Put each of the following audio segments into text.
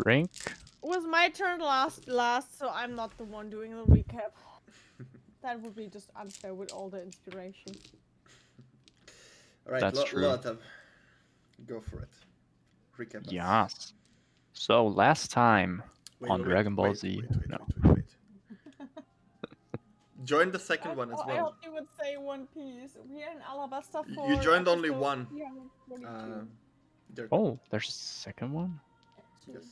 drink. It was my turn last, so I'm not the one doing the recap. That would be just unfair with all the inspiration. Alright, That's true. Loatheb. Go for it. Recap us. Yes. So last time on Dragon Ball Z. Wait. Join the second one as I well. hope you would say One Piece. We are in Alabasta for. You joined only episode one. 342. Oh, there's a second one? Yes.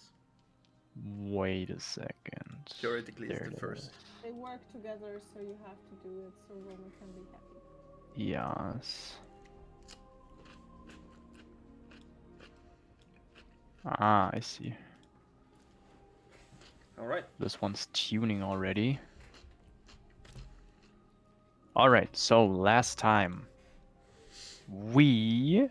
Wait a second. Theoretically, it's There the it first. is. They work together, so you have to do it so Roman can be happy. Yes. Ah, I see. Alright. This one's tuning already. Alright, so last time we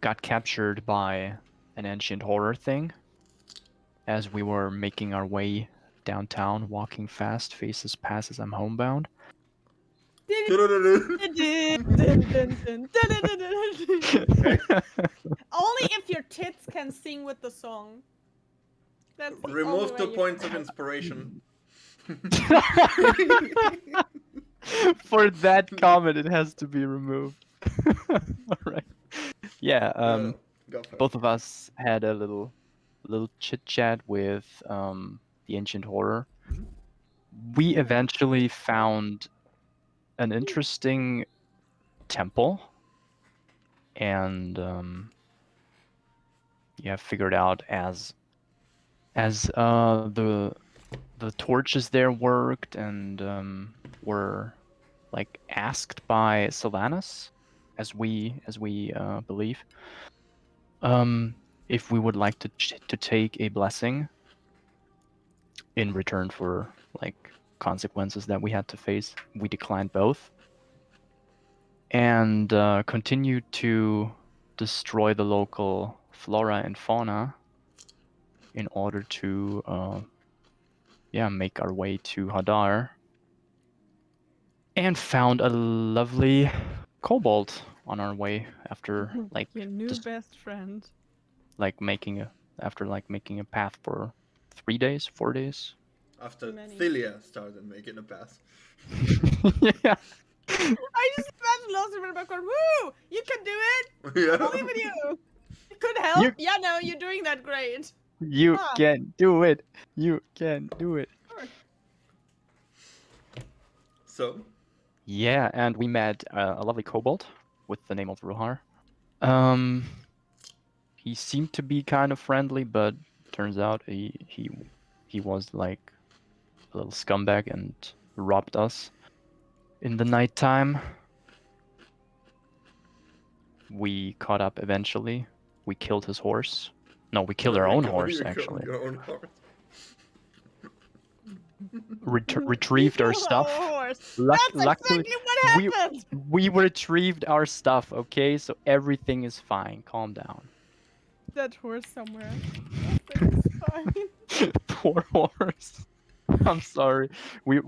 got captured by an ancient horror thing as we were making our way downtown, walking fast, faces past as I'm homebound. Only if your tits can sing with the song. That's the Remove only 2 way you points can- of inspiration. For that comment, it has to be removed. Alright. Yeah, Go for both of us had a little chit chat with the ancient horror. Mhm. We eventually found an interesting temple, and figured out as the torches there worked, and were like asked by Sylvanas, as we believe, if we would like to take a blessing in return for like consequences that we had to face. We declined both, and continued to destroy the local flora and fauna in order to make our way to Hadar, and found a lovely kobold on our way after like Your new just best friend. like making a path for 3 days, 4 days. After Many. Thilia started making a pass. Yeah. I just imagine Loatheb in the background. Woo! You can do it! I Yeah. believe in you! You could help? You- Yeah, no, you're doing that great. You Ah. can do it. You can do it. So, Yeah, and we met a lovely kobold with the name of Ruhar. He seemed to be kind of friendly, but turns out he was like a little scumbag and robbed us in the nighttime. We caught up eventually. We killed his horse. No, we killed our own horse, You killed actually. Your own horse. Retrieved our stuff. Horse. Luckily, That's exactly what we- happened! we retrieved our stuff, okay? So everything is fine. Calm down. That horse somewhere. Everything's fine. Poor horse. I'm sorry. We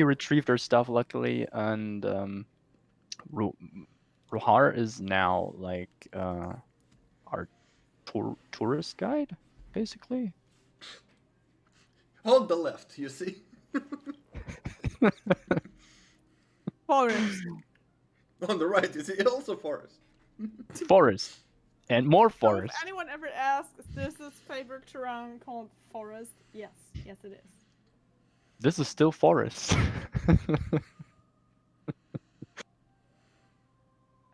retrieved our stuff, luckily, and Ruhar is now like our tourist guide, basically. On the left, you see? Forest. On the right, you see also forest. Forest. And more So forest. if anyone ever asks, is this his favorite terrain called forest? Yes. Yes, it is. This is still forest.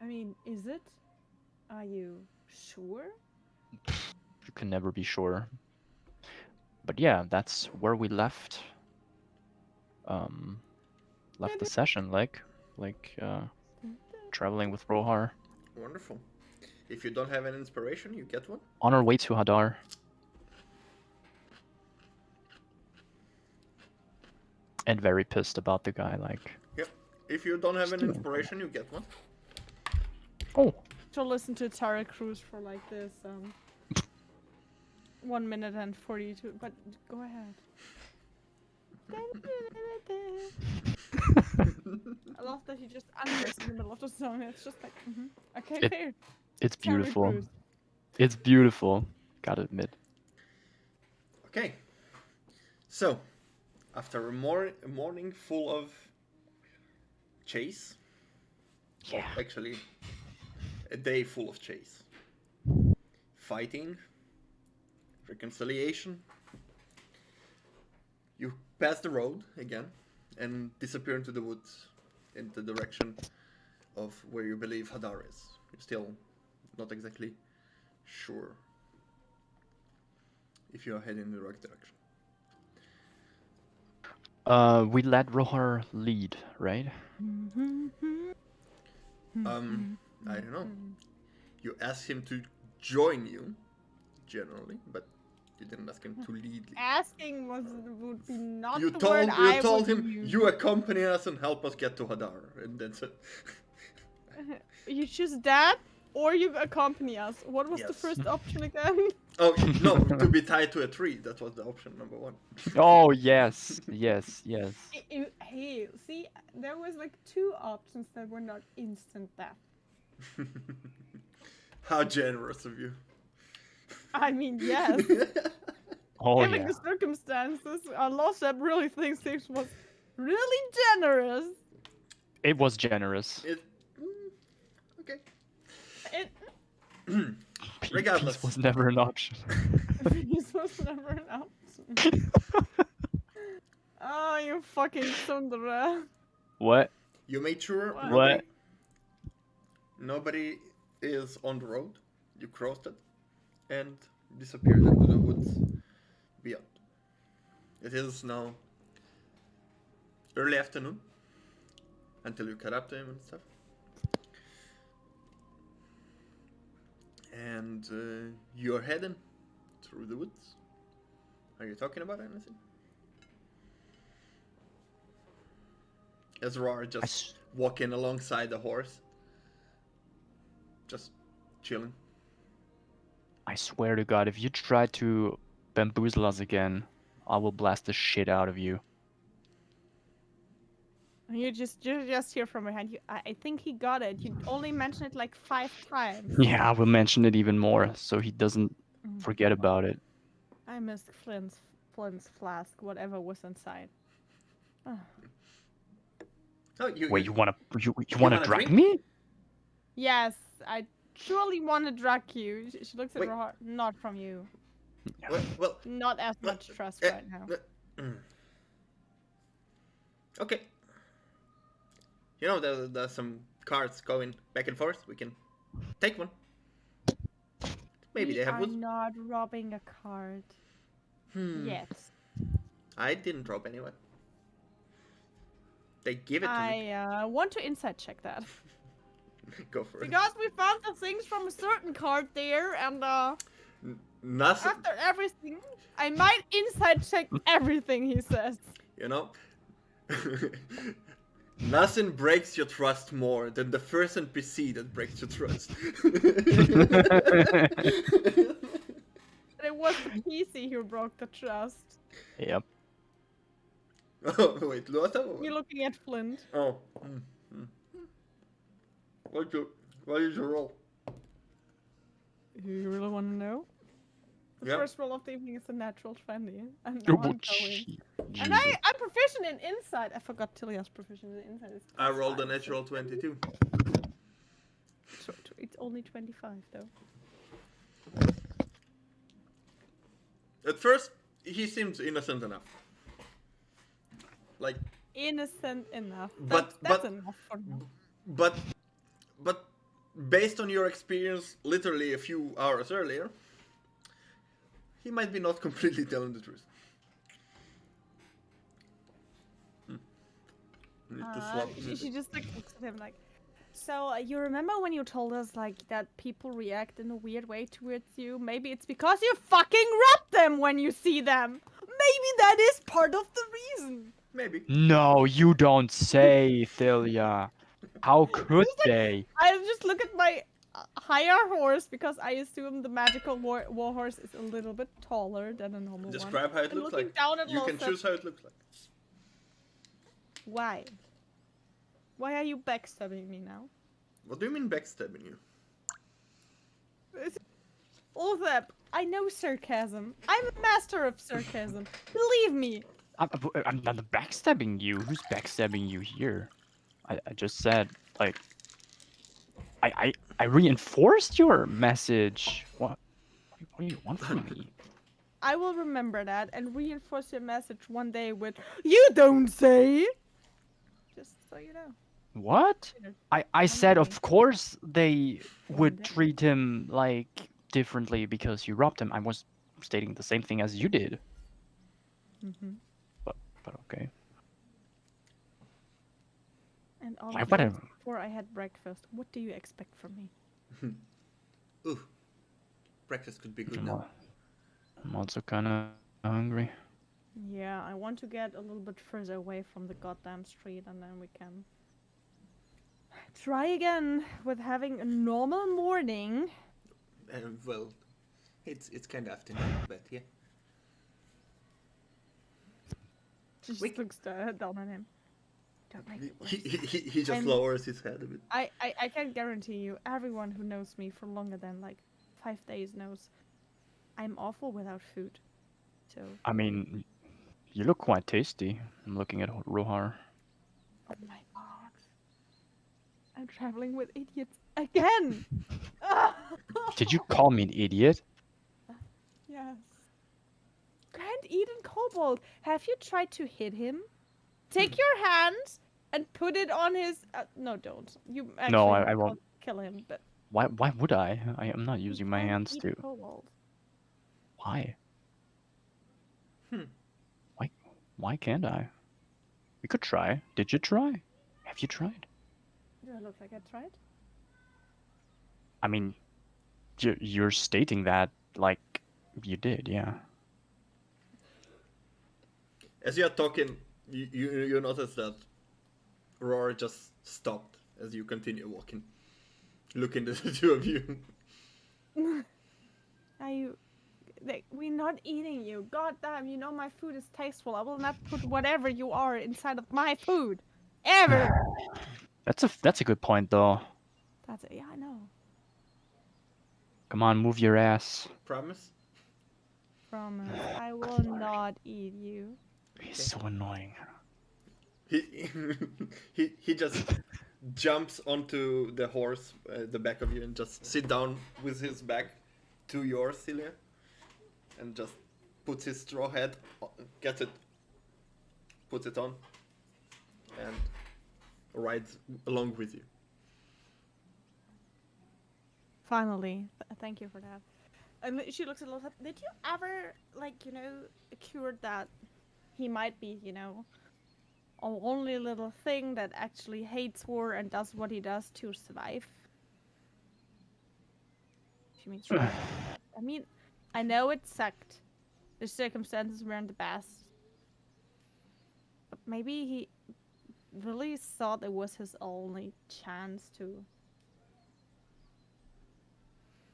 I mean, is it? Are you sure? You can never be sure. But yeah, that's where we left. Left the session, like traveling with Rohar. Wonderful. If you don't have an inspiration, you get one. On our way to Hadar. And very pissed about the guy, like... Yep. If you don't have an Still. inspiration, you get one. Oh! To listen to Tara Cruz for like this, 1 minute and 42, but go ahead. I love that he just unders in the middle of the song. It's just like, okay, fair. It's Tara beautiful. Cruz. It's beautiful. gotta admit. Okay. So, after a morning full of chase, Yeah. well, actually, a day full of chase, fighting, reconciliation, you pass the road again and disappear into the woods in the direction of where you believe Hadar is. You're still not exactly sure if you are heading in the right direction. We let Rohar lead, right? I don't know. You asked him to join you, generally, but you didn't ask him to lead. Asking would be not You the told word I would him use. you accompany us and help us get to Hadar, and that's it. You choose that, or you accompany us. What was the Yes. first option again? Oh no, to be tied to a tree. That was the option number one. Oh yes, yes, yes. Hey, see, there was like 2 options that were not instant death. How generous of you. I mean, yes. Oh Given yeah. the circumstances, Loatheb really thinks this was really generous. It was generous. Okay. It Regardless. Peace was never an option. this was never an option. Oh, you fucking tsundere. What? You made sure What? nobody is on the road. You crossed it and disappeared into the woods beyond. It is now early afternoon until you caught up to him and stuff. And you're heading through the woods. Are you talking about anything? Ezra just walking alongside the horse. Just chilling. I swear to God, if you try to bamboozle us again, I will blast the shit out of you. You just hear from behind you. I think he got it. You only mentioned it like 5 times. Yeah, I will mention it even more so he doesn't forget about it. I missed Flint's flask, whatever was inside. Oh, Wait, you wanna wanna drag drink? me? Yes, I surely want to drag you. She looks at Wait. Rohar. Not from you. Well, Not as well, much trust right now. Okay. You know, there's some cards going back and forth. We can take one. Maybe they have We are wood. not robbing a card. Yet. I didn't drop anyone. They give it to me. I want to insight check that. Go for it. Because we found the things from a certain card there, and Nothing. after everything, I might insight check everything he says. You know, nothing breaks your trust more than the first NPC that breaks your trust. It was the PC who broke the trust. Yep. Oh wait, Loatheb? You're looking at Flint. Oh. What is your role? You really want to know? The Yep. first roll of the evening is a natural 20. And Oh, now I'm going. Jesus. And I'm proficient in insight. I forgot Thilia's proficient in insight. It's I rolled a +5, so- natural 22. So it's only 25 though. At first, he seems innocent enough. Like, Innocent enough. But- That's but- enough for now. but based on your experience literally a few hours earlier, he might be not completely telling the truth. Need to swap She music. just like looks at him like, so you remember when you told us like that people react in a weird way towards you? Maybe it's because you fucking rub them when you see them. Maybe that is part of the reason. Maybe. No, you don't say, Thilia. How could they? I just look at my higher horse because I assume the magical war horse is a little bit taller than a normal one. Describe how it And looks looking like. down at You can Loatheb. choose how it looks like. Why? Why are you backstabbing me now? What do you mean backstabbing you? Loatheb, I know sarcasm. I'm a master of sarcasm. Believe me. I'm not backstabbing you. Who's backstabbing you here? I just said, like, I reinforced your message. What do you want from me? I will remember that and reinforce your message one day with, "You don't say!" Just so you know. What? You know, I said, day. of course they One would day. treat him, like, differently because you robbed him. I was stating the same thing as you did. Mm-hmm. But okay. And all Why of would I? this before I had breakfast. What do you expect from me? Ooh, breakfast could be good I'm now. I'm also kind of hungry. Yeah, I want to get a little bit further away from the goddamn street, and then we can try again with having a normal morning. Well, it's kind of afternoon, but yeah. She just We- looks down on him. Don't make it worse. He just I'm- lowers his head a bit. I can guarantee you, everyone who knows me for longer than like 5 days knows I'm awful without food. So, I mean, you look quite tasty. I'm looking at Rohar. oh my god. I'm traveling with idiots again! Did you call me an idiot? Yes. Grand Eden Kobold, have you tried to hit him? Take your hand and put it on his. No, don't. You actually No, I might won't. not kill him, but. Why would I? I am not you using my can't hands eat to. kobold. Why? Hmm. Why can't I? We could try. Did you try? Have you tried? Do I look like I tried? I mean, you're stating that like you did, yeah. As you're talking, you notice that Roar just stopped as you continue walking. Looking at the two of you. Are you? We're not eating you. God damn! You know my food is tasteful. I will not put whatever you are inside of my food, ever. That's a good point though. That's it. Yeah, I know. Come on, move your ass. Promise? Promise, I will not eat you. He's so annoying. He he just jumps onto the horse, the back of you, and just sit down with his back to yours, Thilia, and just puts his straw hat, gets it, puts it on, and rides along with you. Finally, thank you for that. And she looks at Loatheb. Did you ever, like, cured that he might be, a only little thing that actually hates war and does what he does to survive? She means, right. I mean, I know it sucked. The circumstances weren't the best. But maybe he really thought it was his only chance to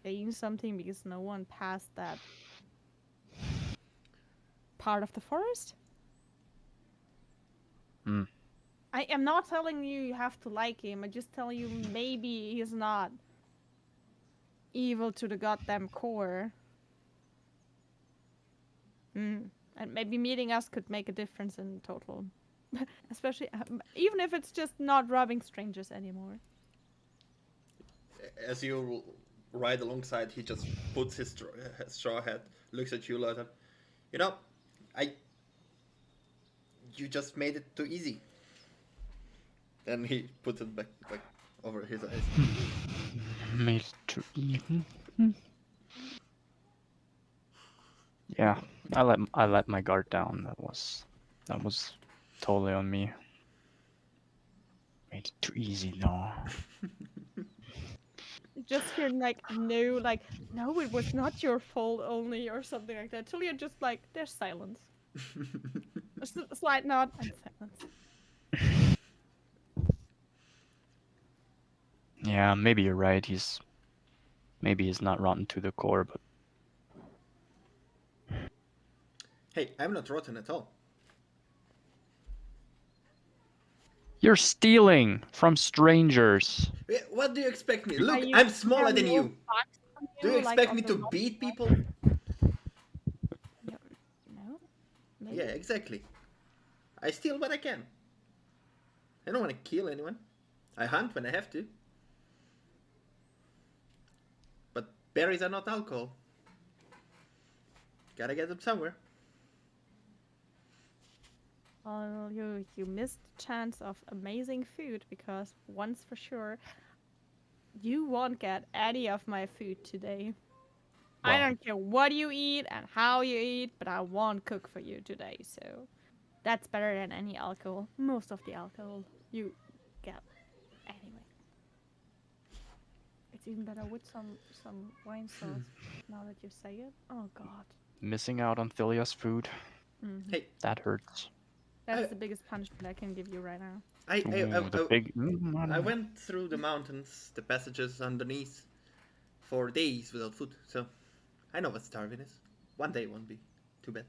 gain something because no one passed that part of the forest. Hmm. I am not telling you have to like him. I just tell you maybe he's not evil to the goddamn core. And maybe meeting us could make a difference in total. Especially, even if it's just not robbing strangers anymore. As you ride alongside, he just puts his straw hat, looks at you, Loatheb. You know, you just made it too easy. Then he puts it back over his eyes. Made it too even. Yeah, I let my guard down. That was totally on me. Made it too easy, no. Just hear no, it was not your fault only, or something like that. Till you're just like, there's silence. A slight nod and silence. Yeah, maybe you're right. Maybe he's not rotten to the core, but Hey, I'm not rotten at all. you're stealing from strangers. What do you expect me? Look, You I'm smaller have than more you. facts from Do you like, expect on me the to rock beat people? Exactly. I steal what I can. I don't want to kill anyone. I hunt when I have to. But berries are not alcohol. Gotta get them somewhere. Well, you missed the chance of amazing food because once for sure, you won't get any of my food today. I Wow. don't care what you eat and how you eat, but I won't cook for you today. So that's better than any alcohol. Most of the alcohol you get anyway. It's even better with some wine sauce. Now that you say it, oh god, Missing out on Thilia's food. Hey, That hurts. that's I- the biggest punishment I can give you right now. Ooh, the big. I went through the mountains, the passages underneath, for days without food, so I know what starving is. One day won't be too bad.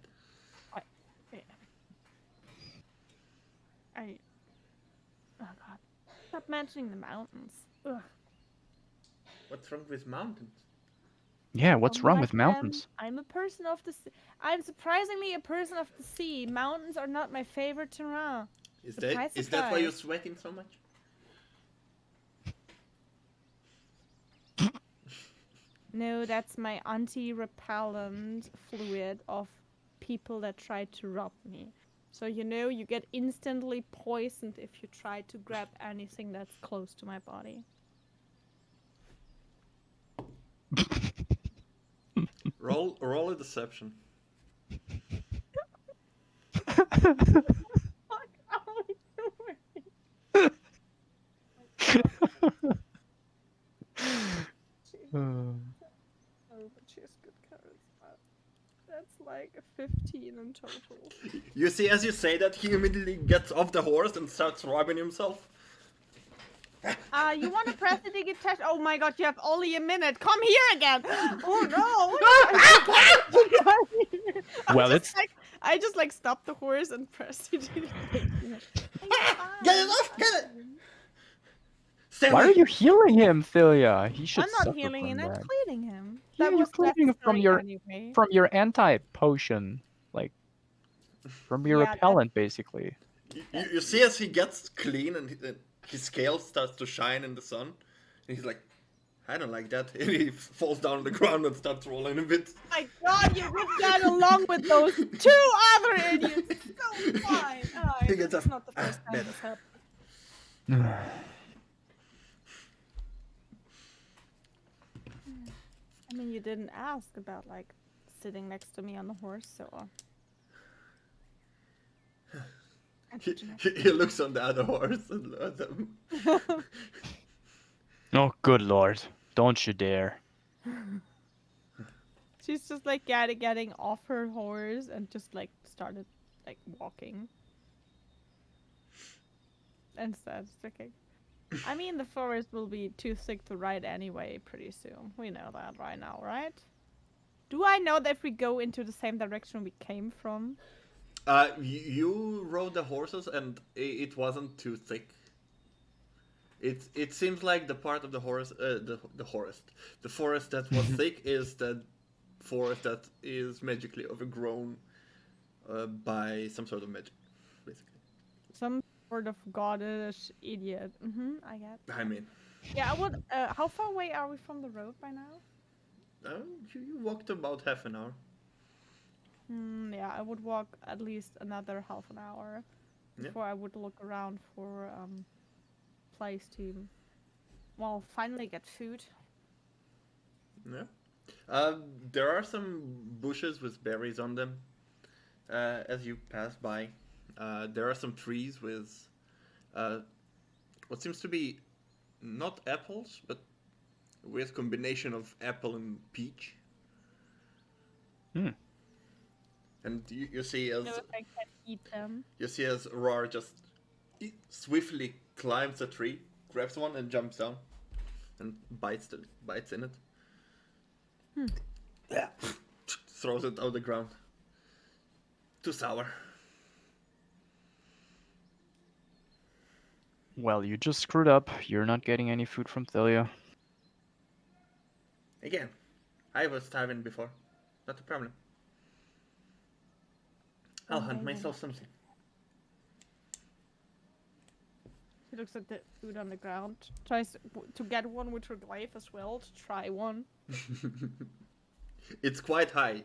Oh god, stop mentioning the mountains. Ugh. What's wrong with mountains? Yeah, what's wrong with Like them, mountains? I'm a person of the sea. I'm surprisingly a person of the sea. Mountains are not my favorite terrain. Is Surprise, that why you're surprise. sweating so much? No, that's my anti-repellent fluid of people that try to rob me. So you know, you get instantly poisoned if you try to grab anything that's close to my body. Roll a deception. What are we doing? Oh, but she has good charisma. That's like a 15 in total. You see, as you say that, he immediately gets off the horse and starts robbing himself. You want to press the digit test? Oh my god, you have only a minute. Come here again. Oh no. Well, it's I just like stop the horse and press the digit. Get it off! Get it! Stay why are away. you healing him, Thilia? He should I'm not suffer healing from him, I'm that. cleaning him. Yeah, That you're was cleaning him from necessary your anyway. from your anti potion, like from your Yeah, that's- repellent, basically. You see as he gets clean and his scale starts to shine in the sun, and he's like, I don't like that. And he falls down on the ground and starts rolling a bit. My god, you would get along with those two other idiots so fine. Oh, He this gets is up. not the first time Better. this happened. I mean, you didn't ask about like sitting next to me on the horse, so. He looks on the other horse and Loatheb. Oh, good lord! Don't you dare! She's just like getting off her horse and just like started like walking. Instead, sticking. I mean, the forest will be too thick to ride anyway pretty soon. We know that right now, right? Do I know that if we go into the same direction we came from? You rode the horses and it wasn't too thick. It seems like the part of the forest that was thick is the forest that is magically overgrown by some sort of magic, basically. Some sort of goddess idiot. I get. I mean, Yeah, I would. How far away are we from the road by now? you walked about half an hour. Yeah, I would walk at least another half an hour Yeah. before I would look around for place to, well, finally get food. Yeah. There are some bushes with berries on them. As you pass by, there are some trees with what seems to be not apples, but with combination of apple and peach. And you see as No, if I can eat them. Roar just swiftly climbs a tree, grabs one, and jumps down, and bites in it. Yeah, throws it out the ground. Too sour. Well, you just screwed up. You're not getting any food from Thilia. Again, I was starving before. Not a problem. I'll One hunt day we'll myself something. She looks at the food on the ground. Tries to get one with her glaive as well to try one. It's quite high.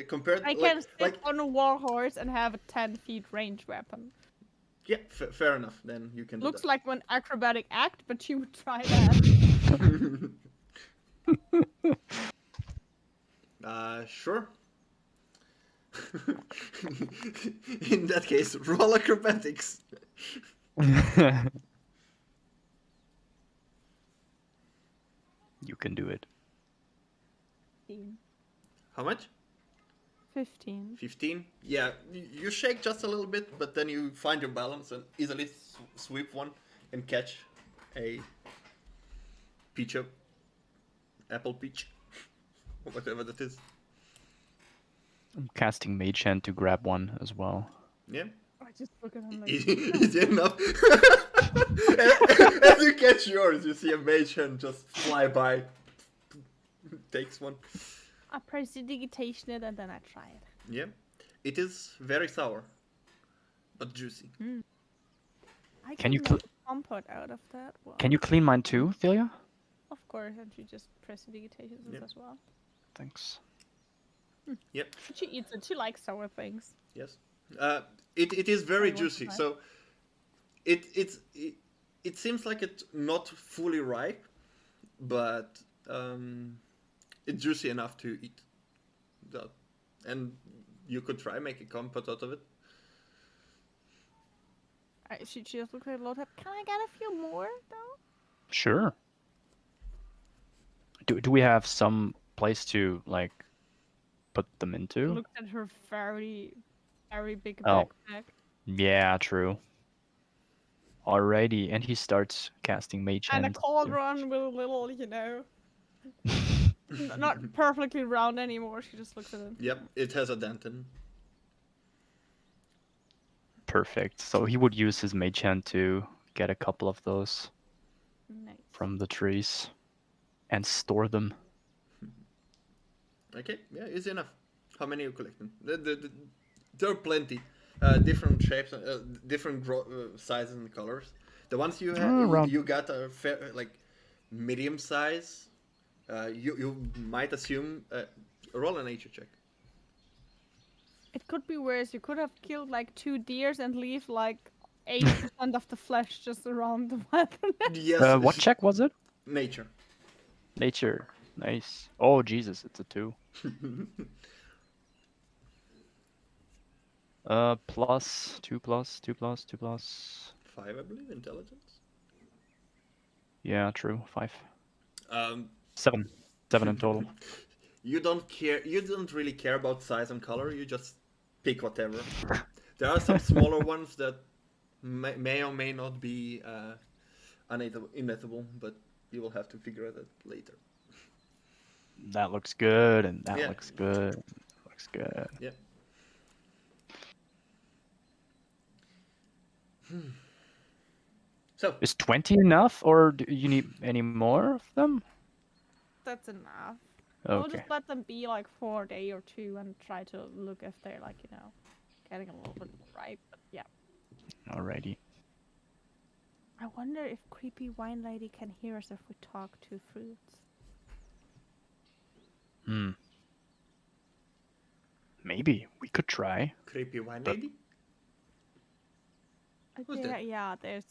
Compared I can sit on a war horse and have a 10 feet range weapon. Yeah, fair enough. Then you can do Looks that. like an acrobatic act, but you would try that. Sure. In that case, roll acrobatics. You can do it. 15. How much? 15. 15? Yeah, you shake just a little bit, but then you find your balance and easily sweep one and catch a peach apple peach, or whatever that is. I'm casting Mage Hand to grab one as well. Yeah. I just look at him like... Easy enough. As you catch yours, you see a mage hand just fly by. Takes one. I prestidigitation it and then I try it. Yeah. It is very sour, but juicy. I Can you make a compote out of that one. Can you clean mine too, Thilia? Of course, and she just prestidigitations it Yep. as well. Thanks. Yep. She eats it. She likes sour things. Yes. It is very I want to juicy. try. So it seems like it's not fully ripe, but it's juicy enough to eat. That, and you could try make a compote out of it. She just looks at Loatheb. Can I get a few more though? Sure. Do we have some place to like put them into? Looked at her very big Oh. backpack. Yeah, true. Alrighty, and he starts casting Mage And a Hand. cauldron with a little, not perfectly round anymore. She just looks at it. Yep, it has a dent in. Perfect. So he would use his Mage Hand to get a couple of those Nice. from the trees and store them. Okay, yeah, easy enough. How many are you collecting? There are plenty. Different shapes, different sizes and colors. The ones you have, around. you got are like medium size. You might assume roll a nature check. It could be worse. You could have killed like 2 deers and leave like 80% of the flesh just around the weapon. Yes. What check was it? Nature. Nature. Nice. Oh Jesus, it's a 2. Plus 2 plus 2 plus 2 plus. 5, I believe, intelligence. Yeah, true. 5. Um, 7. 7 in total. you don't care. You don't really care about size and color. You just pick whatever. There are some smaller ones that may or may not be inedible, but you will have to figure it out later. That looks good, and that Yeah. looks good. Looks good. Yeah. So Is 20 enough, or do you need any more of them? That's enough. I'll Okay. just let them be like for a day or 2 and try to look if they're like, getting a little bit ripe. But yeah. Alrighty. I wonder if creepy wine lady can hear us if we talk to fruits. Maybe we could try. creepy wine But- lady. Who's Yeah, that? yeah, there's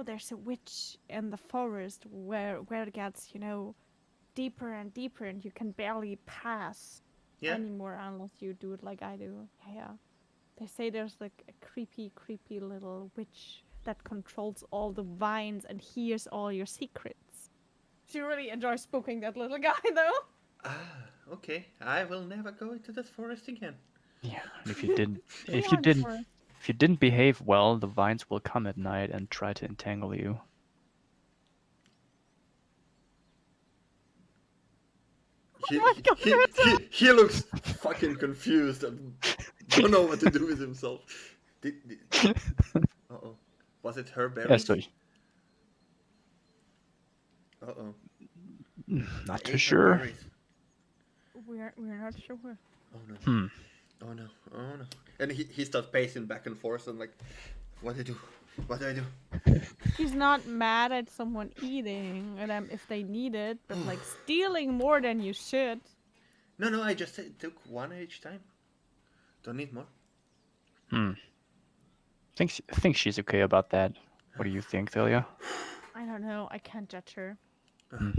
there's a witch in the forest where it gets, deeper and deeper and you can barely pass Yeah. anymore unless you do it like I do. Yeah. They say there's like a creepy little witch that controls all the vines and hears all your secrets. She really enjoys spooking that little guy though. Ah, okay. I will never go into that forest again. Yeah. And if you didn't, if Come you on, didn't, Forrest. if you didn't behave well, the vines will come at night and try to entangle you. He, my God, he looks fucking confused and don't know what to do with himself. Uh-oh. Was it her berries? Yeah, so Uh-oh. not Ate too her sure. berries. we're not sure. Oh no. Hmm. Oh no. Oh no. And he starts pacing back and forth and like, what do I do? What do I do? She's not mad at someone eating them if they need it, but like stealing more than you should. No, I just took one each time. Don't need more. Hmm. Think she's okay about that. What do you think, Thilia? I don't know. I can't judge her. Hmm.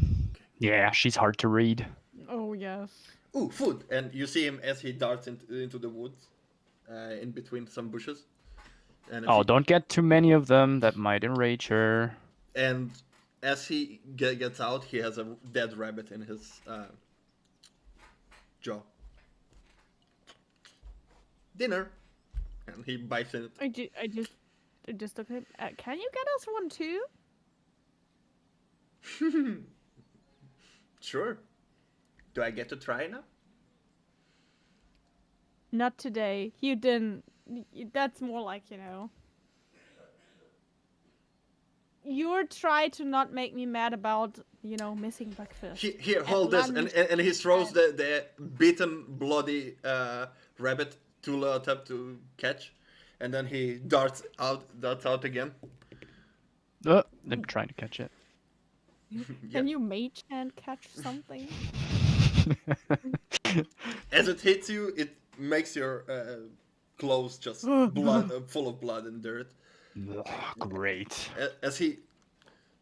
Yeah, she's hard to read. Oh yes. Ooh, food! And you see him as he darts into the woods, in between some bushes. And Oh, don't get too many of them. That might enrage her. And as he gets out, he has a dead rabbit in his jaw. Dinner, and he bites in it. I just look at him. Can you get us one too? Sure. Do I get to try now? Not today. You didn't. That's more like, Your try to not make me mad about, missing breakfast. Here, hold this, and he throws the beaten, bloody rabbit to Loatheb to catch, and then he darts out again. I'm trying to catch it. Can you mage hand catch something? As it hits you, it makes your clothes just blood, full of blood and dirt. Ugh, great. As he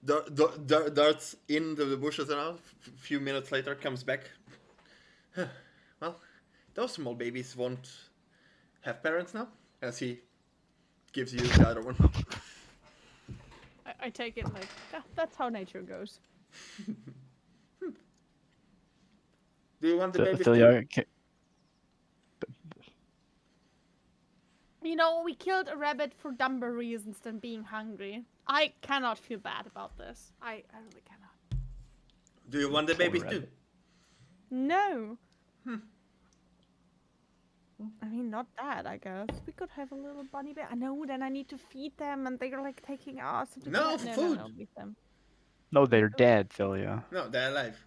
darts into the bushes and a few minutes later comes back. Well, those small babies won't have parents now. As he gives you the other one. I take it like, that's how nature goes. Do you want the babies Thilia, too? We killed a rabbit for dumber reasons than being hungry. I cannot feel bad about this. I really cannot. Do you want the babies too? rabbit. No. I mean, not that, I guess. We could have a little bunny bear. I know, then I need to feed them, and they're like taking us. No, for food. No, leave them. No, they're dead, Thilia. No, they're alive.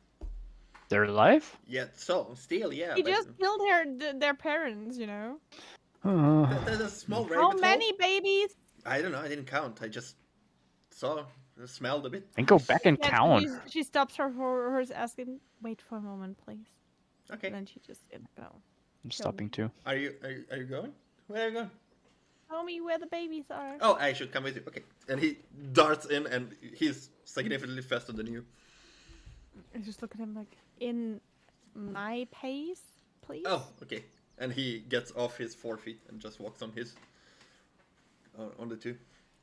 They're alive? Yeah, so still, yeah. He but just killed their parents, There's a small rabbit How hole. many babies? I don't know. I didn't count. I just saw, smelled a bit. And go back and Yeah, count. she stops her horse, asking, "Wait for a moment, please." Okay. And then she just go. I'm stopping too. Are you going? Where are you going? Tell me where the babies are. Oh, I should come with you. Okay. And he darts in, and he's significantly faster than you. I just look at him like, in my pace, please. Oh, okay. And he gets off his 4 feet and just walks on his on the 2.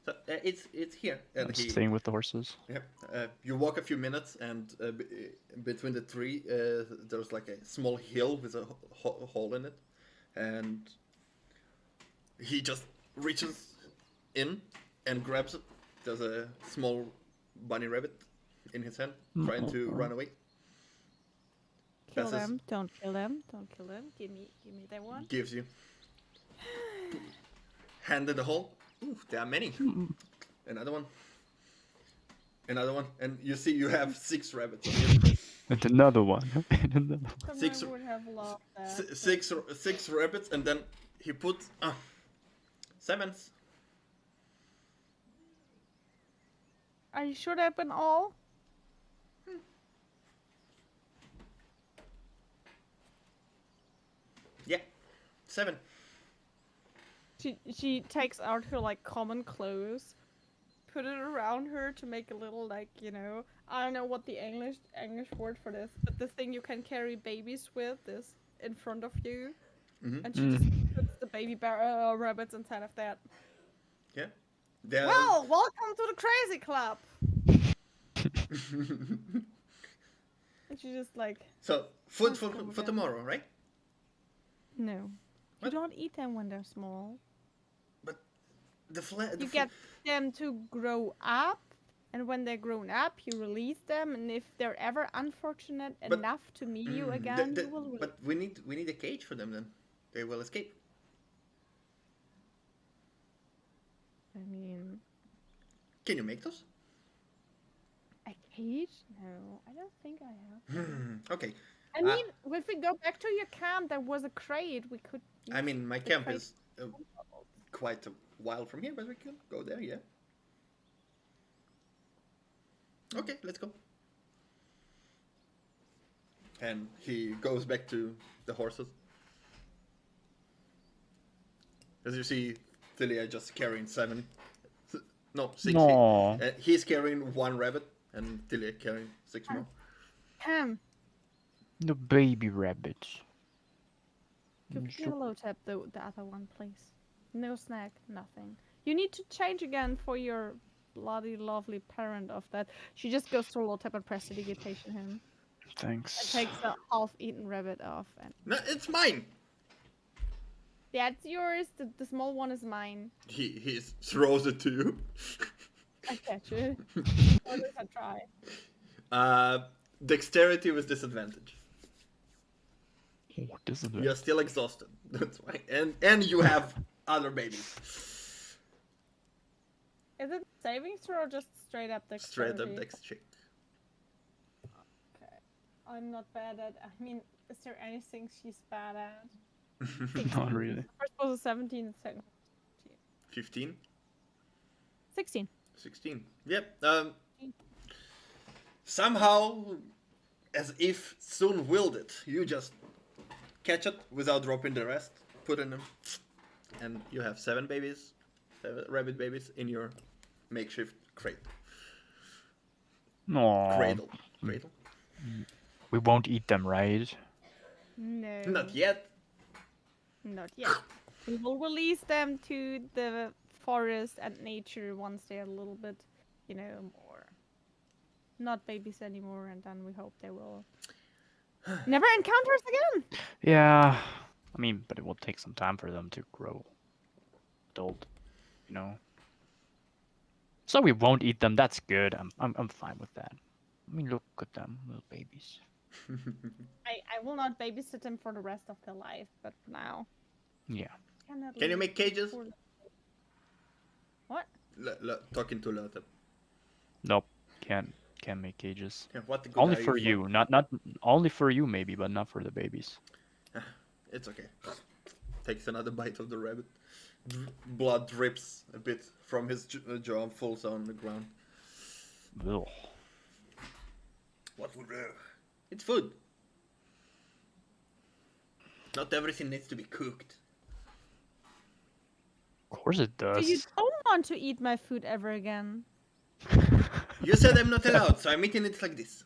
So it's here. And I'm he staying with the horses. yeah. You walk a few minutes, and between the 3, there's like a small hill with a hole in it, and he just reaches in and grabs it. There's a small bunny rabbit in his hand, trying to run away. Kill Passes. them. Don't kill them. Don't kill them. Give me that one. Gives you. Hand in the hole. Ooh, there are many. Another one. Another one. And you see you have 6 rabbits. And another one. And another one. Someone Six- would have loved that. Six rabbits, and then he puts 7s. Are you sure they've been all? Yeah, 7. She takes out her like common clothes, put it around her to make a little like I don't know what the English word for this, but the thing you can carry babies with is in front of you, and she just puts the baby rabbits inside of that. Yeah. They're Well, welcome to the crazy club. And she just like so food Let's go for down. tomorrow, right? no, What? you don't eat them when they're small. But You get them to grow up, and when they're grown up, you release them. And if they're ever unfortunate But- enough to meet you again, you will release. But we need a cage for them then. They will escape. I mean, Can you make those? a cage? No, I don't think I have. Okay. I mean, if we go back to your camp, there was a crate. We could. I mean, my the camp crate- is quite a while from here, but we could go there, yeah. Okay, let's go. And he goes back to the horses. As you see, Thilia just carrying 7. No, 6. No. He's carrying 1 rabbit, and Thilia carrying 6 more. Ham. The baby rabbits. Could you Loatheb the other one, please? No snack, nothing. You need to change again for your bloody lovely parent of that. She just goes to Loatheb and prestidigitation him. And Thanks. takes the half-eaten rabbit off. And No, it's mine! that's yours. The small one is mine. He throws it to you. I catch it. Or at least I try. Dexterity with disadvantage. Oh, this is You're still exhausted. That's why. And you have other babies. Is it saving throw or just straight up dexterity? Straight up dex check. Okay. I'm not bad at. I mean, is there anything she's bad at? Not really. First was a 17, second 15? 16. 16. Yep. Somehow, as if soon willed it, you just catch it without dropping the rest, put in them, and you have 7 babies, 7 rabbit babies in your makeshift crate. No. Cradle. We won't eat them, right? No. Not yet. Not yet. We will release them to the forest and nature once they're a little bit, more not babies anymore, and then we hope they will never encounter us again. Yeah. I mean, but it will take some time for them to grow adult, So we won't eat them. That's good. I'm fine with that. I mean, look at them, little babies. I will not babysit them for the rest of their life, but for now. Yeah. Can you make cages? What? Talking to Loatheb. Nope. Can't make cages. Yeah, what the good Only are for you. Not only for you maybe, but not for the babies. It's okay. Takes another bite of the rabbit. Blood drips a bit from his jaw and falls on the ground. Ugh. What would do? It's food. Not everything needs to be cooked. Of course it So does. you don't want to eat my food ever again? You said I'm not allowed, so I'm eating it like this.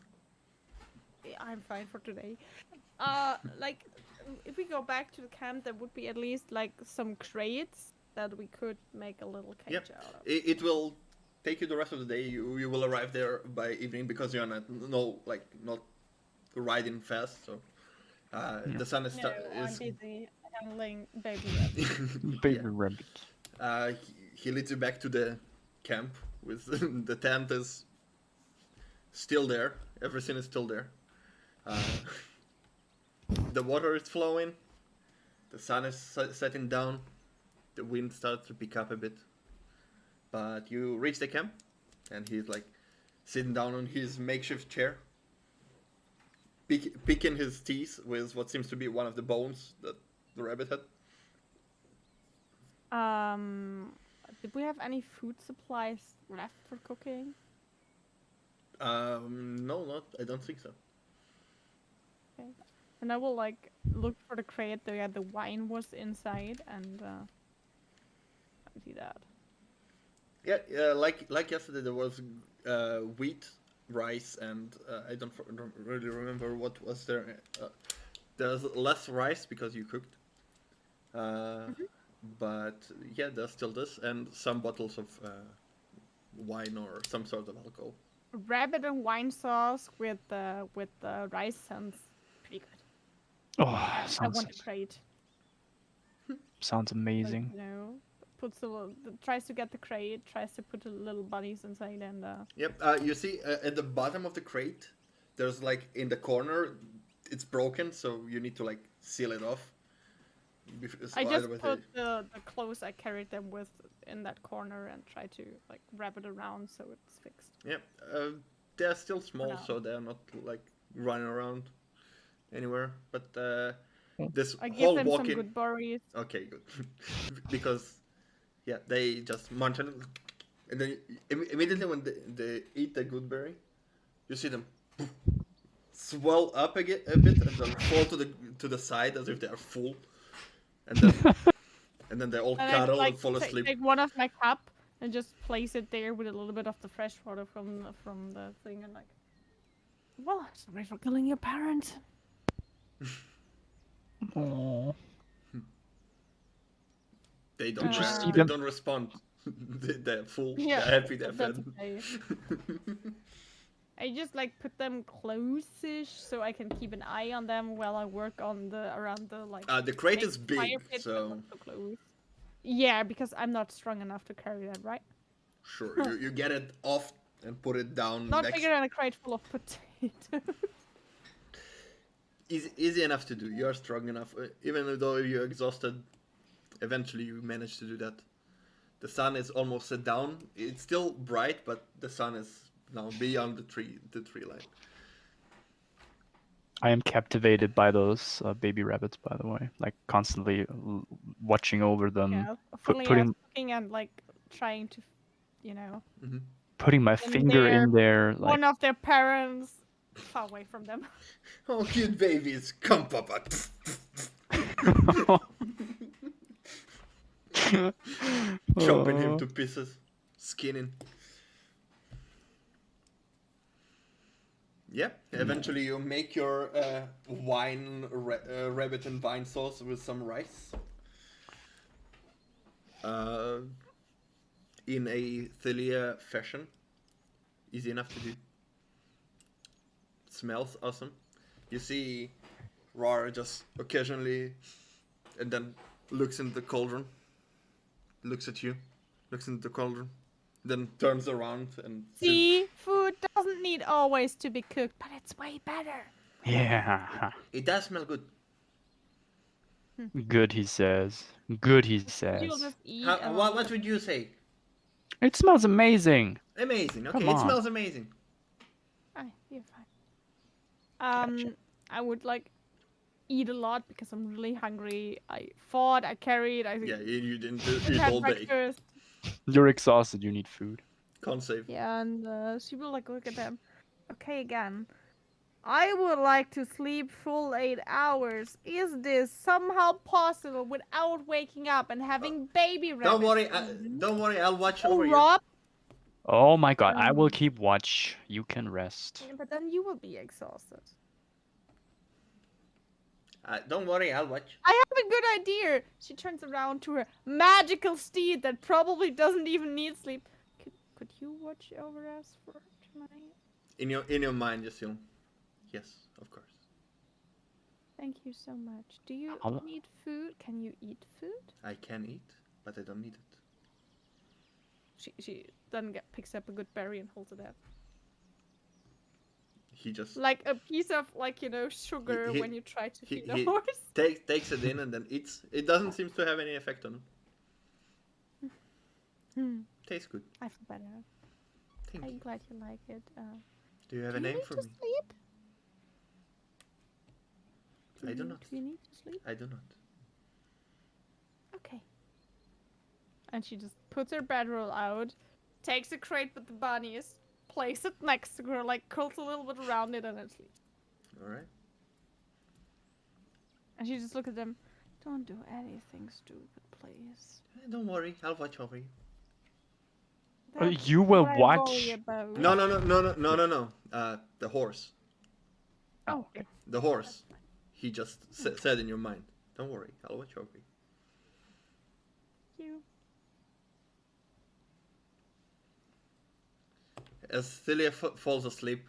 Yeah, I'm fine for today. Like, if we go back to the camp, there would be at least like some crates that we could make a little cage Yep. out of. It will take you the rest of the day. You will arrive there by evening because you're not riding fast. So the sun is. No, I'm busy handling baby rabbits. Baby Yeah. rabbit. He leads you back to the camp with the tent is still there. Everything is still there. The water is flowing. The sun is setting down. The wind starts to pick up a bit. But you reach the camp, and he's like sitting down on his makeshift chair, picking his teeth with what seems to be one of the bones that the rabbit had. Did we have any food supplies left for cooking? No, I don't think so. Okay. And I will like look for the crate where the wine was inside and empty that. Yeah, like yesterday, there was wheat, rice, and I don't really remember what was there. There's less rice because you cooked. But yeah, there's still this and some bottles of wine or some sort of alcohol. Rabbit and wine sauce with the rice sounds pretty good. Oh, I want a crate. sounds amazing. Tries to get the crate, tries to put the little bunnies inside, and Yep. You see at the bottom of the crate, there's like in the corner, it's broken, so you need to like seal it off. I just put the clothes I carried them with in that corner and try to like wrap it around so it's fixed. Yep. They're still small, now. so they're not like running around. anywhere, but this I give whole them some walk-in. good berries. Okay, good. Because yeah, they just munch on it, and then immediately when they eat the good berry, you see them swell up a bit and then fall to the side as if they are full, and then they all And cuddle I and fall asleep. take one of my cup and just place it there with a little bit of the fresh water from the thing and like. Well, sorry for killing your parents. Oh. They don't. you see They them? don't respond. They're full. Yeah, They're happy. They're that's fed. okay. I just like put them close-ish so I can keep an eye on them while I work on around the like. The crate big is big, fire pit, but so not so close. Yeah, because I'm not strong enough to carry that, right? sure you get it off and put it down Not next. bigger than a crate full of potatoes. Easy enough to do. You're strong enough. Even though you're exhausted, eventually you manage to do that. The sun is almost set down. It's still bright, but the sun is now beyond the tree line. I am captivated by those baby rabbits, by the way. Like constantly watching over them, Yeah, putting looking and like trying to, you know, putting my finger in there. Like one of their parents far away from them. Oh, cute babies! Come, Papa. Chopping him to pieces, skinning. Yeah, eventually you make your rabbit and vine sauce with some rice. In a Thilia fashion. Easy enough to do. Smells awesome. You see Rar just occasionally and then looks in the cauldron. Looks at you. Looks into the cauldron. Then turns around and See, food doesn't need always to be cooked, but it's way better. yeah. it does smell good. Good, he says. Good, he says. You'll just eat. What would you say? It smells amazing. Amazing. Okay, Come it on. smells amazing. You're fine. Gotcha. I would like eat a lot because I'm really hungry. I fought. I carried. I Yeah, you didn't didn't eat have all day. breakfast. You're exhausted. You need food. Can't save. Yeah, and she will like look at them. Okay, again. I would like to sleep full 8 hours. Is this somehow possible without waking up and having baby rabbits? Don't worry. I'll watch Oh, over you. Rob. Oh my god, I will keep watch. You can rest. But then you will be exhausted. Don't worry, I'll watch. I have a good idea. She turns around to her magical steed that probably doesn't even need sleep. Could you watch over us for tonight? In your mind, you assume. Yes, of course. Thank you so much. Do you I'll- need food? Can you eat food? I can eat, but I don't need it. She then picks up a good berry and holds it out. He just Like a piece of sugar He- when you try to he- feed a he- horse. takes it in and then eats. It doesn't seem to have any effect on him. Tastes good. I feel better. Thank I'm you. glad you like it. Do you have Do a you name need for to me? sleep? I do not. Do you need to sleep? I do not. Okay. And she just puts her bedroll out, takes a crate with the bunnies, places it next to her, like curls a little bit around it, and then sleeps. All right. And she just looks at them. Don't do anything stupid, please. Don't worry, I'll watch over you. That's You will what I watch. worry about. No. The horse. Oh, okay. The horse. He just said in your mind. Don't worry, I'll watch over you. Thank you. As Thilia falls asleep,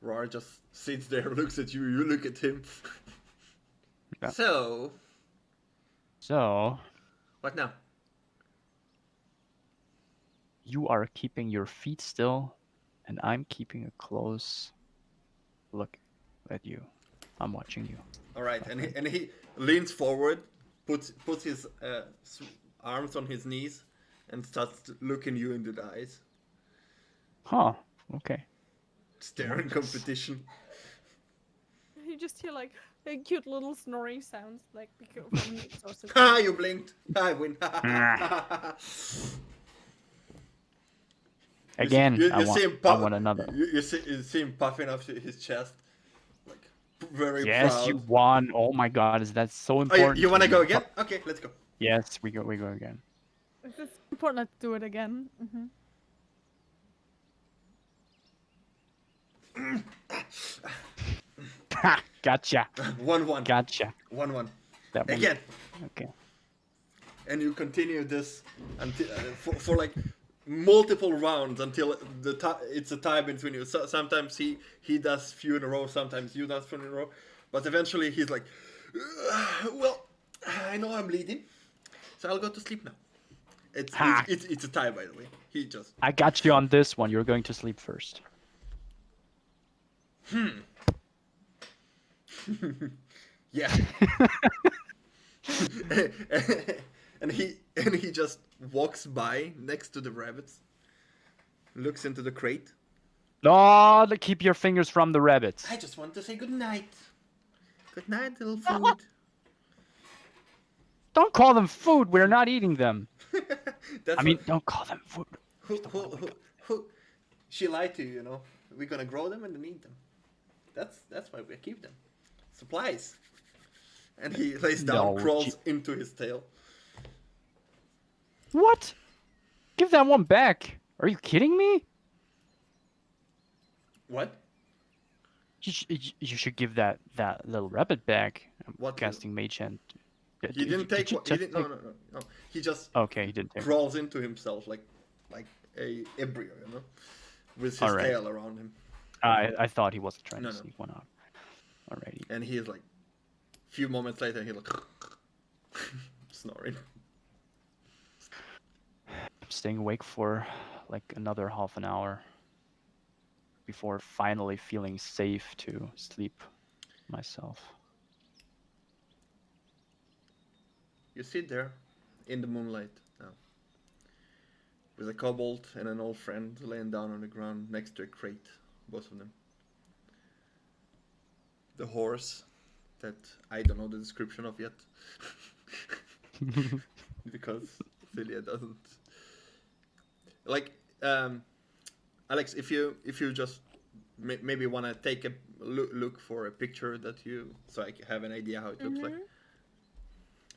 Rar just sits there, looks at you, you look at him. Yeah. So, So, what now? you are keeping your feet still, and I'm keeping a close look at you. I'm watching you. All right, and he leans forward, puts his arms on his knees, and starts looking you into the eyes. Huh. Okay. Staring competition. He just hear like cute little snoring sounds, like from the exhausted. Ha! You blinked. I win. Again, You I see him want another. You see him puffing up his chest, like very Yes, proud. you won. Oh my god, is that so Oh, important? you want to to go you? again? Okay, let's go. Yes, we go again. If it's important, let's do it again. Ha! Gotcha. 1-1. Gotcha. 1-1. That one. Again. Okay. And you continue this until for like multiple rounds until it's a tie between you. So, sometimes he does few in a row, sometimes you does few in a row, but eventually he's like, well, I know I'm bleeding, so I'll go to sleep now. It's a tie, by the way. He just. I got you on this one. You're going to sleep first. Yeah. and he just walks by next to the rabbits, looks into the crate. No, keep your fingers from the rabbits. I just want to say good night. Good night, little food. Don't call them food. We're not eating them. That's I mean, what- don't call them food. who, she lied to you, you know. We're gonna grow them and then eat them. That's why we keep them. Supplies. And he lays down, No, crawls into his tail. What? Give that one back. Are you kidding me? What? You should give that little rabbit back. I'm What casting Mage Hand. He didn't take you what he just didn't, take- no. He just Okay, he didn't take. crawls into himself like a embryo, you know, with his Alright. tail around him. I thought he wasn't trying No, to no. sneak one out. Alrighty. And he is like, few moments later, he like snoring. I'm staying awake for like another half an hour before finally feeling safe to sleep myself. You sit there in the moonlight now, with a kobold and an old friend laying down on the ground next to a crate, both of them. The horse that I don't know the description of yet, because Thilia doesn't. Like, Alex, if you just maybe want to take a look for a picture that you, so I have an idea how it looks like.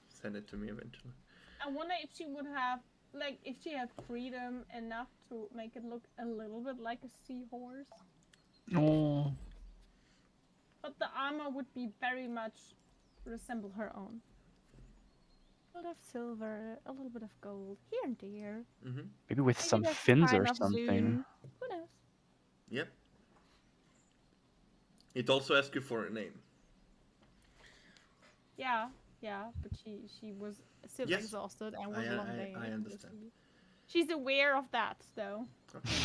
Send it to me eventually. I wonder if she would have, like, if she had freedom enough to make it look a little bit like a seahorse. Oh. But the armor would be very much resemble her own. A little of silver, a little bit of gold, here and there. Mm-hmm. Maybe with Maybe some that's fins kind or of something. zoom. Who knows? Yep. It also asks you for a name. Yeah, but she was still Yes. exhausted and was a long day. I understand. She's aware of that, though. Okay.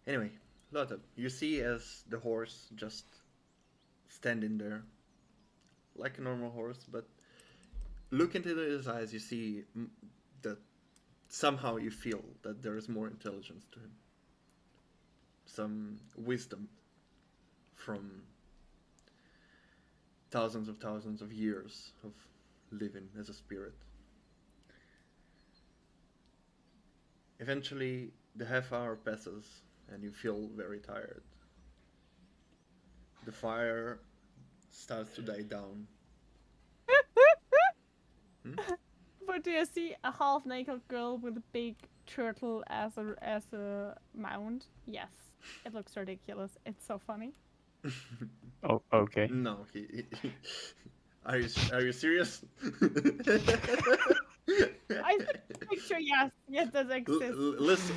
Anyway, Loatheb, you see as the horse just standing there, like a normal horse, but look into his eyes, you see that somehow you feel that there is more intelligence to him. Some wisdom from thousands of years of living as a spirit. Eventually, the half hour passes and you feel very tired. The fire starts to die down. But do you see a half-naked girl with a big turtle as a mount? Yes, it looks ridiculous. It's so funny. Oh, okay. No, are you serious? I picture yes, it does exist.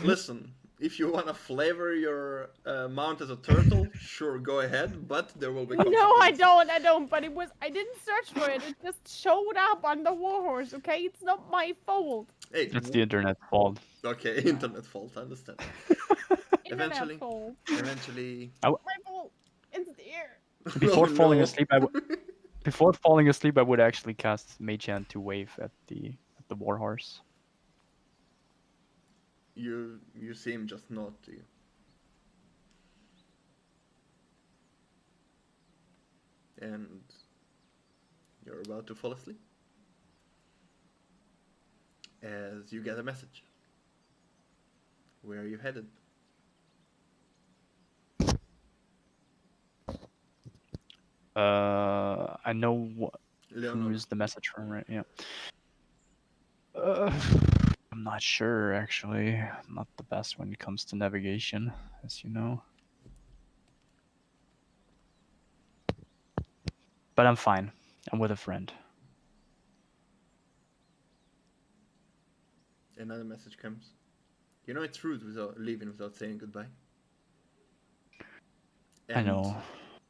Listen. If you want to flavor your mount as a turtle, sure, go ahead. But there will be. No, I consequences. don't. But I didn't search for it. It just showed up on the warhorse. Okay, it's not my fault. Hey, It's the internet's fault. okay, internet fault. I understand. Internet Eventually- fault. Eventually. My fault. It's there. Before Oh, falling no. asleep, I would actually cast Mage Hand to wave at the warhorse. You see him just nod to you. and you're about to fall asleep as you get a message. Where are you headed? I know Leonora. who's the message from, right? Yeah. I'm not sure actually. I'm not the best when it comes to navigation, as you know. But I'm fine. I'm with a friend. Another message comes. You know it's rude without leaving without saying goodbye. And I know.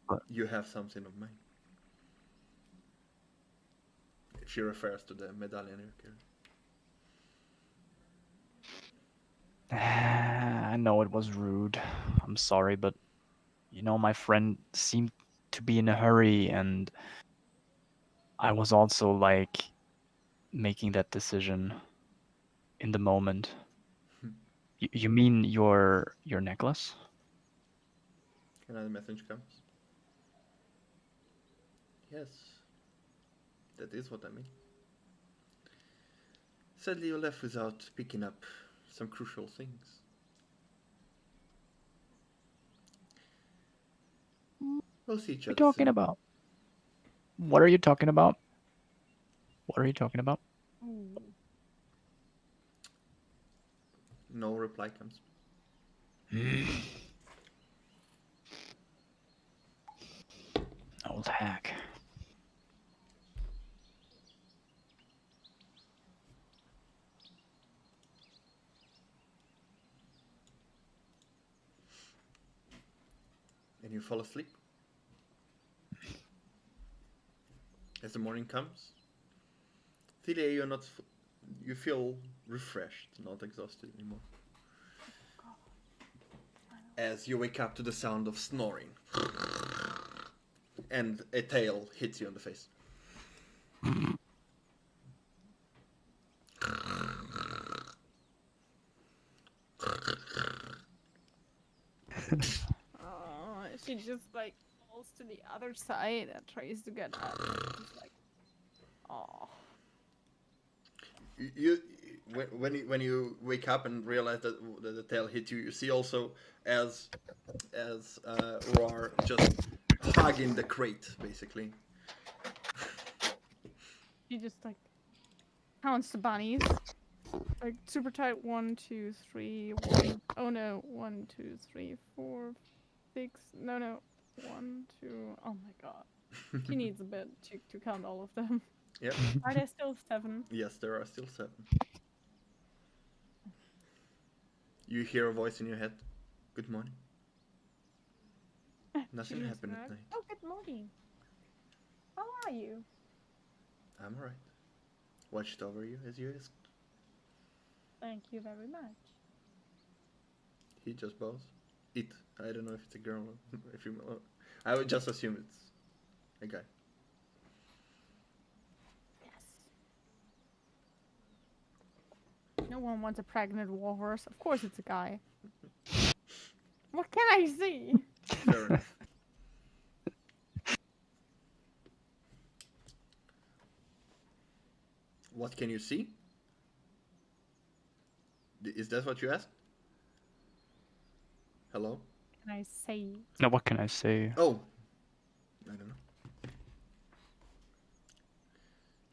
But you have something of mine. She refers to the medallion in your I know it was rude. I'm sorry, but you know, my friend seemed to be in a hurry, and I was also like making that decision in the moment. You mean your necklace? Another message comes. Yes, that is what I mean. Sadly, you left without picking up some crucial things. We'll see each What are you other talking soon. about? What are you talking about? What are you talking about? No reply comes. Old hack. And you fall asleep. As the morning comes, Thilia, you're not. You feel refreshed, not exhausted anymore. As you wake up to the sound of snoring, and a tail hits you on the face. She just like falls to the other side and tries to get up. Just like, oh. When you wake up and realize that the tail hit you, you see also as Roar just hugging the crate basically. She just like counts the bunnies. Like super tight. 1, 2, 3, 1. Oh no. 1, 2, 3, 4, 6. No. 1, 2. Oh my god. She needs a bit to count all of them. Yep. Are there still 7? Yes, there are still 7. You hear a voice in your head. Good morning. Nothing She happened looks at back. night. Oh, good morning. How are you? I'm alright. Watched over you as you asked. Thank you very much. He just bows. It. I don't know if it's a girl or a female. I would just assume it's a guy. Yes. No one wants a pregnant warhorse. Of course it's a guy. What can I see? Fair enough. What can you see? Is that what you asked? Hello? Can I say? Now, what can I say? Oh! I don't know.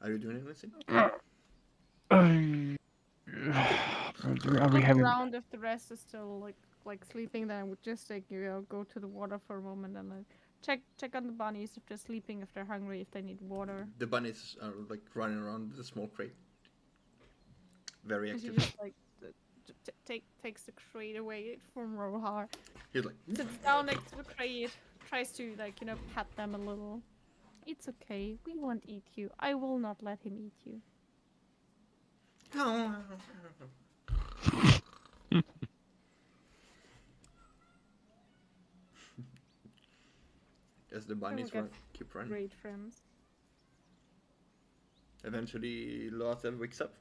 Are you doing anything? Are we Look having? around if the rest is still like sleeping, then I would just like go to the water for a moment and check on the bunnies if they're sleeping, if they're hungry, if they need water. The bunnies are like running around the small crate. Very And she active. just like takes the crate away from Rohar, He's like, sits down next to the crate, tries to like pat them a little. It's okay. We won't eat you. I will not let him eat you. as the bunnies get keep running. Great friends. Eventually, Loatheb wakes up.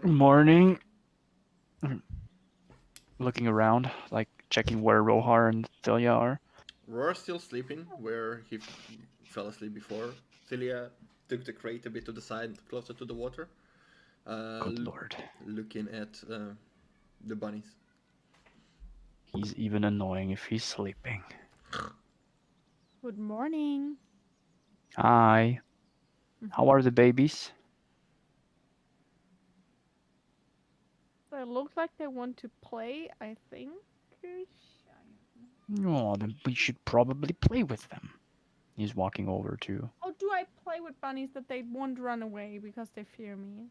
Morning. Looking around, like checking where Rohar and Thilia are. Roar's still sleeping where he fell asleep before. Thilia took the crate a bit to the side, closer to the water, Good lord. looking at the bunnies. He's even annoying if he's sleeping. Good morning. Hi. How are the babies? They look like they want to play, I think. Oh, then we should probably play with them. He's walking over to. Oh, do I play with bunnies that they won't run away because they fear me?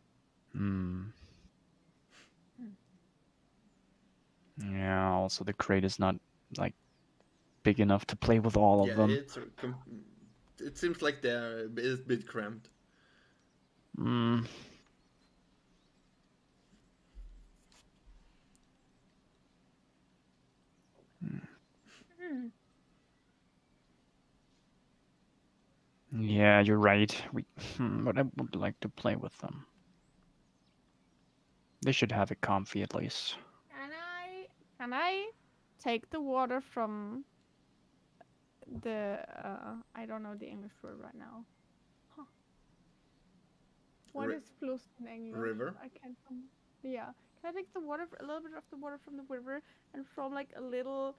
Yeah, also the crate is not, like, big enough to play with all of Yeah, them. it seems like they're a bit cramped. Hmm. Yeah, you're right. But I would like to play with them. They should have it comfy at least. Can I take the water from the I don't know the English word right now. Huh. What Ri- is Fluss in English? River? I can't yeah. Can I take the water a little bit of the water from the river and from like a little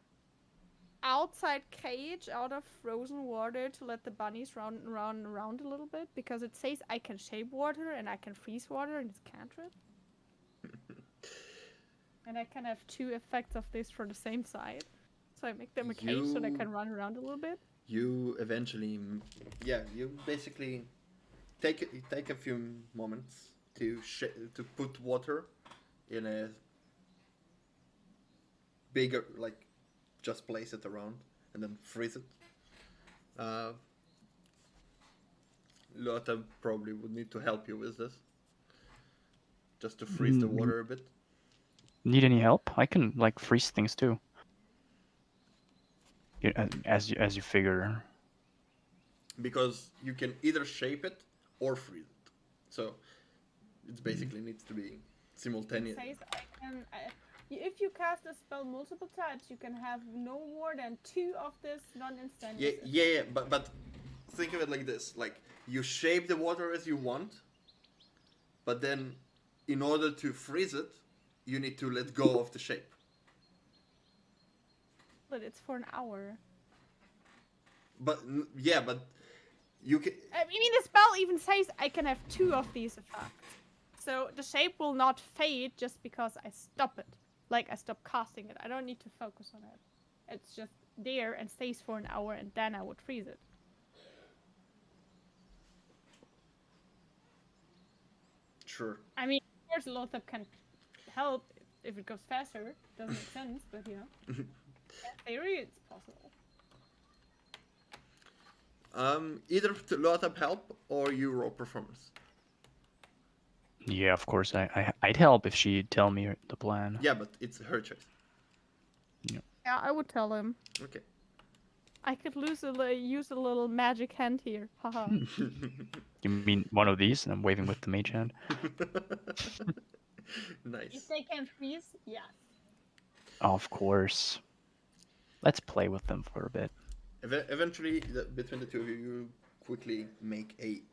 outside cage out of frozen water to let the bunnies run around a little bit because it says I can shape water and I can freeze water and it's cantrip. And I can have two effects of this for the same side. So I make them a cage so they can run around a little bit. You eventually, you basically take a few moments to put water in a bigger, like, just place it around and then freeze it. Loatheb probably would need to help you with this, just to freeze the water a bit. Need any help? I can, like, freeze things too. As you figure. Because you can either shape it or freeze it. So it basically needs to be simultaneous. It says if you cast a spell multiple times, you can have no more than 2 of this non-instantaneous. Yeah. But think of it like this: like, you shape the water as you want, but then in order to freeze it, you need to let go of the shape. But it's for an hour. But you can. I mean, the spell even says I can have 2 of these effects. So the shape will not fade just because I stop it. Like, I stop casting it. I don't need to focus on it. It's just there and stays for an hour, and then I would freeze it. Sure. I mean, of course, Loatheb can help if it goes faster. Doesn't make sense, but you know. In theory, it's possible. Either to Loatheb help or you roll performance. Yeah, of course. I'd help if she'd tell me the plan. Yeah, but it's her choice. Yeah, I would tell him. Okay. I could use a little magic hand here. Haha. You mean one of these? And I'm waving with the mage hand. Nice. If they can freeze, yes. Of course. Let's play with them for a bit. Eventually, between the two of you, you quickly make a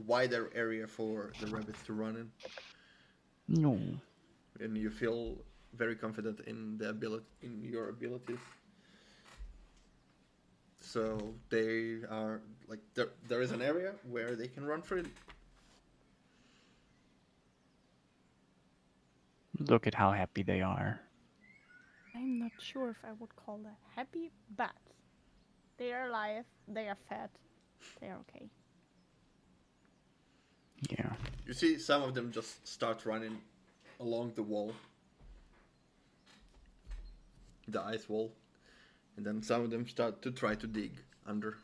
wider area for the rabbits to run in. No. And you feel very confident in your abilities. So they are like there is an area where they can run freely. Look at how happy they are. I'm not sure if I would call that happy, but they are alive, they are fed, they are okay. Yeah. You see some of them just start running along the wall. The ice wall. And then some of them start to try to dig under.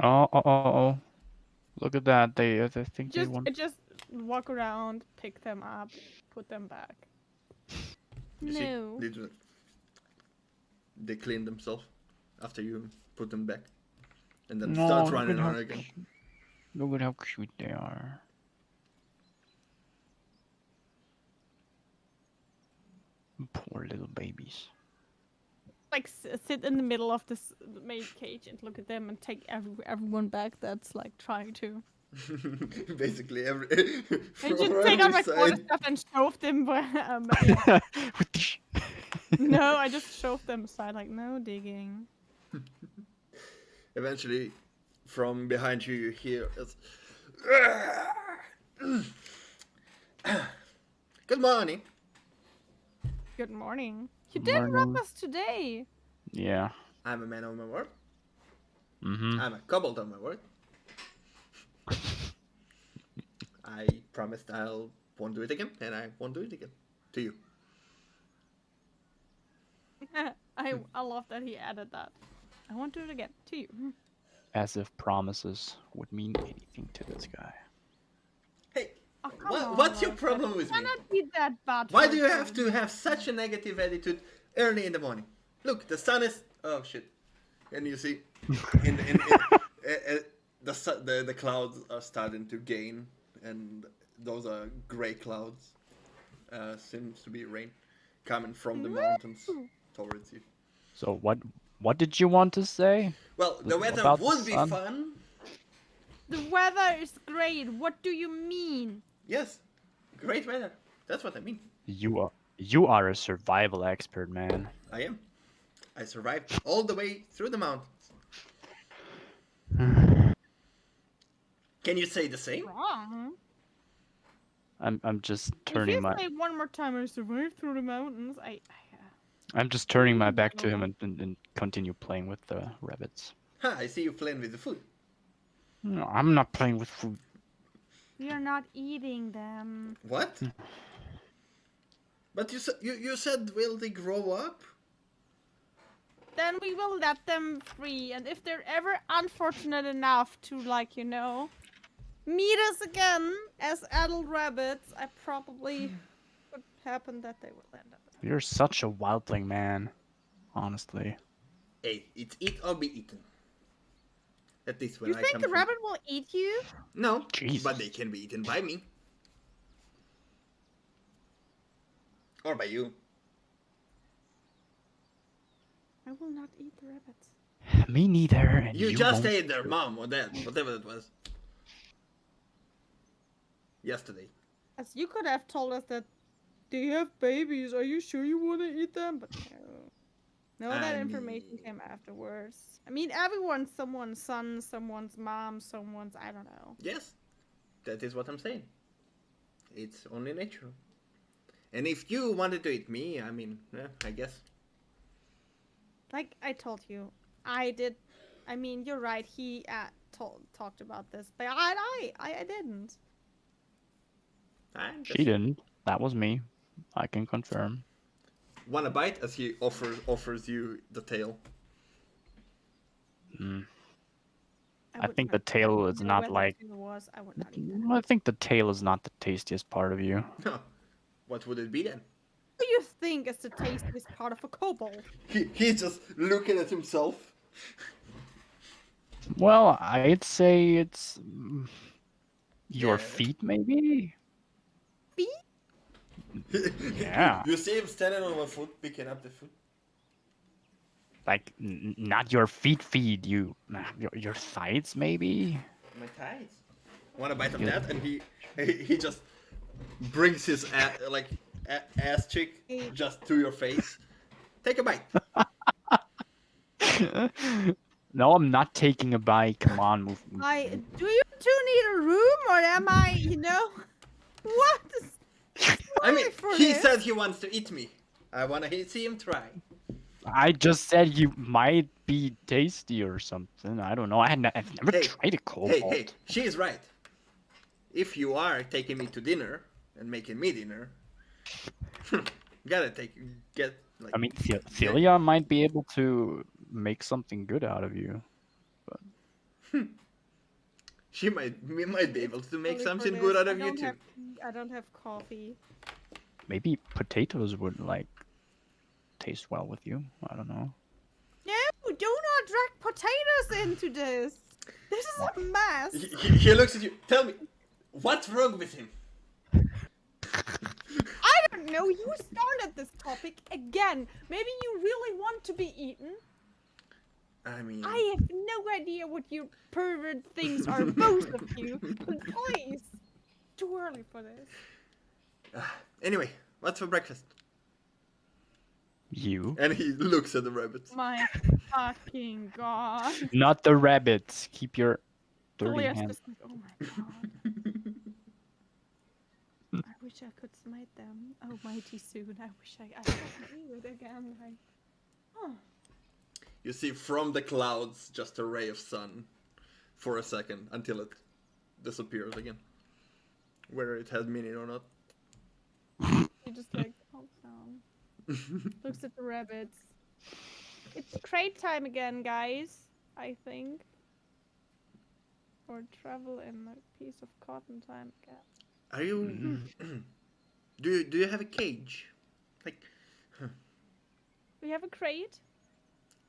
Oh. Look at that. I think they want. Just walk around, pick them up, put them back. You No. see, they clean themselves after you put them back. And then start running around again. Look at how cute they are. Poor little babies. like sit in the middle of this main cage and look at them and take everyone back that's like trying to. Basically, every And just from take out every my quarter side. stuff and shove them. Yeah. No, I just shove them aside like no digging. Eventually, from behind you, you hear it's. Good morning. Good morning. You Good didn't rob morning. us today. Yeah. I'm a man of my word. Mm-hmm. I'm a kobold of my word. I promised I won't do it again, and I won't do it again. To you. I love that he added that. I won't do it again to you. As if promises would mean anything to this guy. Hey, Oh, come on, what's your Loatheb. problem with You me? cannot be that bad. Why do you towards have to him. have such a negative attitude early in the morning? Look, the sun is. Oh shit! And you see, the clouds are starting to gain, and those are gray clouds. Seems to be rain coming from the mountains towards you. So what did you want to say? Well, the weather About the would be sun? fun. The weather is great. What do you mean? Yes, great weather. That's what I mean. You are a survival expert, man. I am. I survived all the way through the mountains. Can you say the same? Wrong. I'm just If turning you my say one more time, I survived through the mountains. I'm just turning my back to him and continue playing with the rabbits. Ha! I see you playing with the food. No, I'm not playing with food. We are not eating them. What? But you said will they grow up? Then we will let them free, and if they're ever unfortunate enough to, like, meet us again as adult rabbits, I probably would happen that they will end up. You're such a wildling, man. Honestly. Hey, it's eat or be eaten. At least when You I think come the from... rabbit will eat you? No, Jesus. but they can be eaten by me. Or by you. I will not eat the rabbits. Me neither. And You just won't ate their too. mom or dad, whatever it was. Yesterday. As you could have told us that they have babies. Are you sure you want to eat them? But no. No, that I information mean- came afterwards. I mean, everyone's someone's son, someone's mom, someone's... I don't know. Yes, that is what I'm saying. It's only natural. And if you wanted to eat me, I mean, yeah, I guess. Like I told you, I did... I mean, you're right. He talked about this, but I didn't. I'm She didn't. That was me. I can confirm. Want a bite as he offers you the tail. I would think the not- tail is know not what like. the tail was. I would not eat that. I think the tail is not the tastiest part of you. Huh. What would it be then? What do you think is the tastiest part of a kobold? He's just looking at himself. Well, I'd say it's your Yeah. feet, maybe. Feet? Yeah. You see him standing on one foot, picking up the food. Like not your feet, you your thighs, maybe. My thighs. Want a bite of Yeah. that? And he just brings his ass cheek just to your face. Take a bite. No, I'm not taking a bite. Come on, move. Do you two need a room, or am I, what? I mean, for he this? said he wants to eat me. I wanna see him try. I just said you might be tasty or something. I don't know. I've never Hey, tried a kobold. Hey, she is right. If you are taking me to dinner and making me dinner, get like. I mean, Thilia might be able to make something good out of you. We might be able to make Only for something this. good out I of you don't too. have tea, I don't have coffee. Maybe potatoes would like taste well with you. I don't know. No, do not drag potatoes into this. This is a mess. He looks at you. Tell me, what's wrong with him? I don't No, you started this topic again. Maybe you really want to be eaten. I mean, I have no idea what your pervert things are, both of you. But please, too early for this. anyway, what's for breakfast? You. And he looks at the rabbits. My fucking god. Not the rabbits. Keep your dirty Thilia's hands. just like, oh my god. I wish I could smite them. Oh, mighty soon. I wish I could do it again. Like, oh. You see from the clouds just a ray of sun for a second until it disappears again. Whether it has meaning or not. He just like calms down. Looks at the rabbits. It's crate time again, guys. I think. Or travel in a piece of cotton time again. Are you... do you have a cage? Like... We have a crate?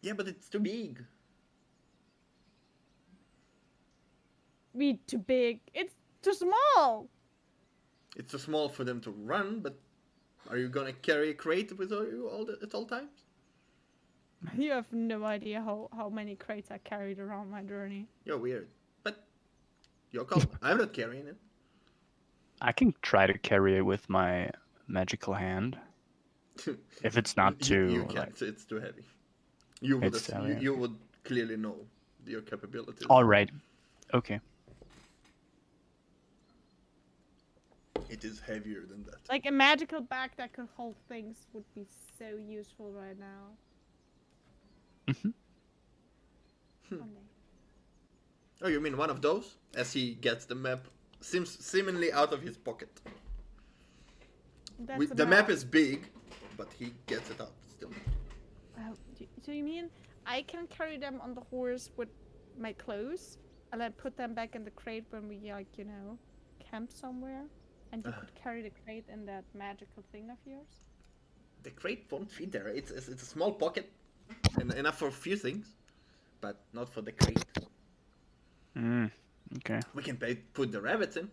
Yeah, but it's too big. Be too big. It's too small. It's too small for them to run, but are you gonna carry a crate with you at all times? You have no idea how many crates I carried around my journey. You're weird. But your call. I'm not carrying it. I can try to carry it with my magical hand. If it's not too... You can't. like- It's too heavy. You would, It's, you would clearly know your capabilities. Alright. Okay. It is heavier than that. Like a magical bag that could hold things would be so useful right now. Mhm. One day. Oh, you mean one of those? As he gets the map seemingly out of his pocket. That's The map is big, but he gets it out still. Oh, so you mean I can carry them on the horse with my clothes, and then put them back in the crate when we, like, you know, camp somewhere? And you could carry the crate in that magical thing of yours? The crate won't fit there. It's a small pocket, and enough for a few things, but not for the crate. Okay. We can put the rabbits in.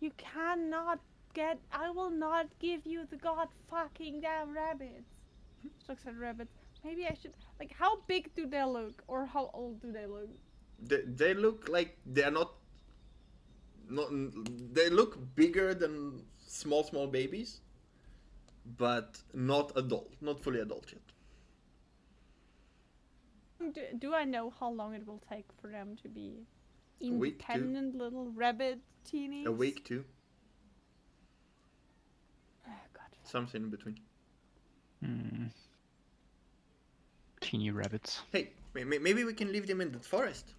You cannot get. I will not give you the god fucking damn rabbits. She looks at rabbits. Maybe I should. Like, how big do they look? Or how old do they look? They look like they're not. They look bigger than small babies, but not adult, not fully adult yet. Do I know how long it will take for them to be week, two. independent little rabbit teenies? A week, two, Oh, God. something in between. Teeny rabbits. Hey, maybe we can leave them in the forest.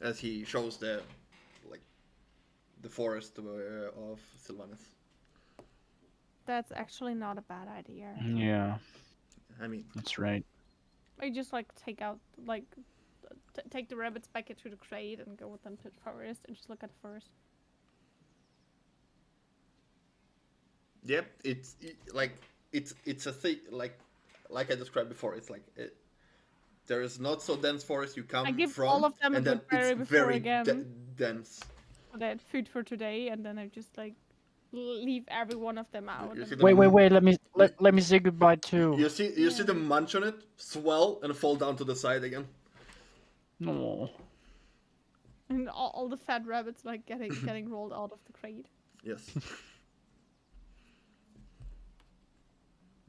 As he shows the forest of Sylvanas. That's actually not a bad idea. Yeah, I mean, that's right. I just like take out like take the rabbits back into the crate and go with them to the forest and just look at the forest. yep, it's a thing like I described before. It's like there is not so dense forest you come I give from, all of them a and then good berry it's before very again. dense. So they had food for today, and then I just like leave every one of them out. You see and- the Wait. Let me say goodbye too. You see Yeah. them munch on it, swell, and fall down to the side again. No. And all the fat rabbits like getting rolled out of the crate. Yes.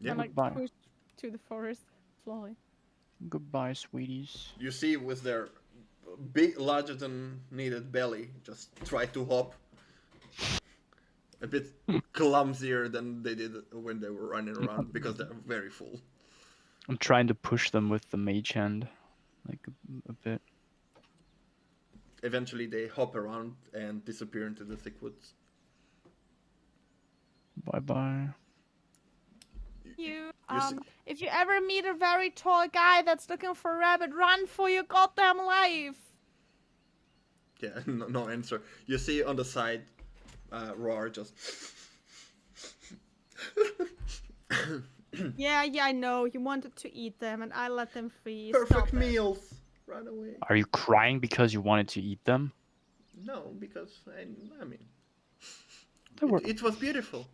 Yeah. And like Goodbye. pushed to the forest slowly. Goodbye, sweeties. You see with their big, larger than needed belly, just try to hop. A bit clumsier than they did when they were running around because they're very full. I'm trying to push them with the mage hand, like a bit. Eventually, they hop around and disappear into the thick woods. Bye bye. You You see- if you ever meet a very tall guy that's looking for a rabbit, run for your goddamn life. Yeah, no answer. You see on the side, Roar just. Yeah, I know. You wanted to eat them, and I let them free. Perfect Stop it. meals. Run away. Are you crying because you wanted to eat them? No, because I mean, It was beautiful.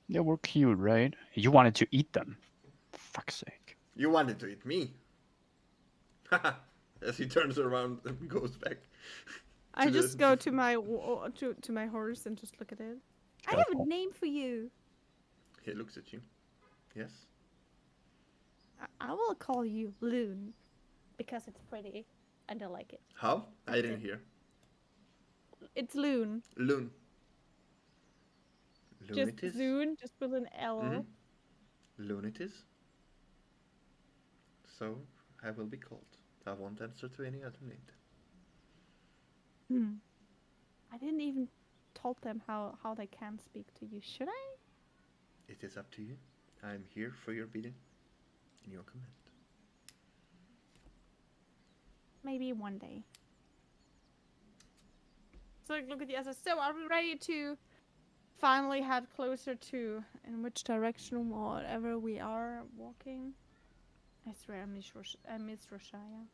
They were cute, right? You wanted to eat them. For fuck's sake. You wanted to eat me. As he turns around and goes back. I To just the- go to my to my horse and just look at it. I have a name for you. He looks at you. Yes. I will call you Loon because it's pretty and I like it. How? I didn't hear. It's Loon. Loon. Just Loonitis? Loon, just with an L. Mhm. Loonitis? So, I will be called. I won't answer to any other name then. Hmm. I didn't even told them how they can speak to you. Should I? It is up to you. I am here for your bidding. In your command. Maybe one day. So look at the others. So are we ready to finally head closer to in which direction whatever we are walking? I swear I miss Roshaya.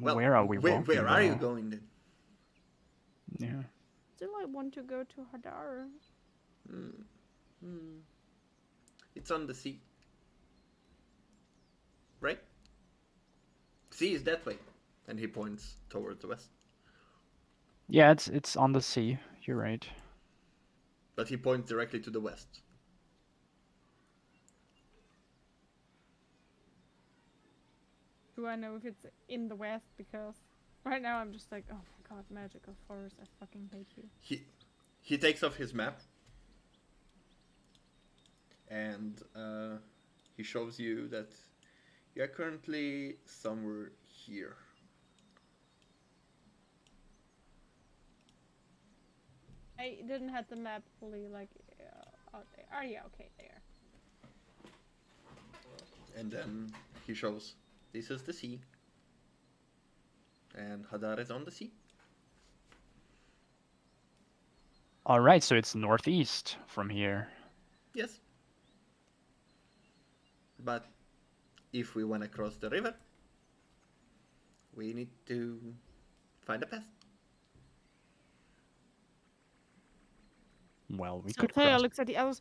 Well, where are we walking? Where are you though? going then? Yeah. Still I want to go to Hadar. It's on the sea. Right? Sea is that way. And he points towards the west. Yeah, it's on the sea. You're right. But he points directly to the west. Do I know if it's in the west? Because right now I'm just like, oh my god, magical forest, I fucking hate you. He takes off his map. And he shows you that you are currently somewhere here. I didn't have the map fully like out there. Oh yeah, okay, there. And then he shows this is the sea. And Hadar is on the sea. All right, so it's northeast from here. Yes. But if we want to cross the river, we need to find a path. Well, we So could Thilia cross. looks at the others.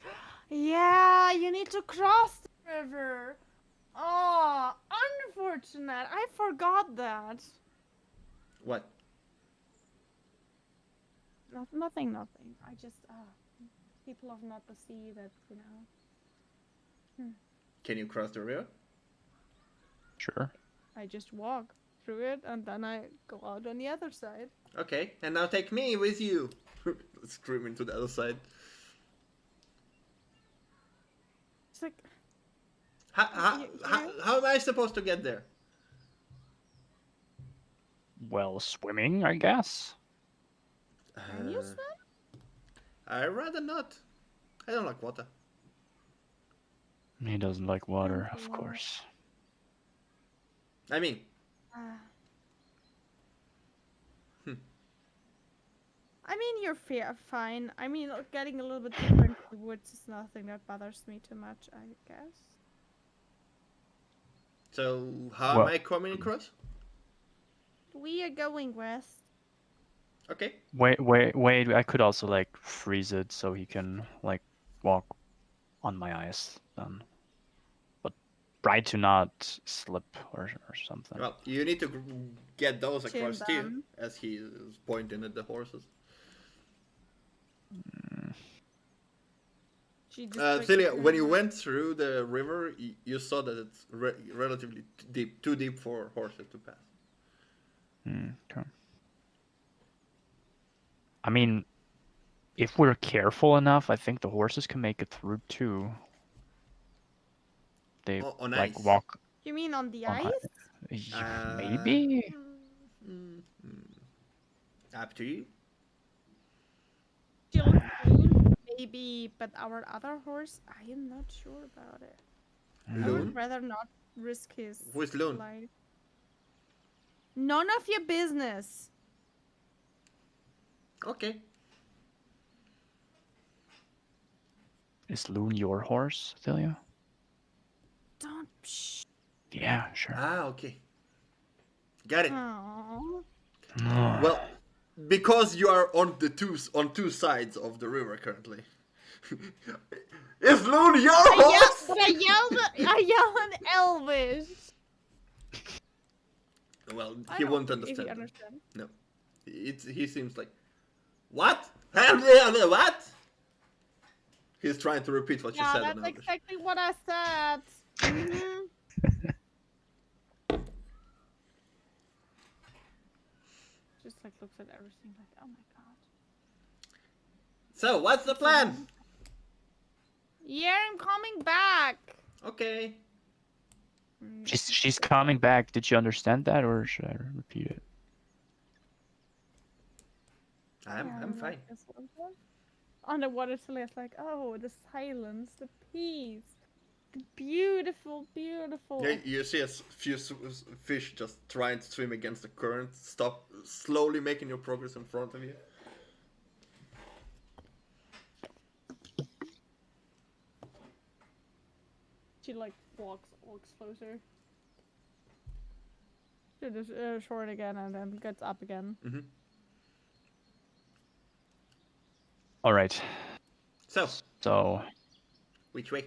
Yeah, you need to cross the river. Oh, unfortunate. I forgot that. What? Nothing. I just, people of not the sea that, you know. Can you cross the river? Sure. I just walk through it and then I go out on the other side. Okay, and now take me with you. Screaming to the other side. It's like, How am I supposed to get there? Well, swimming, I guess. can you swim? I'd rather not. I don't like water. He doesn't like water, of Well. course. I mean, I mean, you're fine. I mean, getting a little bit deeper into the woods is nothing that bothers me too much, I guess. so how Well- am I coming across? We are going west. Okay. Wait, I could also like freeze it so he can like walk on my ice then. But try to not slip or something. Well, you need to get those Chin across too, them. as he is pointing at the horses. She just Thilia, when you went through the river, you saw that it's relatively deep, too deep for horses to pass. Okay. I mean, if we're careful enough, I think the horses can make it through too. They On like ice. walk You mean on the on ice? maybe. Up to you. She looks green, maybe, but our other horse, I am not sure about it. I Loon? would rather not risk his Who is Loon? life. None of your business. Okay. Is Loon your horse, Thilia? Don't. Shh. Yeah, sure. Ah, okay. Got it. Aww. Well, because you are on two sides of the river currently. Is Loon your horse? I yell in Elvish. Well, I he don't won't think if he understand. understand. No, he seems like, what? What? He's trying to repeat what you Yeah, said. that's in English. exactly what I said. Mhm. Just like looks at everything like, oh my god. So, what's the plan? Yeah, I'm coming back. Okay. She's coming back. Did you understand that, or should I repeat it? I'm fine. Underwater Thilia is like, oh, the silence, the peace, the beautiful, beautiful. Yeah, you see a few fish just trying to swim against the current. Stop, slowly making your progress in front of you. She like walks closer to the shore again and then gets up again. Mm-hmm. All right. So, which way?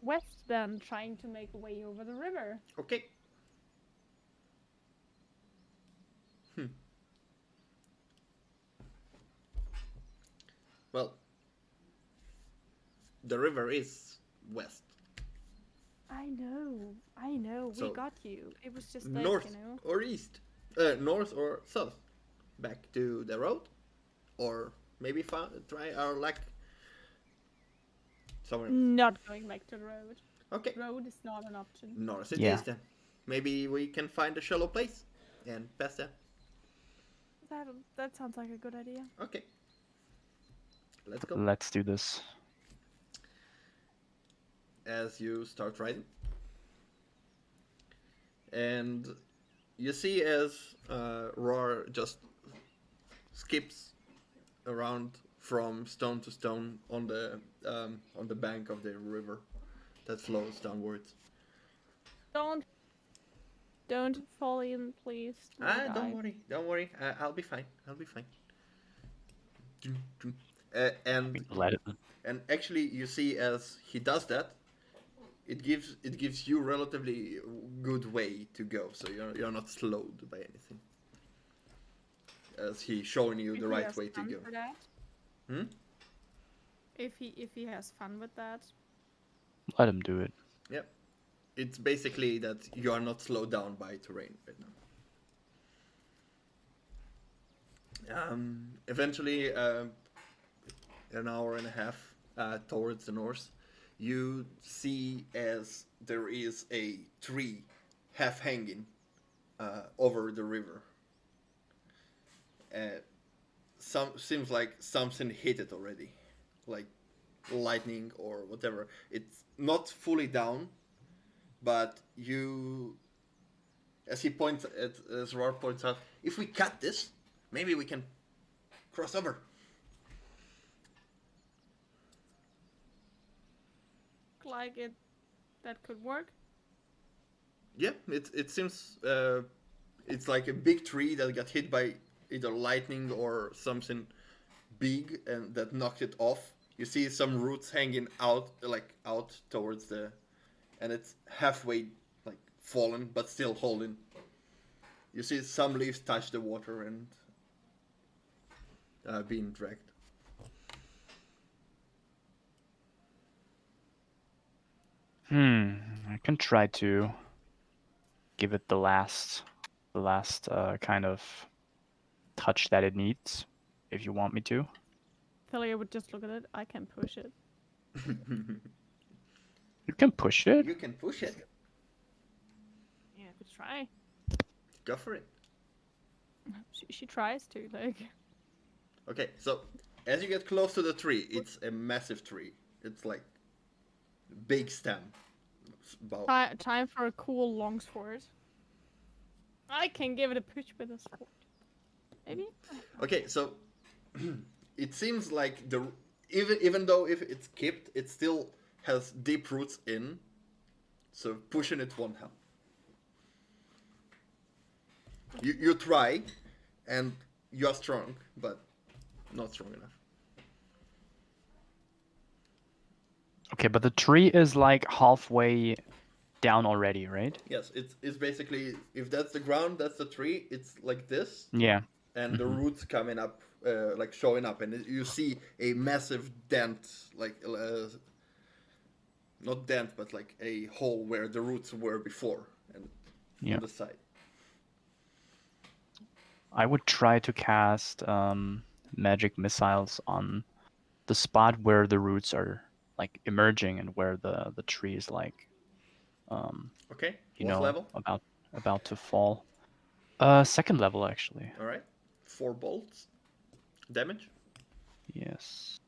West then, trying to make a way over the river. Okay. Well, the river is west. I know. So, we got you. It was just like, North you know. or east? North or south? Back to the road? Or maybe try our luck somewhere else? Not going back to the road. Okay. Road is not an option. North it Yeah. is then. Maybe we can find a shallow place and pass there. That sounds like a good idea. Okay. Let's go. Let's do this. As you start riding. And you see as Roar just skips around from stone to stone on the bank of the river that flows downwards. Don't fall in, please. Don't worry. I'll be fine. And Let it. And actually, you see, as he does that, it gives you relatively good way to go, so you're not slowed by anything. As he's showing you the right way to go. If he has fun with that. Let him do it. Yep. It's basically that you are not slowed down by terrain right now. Eventually, an hour and a half towards the north, you see as there is a tree half hanging over the river. Seems like something hit it already, like lightning or whatever. It's not fully down, but as Roar points out, if we cut this, maybe we can cross over. Like that could work. Yeah, it seems it's like a big tree that got hit by either lightning or something big and that knocked it off. You see some roots hanging out towards and it's halfway like fallen but still holding. You see some leaves touch the water and being dragged. I can try to give it the last kind of touch that it needs, if you want me to. Thilia would just look at it. I can push it. You can push it. You can push it. Yeah, could try. Go for it. She tries to, like. Okay, so as you get close to the tree, it's a massive tree. It's like big stem. Time for a cool longsword. I can give it a push with a sword. Maybe? Okay, so it seems like even though if it's kipped, it still has deep roots in. So pushing it won't help. You try, and you are strong, but not strong enough. Okay, but the tree is like halfway down already, right? Yes, it's basically, if that's the ground, that's the tree. It's like this, Yeah. and the roots coming up, like showing up, and you see a massive dent, like not dent, but like a hole where the roots were before, and Yeah. on the side. I would try to cast magic missiles on the spot where the roots are like emerging and where the tree is like Okay, you what know level? about to fall. Second level actually. All right, 4 bolts, damage. Yes.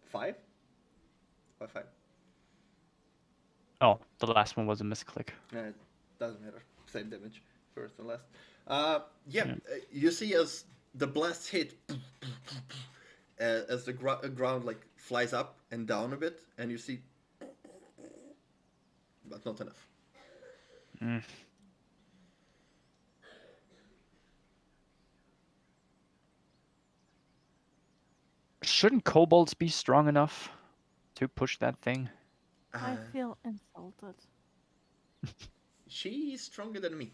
5. Why 5? Oh, the last one was a misclick. It doesn't matter. Same damage, first and last. You see as the blast hit, as the ground like flies up and down a bit, and you see, but not enough. Mm. Shouldn't kobolds be strong enough to push that thing? I feel insulted. She is stronger than me.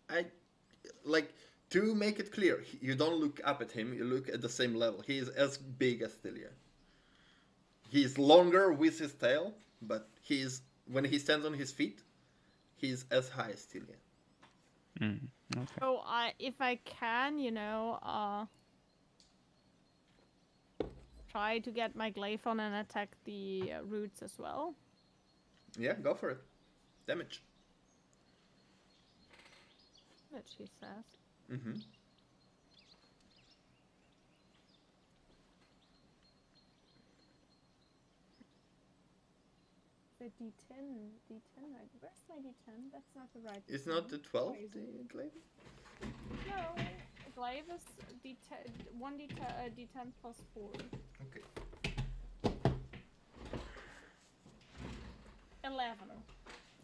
I like to make it clear. You don't look up at him. You look at the same level. He is as big as Thilia. He's longer with his tail, but when he stands on his feet, he's as high as Thilia. Okay. So if I can, try to get my glaive on and attack the roots as well. Yeah, go for it. Damage. That she says. Mm-hmm. The D10, right? Where's my D10? That's not the right. It's not the 12, Where is the it? glaive? No, glaive is D10, 1d10 plus 4. Okay. 11.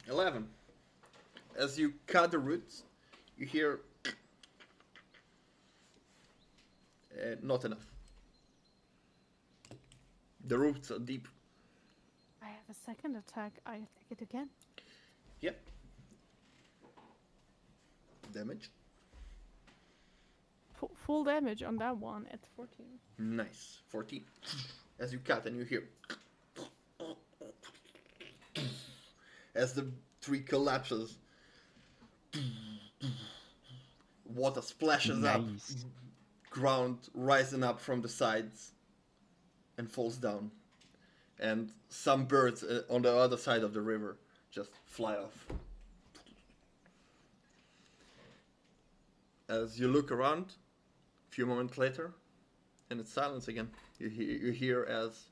11. As you cut the roots, you hear not enough. The roots are deep. I have a second attack. I attack it again. Yep. Damage. Full damage on that one at 14. Nice. 14. As you cut and you hear as the tree collapses, water splashes up, Nice. ground rising up from the sides and falls down. And some birds on the other side of the river just fly off. As you look around, a few moments later, and it's silence again. You hear as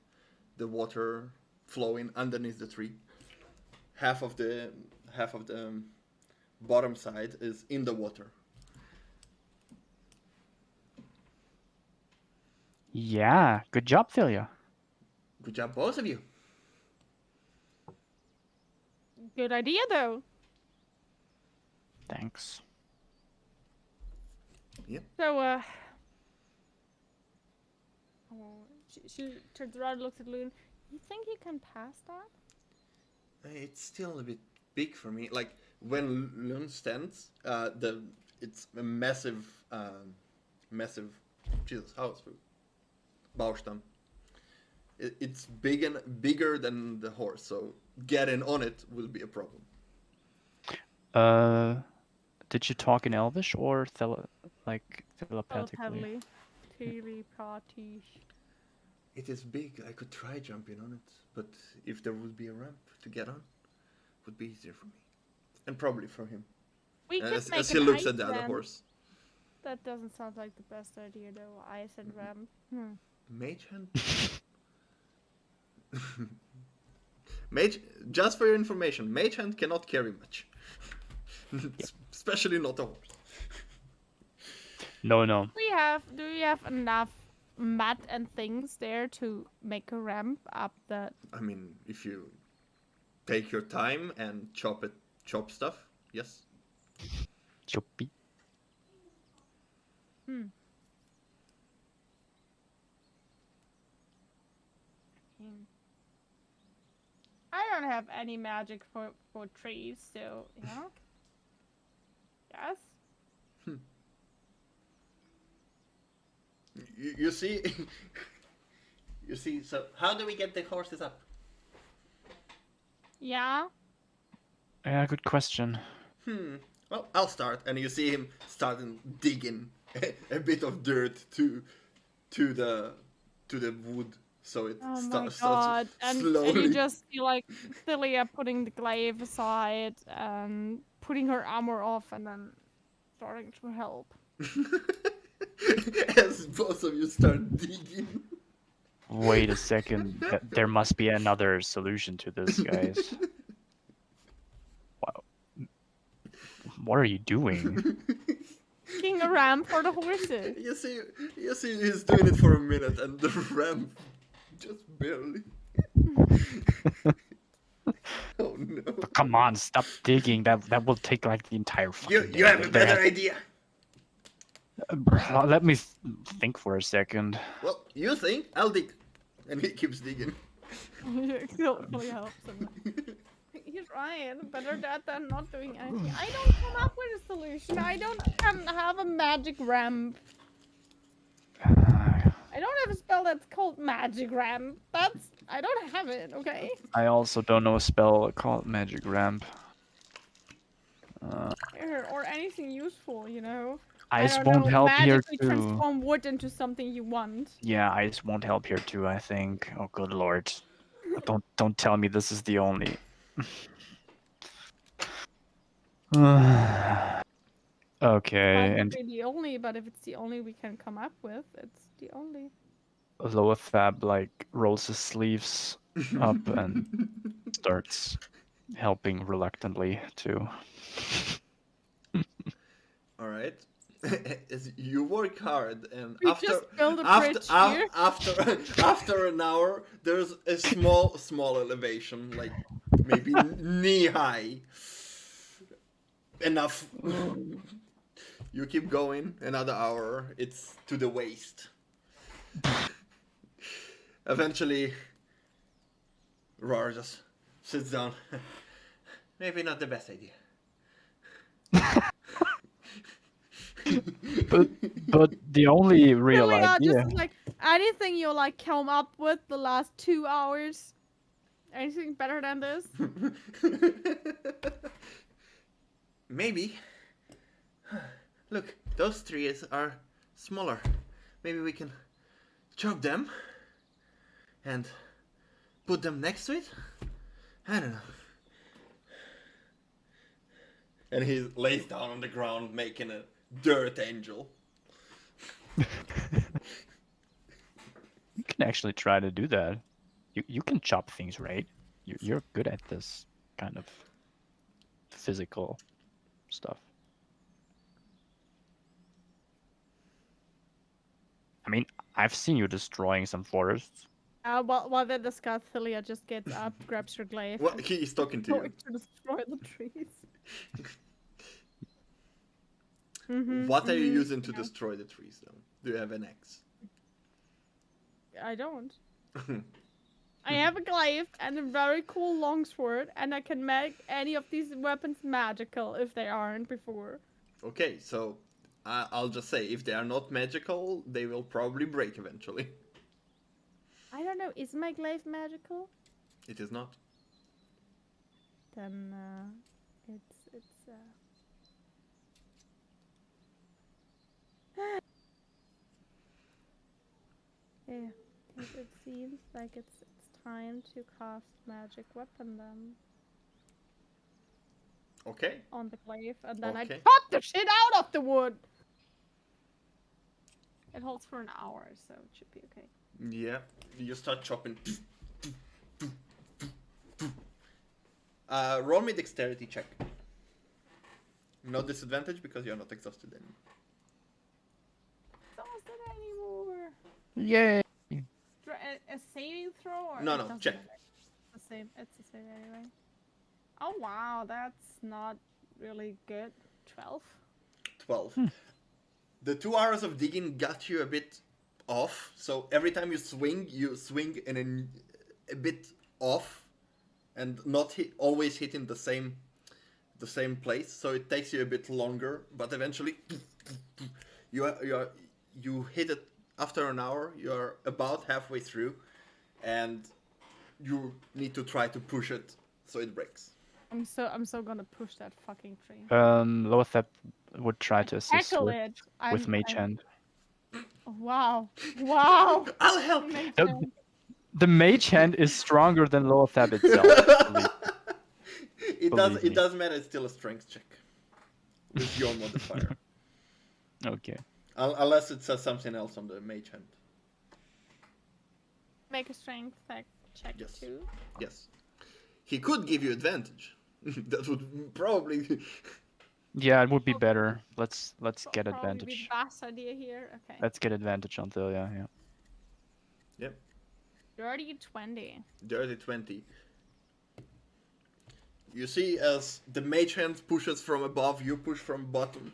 the water flowing underneath the tree. Half of the bottom side is in the water. Yeah, good job, Thilia. Good job, both of you. Good idea, though. Thanks. Yep. So, she turns around, looks at Loon. You think you can pass that? It's still a bit big for me. Like when Lund stands, it's a massive, Jesus, house food. Baustam. It's big and bigger than the horse, so getting on it will be a problem. Did you talk in Elvish or telepathically? Telepathy. It is big. I could try jumping on it, but if there would be a ramp to get on, it would be easier for me, and probably for him. We could make As he an looks ice at the other ramp. horse. That doesn't sound like the best idea, though. Ice and ramp. Mage hand. Just for your information, mage hand cannot carry much, especially not a horse. No. Do you have enough mat and things there to make a ramp up the? I mean, if you take your time and chop stuff, yes. Choppy. Hmm. I don't have any magic for trees, so yeah. Yes. You see, you see. So how do we get the horses up? Yeah. Yeah, good question. Well, I'll start, and you see him starting digging a bit of dirt to the wood, so it Oh my starts god. And slowly. you just see like Thilia putting the glaive aside and putting her armor off and then starting to help. As both of you start digging. Wait a second. There must be another solution to this, guys. Wow. What are you doing? Making a ramp for the horses. You see, he's doing it for a minute, and the ramp just barely. Oh no! But come on, stop digging. That will take like the entire fucking day. You have a better idea. Let me think for a second. Well, you think I'll dig, and he keeps digging. It really helps him. He's right. Better that than not doing anything. I don't come up with a solution. I don't have a magic ramp. I don't have a spell that's called magic ramp. I don't have it, okay? I also don't know a spell called Magic Ramp. Or anything useful, you know? Ice I don't won't know, help here magically too. transform wood into something you want. Yeah, ice won't help here too, I think. Oh good lord. Don't tell me this is the only. Okay, and Possibly the only, but if it's the only we can come up with, it's the only. Loatheb like rolls his sleeves up and starts helping reluctantly too. All right. You work hard, and We after just build a after bridge af- here. after an hour, there's a small elevation, like maybe knee high. Enough. You keep going. Another hour. It's to the waist. Eventually, Roar just sits down. Maybe not the best idea. But the only real Really, idea. just like anything you like come up with the last 2 hours. Anything better than this? Maybe. Look, those trees are smaller. Maybe we can chop them and put them next to it. I don't know. And he lays down on the ground making a dirt angel. You can actually try to do that. You can chop things, right? You're good at this kind of physical stuff. I mean, I've seen you destroying some forests. While they discuss, Thilia just gets up, grabs her glaive, Well, and he's talking to going you. to destroy the trees. What are you using to destroy the trees, though? Do you have an axe? I don't. I have a glaive and a very cool longsword, and I can make any of these weapons magical if they aren't before. Okay, so I'll just say, if they are not magical, they will probably break eventually. I don't know, is my glaive magical? It is not. Then, yeah, it seems like it's time to cast magic weapon then. Okay. On the glaive, and then I Okay. chop the shit out of the wood! It holds for an hour, so it should be okay. Yeah, you start chopping. Roll me dexterity check. No disadvantage because you're not exhausted anymore. Exhausted anymore. Yay! A saving throw or No, it no, doesn't check. matter? The same. It's the same anyway. Oh wow, that's not really good. 12. 12. The 2 hours of digging got you a bit off, so every time you swing in a bit off, and not always hitting the same place. So it takes you a bit longer, but eventually you hit it after an hour. You're about halfway through, and you need to try to push it so it breaks. I'm so gonna push that fucking tree. Loatheb would try to assist Tackle with, it. with Mage Hand. Wow. Wow. I'll help. Makes The, sense. the Mage Hand is stronger than Loatheb itself. It Believe me. doesn't matter. It's still a strength check with your modifier, Okay. unless it says something else on the mage hand. Make a strength check Yes. too. Yes, he could give you advantage. That would probably. Yeah, it would be better. Let's get Probably be advantage. the best idea here. Okay. Let's get advantage on Thilia, yeah. Yep. Dirty 20. Dirty 20. You see as the mage hand pushes from above, you push from bottom,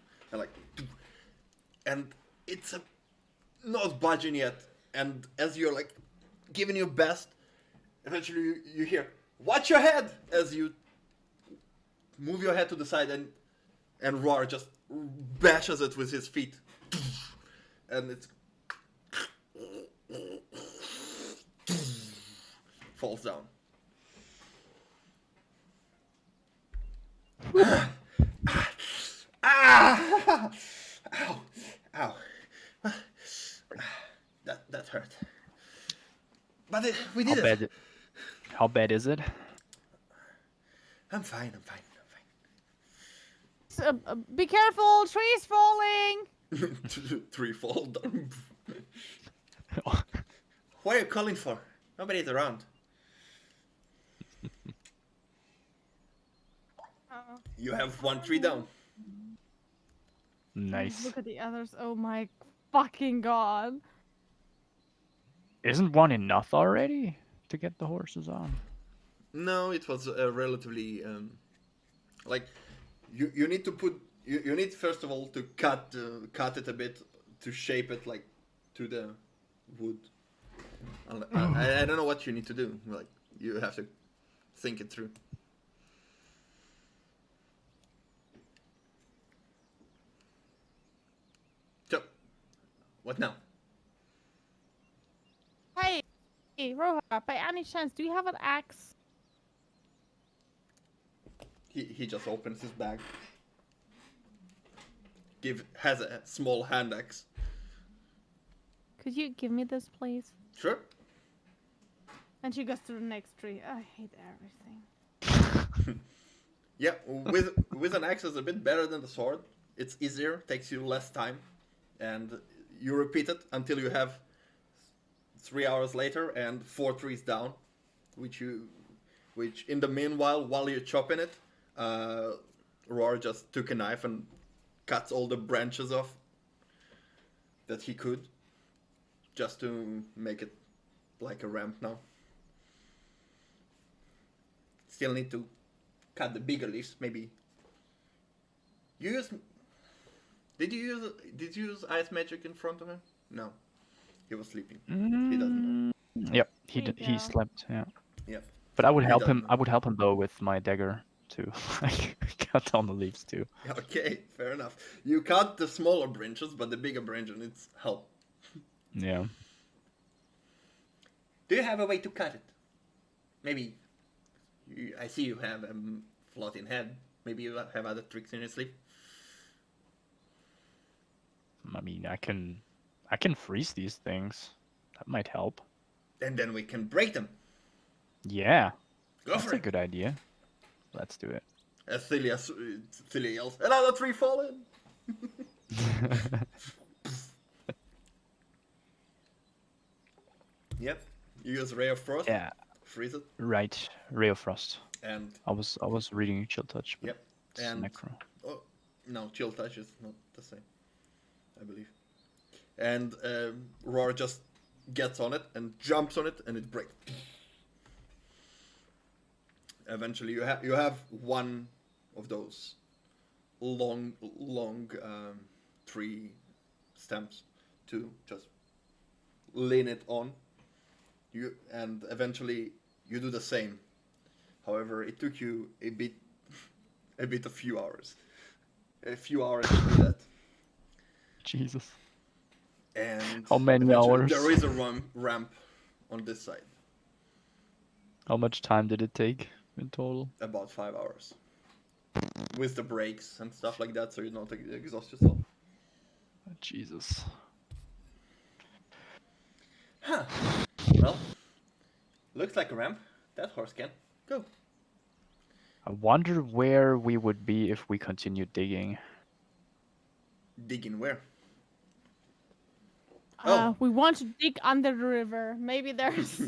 and it's not budging yet. And as you're like giving your best, eventually you hear, "Watch your head!" as you move your head to the side, and Roar just bashes it with his feet, and it's falls down. Ah! Ow! Ow! That hurt. But we did it. How bad is it? I'm fine. So, be careful, trees falling. 3 fall down. What are you calling for? Nobody's around. You have 1 tree down. Nice. Look at the others. Oh my fucking god. Isn't one enough already to get the horses on? No, it was relatively like you need to put you need first of all to cut it a bit to shape it like to the wood. I don't know what you need to do. Like you have to think it through. So, what now? Hey, Roha, by any chance, do you have an axe? He just opens his bag. Has a small hand axe. Could you give me this, please? Sure. And she goes to the next tree. I hate everything. Yeah, with an axe is a bit better than the sword. It's easier, takes you less time, and you repeat it until you have 3 hours later and 4 trees down, which in the meanwhile, while you're chopping it, Roar just took a knife and cuts all the branches off that he could, just to make it like a ramp now. Still need to cut the bigger leaves, maybe. Did you use ice magic in front of him? No, he was sleeping. He doesn't know. Yep, There you he go. slept. Yeah. Yep. But I would He help doesn't him. know. I would help him though with my dagger to cut down the leaves too. Okay, fair enough. You cut the smaller branches, but the bigger branch needs help. Yeah. Do you have a way to cut it? Maybe. I see you have a floating head. Maybe you have other tricks in your sleeve. I mean, I can freeze these things. That might help. And then we can break them. Yeah. Go That's for a it. good idea. Let's do it. As Thilia yells, "Another tree fallen!" Yep. You use Ray of Frost. Yeah. Freeze it. Right. Ray of Frost. And I was reading Chill Touch. But yep. it's And Necro. oh no, Chill Touch is not the same, I believe. And Roar just gets on it and jumps on it, and it breaks. Eventually, you have one of those long tree stems to just lean it on. And eventually you do the same. However, it took you a few hours to do that. Jesus. And How many eventually hours? there is a ramp on this side. How much time did it take in total? About 5 hours. With the breaks and stuff like that, so you don't exhaust yourself. Jesus. Huh. Well, looks like a ramp. That horse can go. I wonder where we would be if we continued digging. Digging where? Oh. We want to dig under the river. Maybe there's.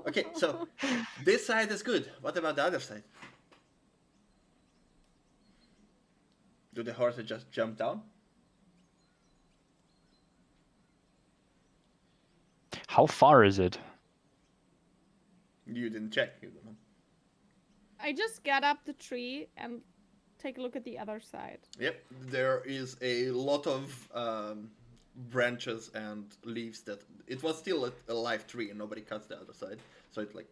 Okay, so this side is good. What about the other side? Do the horses just jump down? How far is it? You didn't check. You don't know. I just get up the tree and take a look at the other side. Yep, there is a lot of branches and leaves that it was still a live tree and nobody cuts the other side. So it's like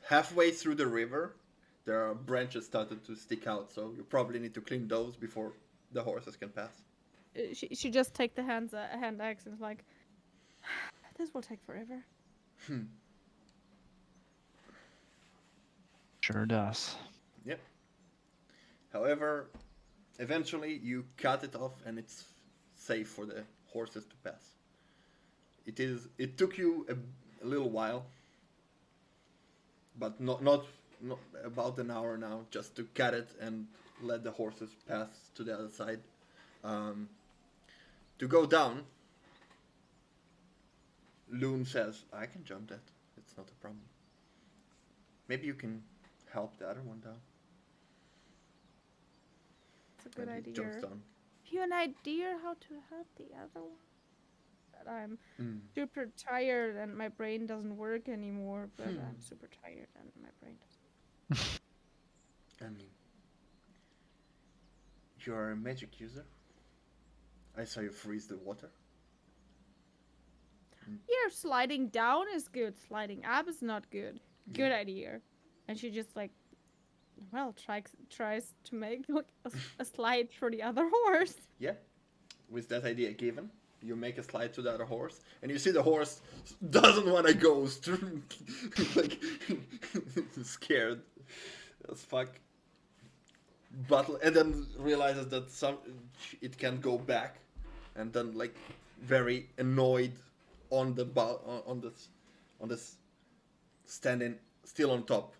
halfway through the river, there are branches started to stick out. So you probably need to clean those before the horses can pass. She just take the hand axe and is like, this will take forever. Sure does. Yep. However, eventually you cut it off and it's safe for the horses to pass. It took you a little while, but not about an hour now, just to cut it and let the horses pass to the other side. To go down, Loon says, I can jump that. It's not a problem. Maybe you can help the other one down. It's a good And he idea. jumps down. Have you an idea how to help the other one? That I'm super tired and my brain doesn't work anymore, but I'm super tired and my brain doesn't. I mean, you're a magic user. I saw you freeze the water. Yeah, sliding down is good. Sliding up is not good. Good idea. And she just like, well, tries to make like a slide for the other horse. Yeah. With that idea given, you make a slide to the other horse, and you see the horse doesn't want to go, like scared as fuck. But and then realizes that it can go back, and then like very annoyed on this standing still on top.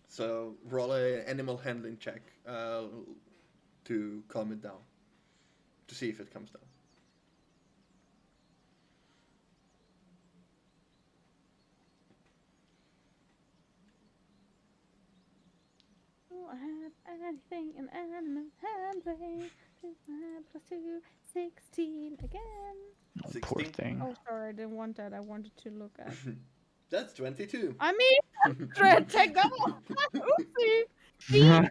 So roll a animal handling check to calm it down, to see if it comes down. I have anything in animal handling. +2, 16 again. Oh, poor 16? thing. Oh, sorry, I didn't want that. I wanted to look at. That's 22. I mean, take that off. Oopsie. See?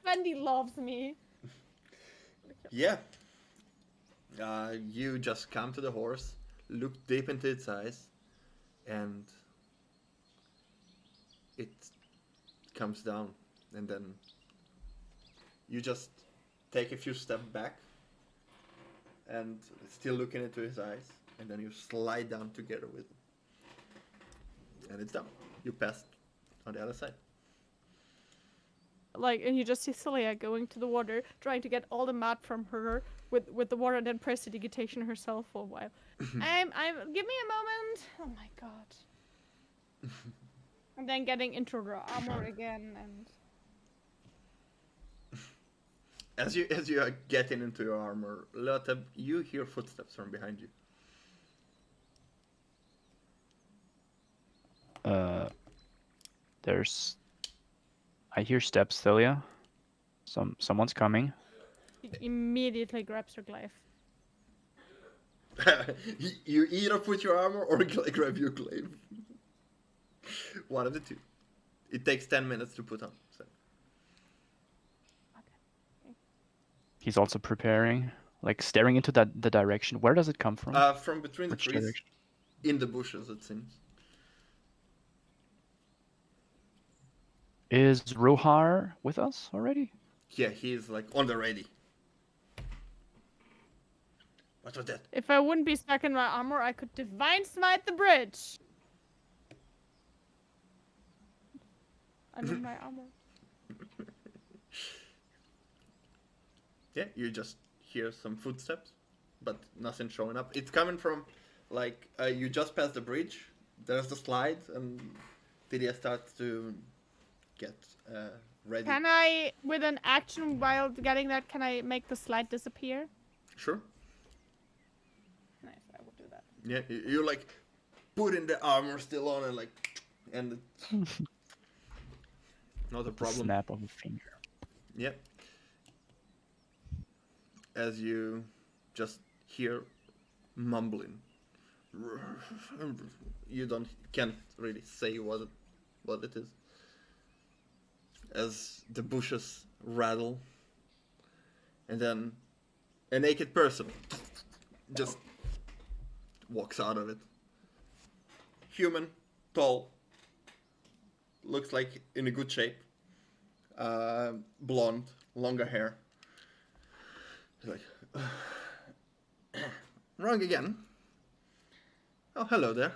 Wendy loves me. Yeah. You just come to the horse, look deep into its eyes, and it comes down. And then you just take a few steps back and still looking into his eyes, and then you slide down together with him. And it's down. You passed on the other side. Like, and you just see Thilia going to the water, trying to get all the mud from her with the water, and then prestidigitation herself for a while. Give me a moment. Oh my god. And then getting into her armor again, and As you are getting into your armor, Loatheb, you hear footsteps from behind you. I hear steps, Thilia. Someone's coming. she He immediately grabs your glaive. You either put your armor or grab your glaive. One of the two. It takes 10 minutes to put on. So. He's also preparing, like staring into the direction. Where does it come from? From between the Which trees, direction? in the bushes, it seems. Is Rohar with us already? Yeah, he's like on the ready. What was that? If I wouldn't be stuck in my armor, I could divine smite the bridge. I'm in my armor. Yeah, you just hear some footsteps, but nothing showing up. It's coming from, like, you just passed the bridge. There's the slide, and Thilia starts to get ready. Can I, with an action while getting that, can I make the slide disappear? Sure. Nice, I will do that. Yeah, you're like putting the armor still on, and like, and it's not a problem. Snap of a finger. Yeah. As you just hear mumbling. You can't really say what it is. As the bushes rattle, and then a naked person just walks out of it. Human, tall, looks like in a good shape. Blonde, longer hair. He's like, wrong again. Oh, hello there.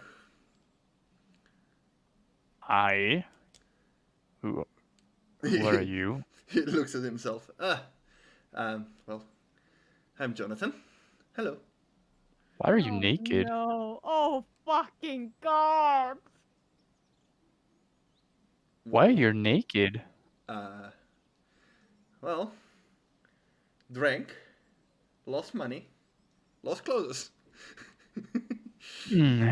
Hi. Who are you? He looks at himself. Well, I'm Jonathan. Hello. Why are you naked? No. Oh, fucking God. Why are you naked? Well, drank, lost money, lost clothes. Hmm.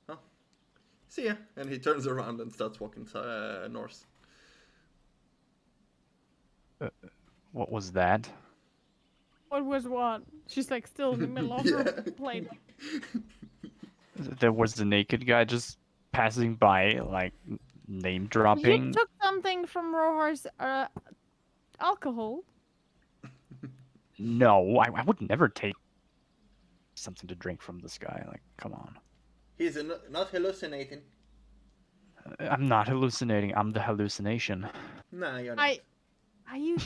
Well, see ya. And he turns around and starts walking north. What was that? What was what? She's like still in the middle of her plate. There was the naked guy just passing by, like name You dropping. took something from Rohar's alcohol. No, I would never take something to drink from this guy. Like, come on. He's not hallucinating. I'm not hallucinating. I'm the hallucination. Nah, you're not. Are you?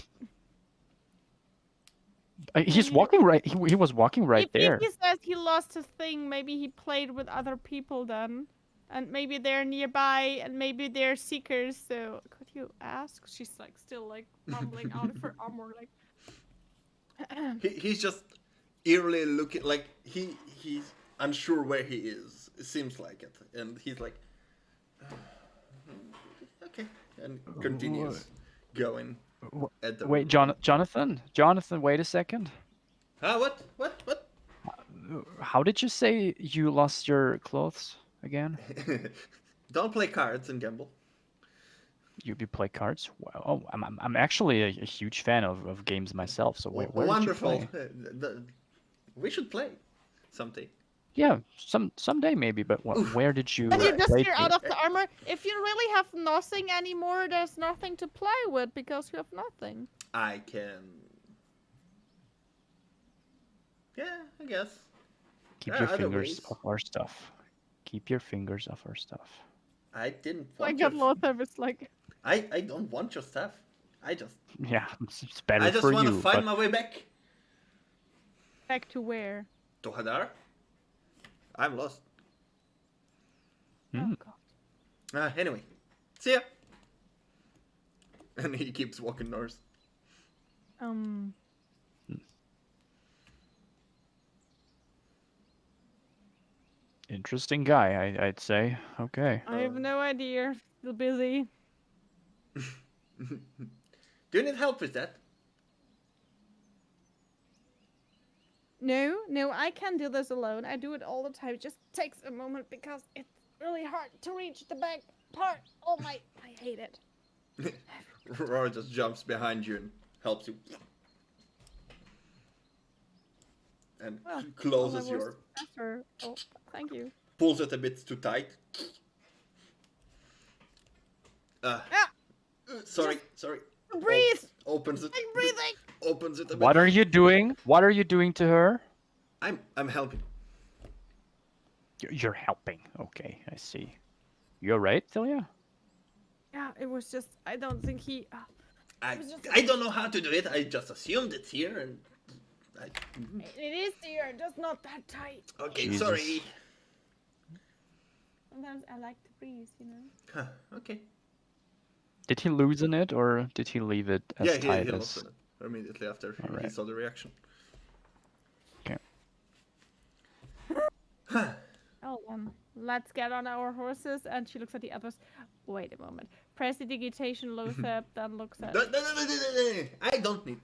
He's walking right. He was walking right there. If he says he lost his thing, maybe he played with other people then. And maybe they're nearby, and maybe they're seekers, so... Could you ask? She's like still like mumbling out of her armor, like... He's just eerily looking, like he's unsure where he is. It seems like it. And he's like... okay. And continues going at the... Wait, Jonathan? Jonathan, wait a second. What? How did you say you lost your clothes again? Don't play cards and gamble. You play cards? Wow, I'm actually a huge fan of games myself. So where Wonderful. did you play? We should play someday. Yeah, someday maybe. But where did you? And you just play hear out of the armor, if you really have nothing anymore, there's nothing to play with because you have nothing. I can... Yeah, I guess. Keep your fingers off our stuff. Keep your fingers off our stuff. I didn't I want got your... Loatheb, it's like... I don't want your stuff. I just it's better I just for want you. to find but... my way back. Back to where? To Hadar. I'm lost. Hmm. Oh god. Anyway. See ya. And he keeps walking north. Interesting guy, I'd say. Okay. I have no idea. Still busy. Do you need help with that? No, I can do this alone. I do it all the time. It just takes a moment because it's really hard to reach the back part. Oh my, I hate it. Roar just jumps behind you and helps you. And Oh, closes well, I was your... faster. Oh, thank you. Pulls it a bit too tight. Ah, Sorry. breathe! Opens it. I'm breathing! Opens it a bit. What are you doing? What are you doing to her? I'm helping. You're helping. Okay, I see. You alright, Thilia? Yeah, it was just, I don't think he... I don't know how to do it. I just assumed it's here and... It is there, just not that tight. Okay, Jesus. sorry. Sometimes I like to breathe, you know? Huh, okay. Did he loosen it or did he leave it as Yeah, tight he as? lost it immediately after he Alright. saw the reaction. Okay. Oh, let's get on our horses. And she looks at the others. Wait a moment. Press the digitation, Loatheb, then looks at... No, I don't need...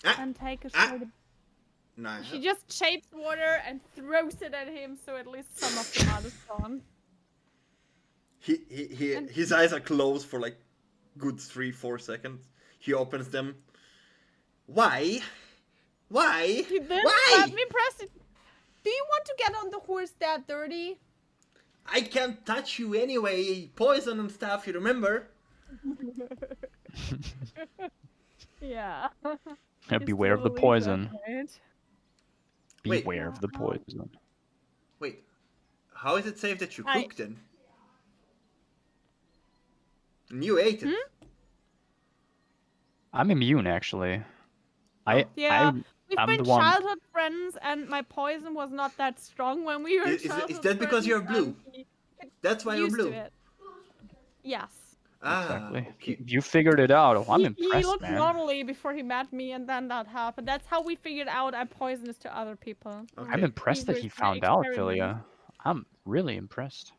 And take a short... Nah. She just shapes water and throws it at him, so at least some of the mud is gone. His eyes are closed for like good 3-4 seconds. He opens them. Why? You didn't let me press it. Do you want to get on the horse that dirty? I can't touch you anyway. Poison and stuff, you remember? Yeah. Beware of the poison. Wait. Beware of the poison. Wait. How is it safe that you cooked then? And you ate it. I'm immune, actually. Yeah, I'm we've the been one. childhood friends, and my poison was not that strong when we were childhood Is that because friends, you're blue? and he That's why you're used to blue. it. Yes. Exactly. Okay. You figured it out. Oh, I'm He impressed, looked man. normally before he met me, and then that happened. That's how we figured out I'm poisonous to other people. Okay. I'm impressed that He he was my found out, experiment. Thilia. I'm really impressed.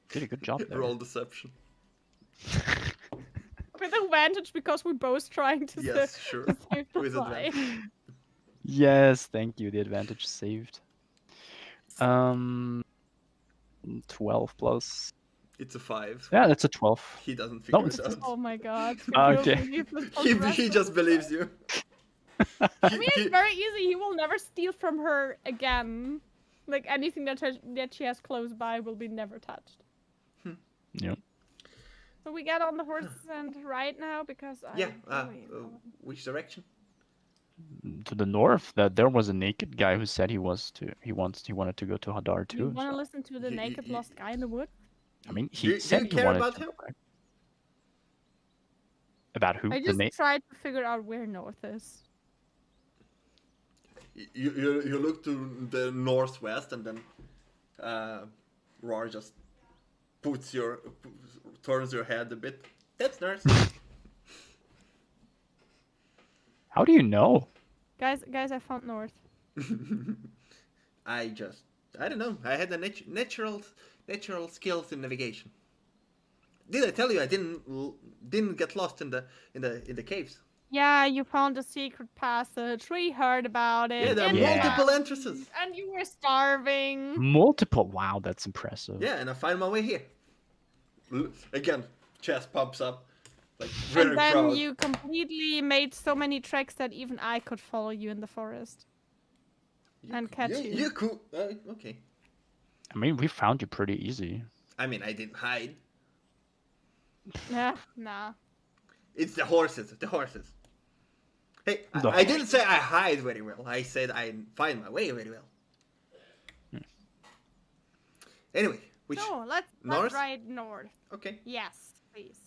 Did a good job there. Roll deception. With advantage because we're both trying to Yes, sure. save the With fly. Yes, thank you. The advantage saved. 12 plus. It's a 5. Yeah, that's a 12. He doesn't No, figure it's it out. Oh my god. Okay. He just believes you. I mean, it's very easy. He will never steal from her again. Like, anything that she has close by will be never touched. Yep. So we get on the horses and ride now because Yeah. really Which direction? To the north, that there was a naked guy who said he wanted to go to Hadar You too. want to so- listen to the naked lost guy in the wood? I mean, Do he you said he care wanted about to him? go back. About who? I The just tried to figure out where north is. You look to the northwest and then Roar just turns your head a bit. That's nice. How do you know? Guys, I found north. I don't know. I had a natural skills in navigation. Did I tell you I didn't get lost in the caves? Yeah, you found a secret passage. We heard about it. Yeah, there are in the multiple mountains, entrances. And you were starving. Multiple. Wow, that's impressive. Yeah, and I find my way here. Again, chest pops up, like very And then proud. you completely made so many tracks that even I could follow you in the forest. And catch you. You cool. Okay. I mean, we found you pretty easy. I mean, I didn't hide. Yeah, nah. It's the horses. The horses. Hey, The I didn't say I hide very well. I said I find my way very well. Anyway, which No, let's north? ride north. Okay, Yes, please.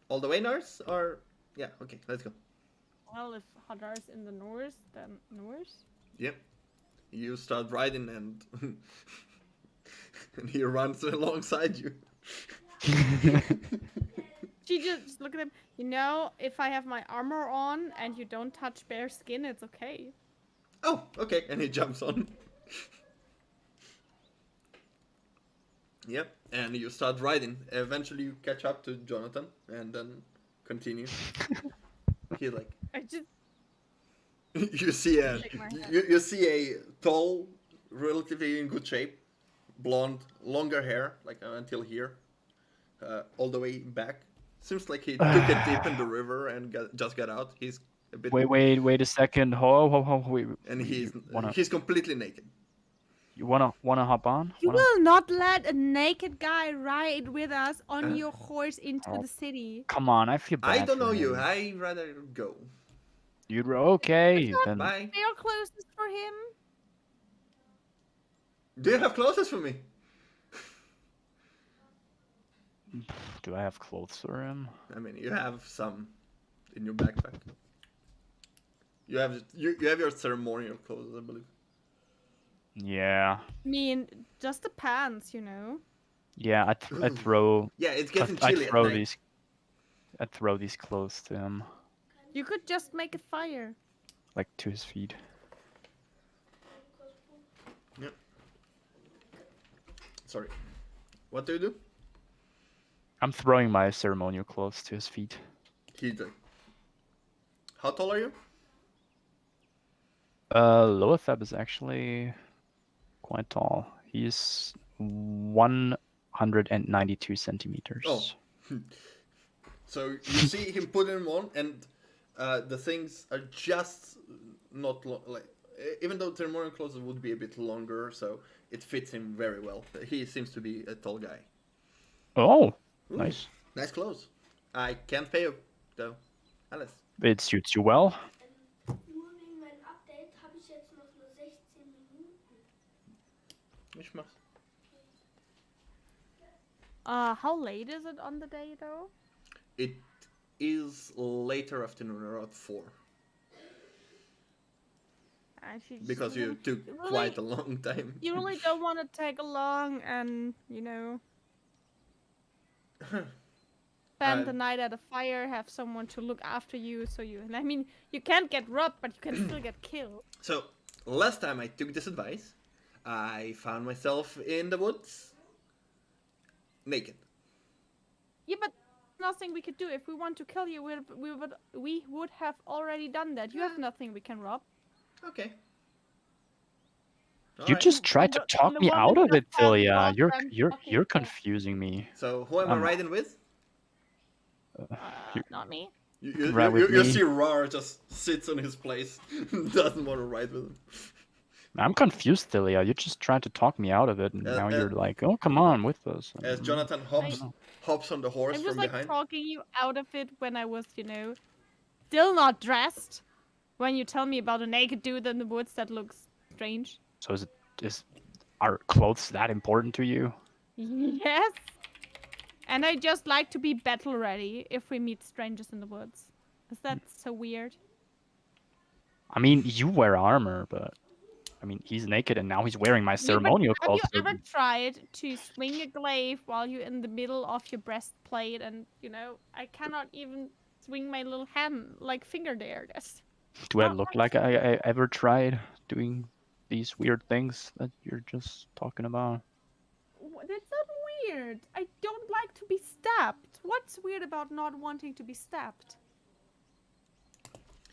all the way north or yeah. Okay, let's go. Well, if Hadar's in the north, then north. Yep. You start riding and and he runs alongside you. She just look at him. You know, if I have my armor on and you don't touch bare skin, it's okay. Oh, okay, and he jumps on. Yep, and you start riding. Eventually, you catch up to Jonathan, and then continue. He's like, I just you see a Shake my head. you see a tall, relatively in good shape, blonde, longer hair, like until here, all the way back, Seems like he took a dip in the river and just got out. He's a bit. Wait a second. Wait. And You wanna he's completely naked. wanna hop on? You Wanna- will not let a naked guy ride with us on your horse into Oh, the city. Come on, I feel bad. I don't for know you. him. I rather go. You'd okay then. Bye. They are closest for him. Do you have clothes for me? Do I have clothes for him? I mean, you have some in your backpack. You have your ceremonial clothes, I believe. Yeah. I mean, just the pants, you know. Yeah, I throw. Yeah, it's getting I chilly at throw night. these. I throw these clothes to him, You could just make a fire. like to his feet. Yep. Sorry. What do you do? I'm throwing my ceremonial clothes to his feet. He did. How tall are you? Loatheb is actually quite tall. He's 192 centimeters. Oh. So you see him put him on, and the things are just not like. Even though ceremonial clothes would be a bit longer, so it fits him very well. He seems to be a tall guy. Oh, Ooh, nice. Nice clothes. I can't pay you, though. Alice. It suits you well. Nur wegen meinem Update habe ich jetzt noch nur 16 Minuten. Ich mach's. How late is it on the day though? It is later afternoon, around 4. Actually, Because you took really- quite a long time. You really don't want to take along and, you know, spend the night at a fire, have someone to look after you, so you... I mean, you can't get robbed, but you can still get killed. So, last time I took this advice, I found myself in the woods, naked. Yeah, but nothing we could do. If we want to kill you, we would have already done that. You have nothing we can rob. Okay. You Alright. just tried to the- talk the me one out in of the it, front Thilia. box You're I'm you're talking you're to. confusing me. So, who am I riding with? Not me. You, Ride with you me. see Rar just sits on his place, doesn't want to ride with him. I'm confused, Thilia. You just tried to talk me out of it, and now you're like, "Oh, come on with us." As Jonathan hops on the horse I was from like behind. talking you out of it when I was, you know, still not dressed. When you tell me about a naked dude in the woods, that looks strange. So are clothes that important to you? Yes. And I just like to be battle ready if we meet strangers in the woods. Is that so weird? I mean, you wear armor, but I mean, he's naked and now he's wearing my Yeah, but ceremonial have clothes. you ever tried to swing a glaive while you're in the middle of your breastplate and, you know, I cannot even swing my little finger there. Do I look like I ever tried doing these weird things that you're just talking about? That's not weird. I don't like to be stabbed. What's weird about not wanting to be stabbed?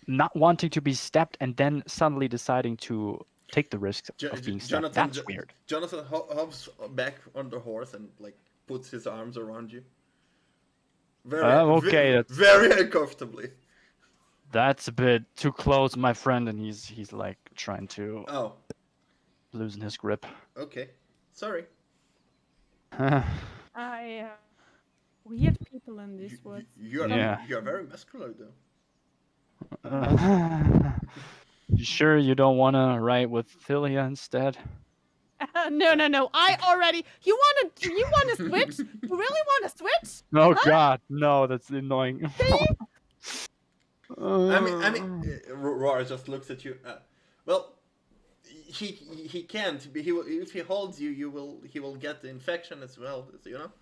Not wanting to be stabbed and then suddenly deciding to take the risk of being stabbed. That's weird. Jonathan hops back on the horse and like puts his arms around you. Very, okay, that's- very uncomfortably. That's a bit too close, my friend, and he's like trying to Oh, loosen his grip. okay. Sorry. Weird people in these woods. You're Yeah. you're very muscular though. You sure you don't want to ride with Thilia instead? No. I already. You wanna switch? You really wanna switch? Oh Huh? God, no, that's annoying. I mean, Roar just looks at you. Well, he can't. He will, if he holds you, he will get the infection as well. You know.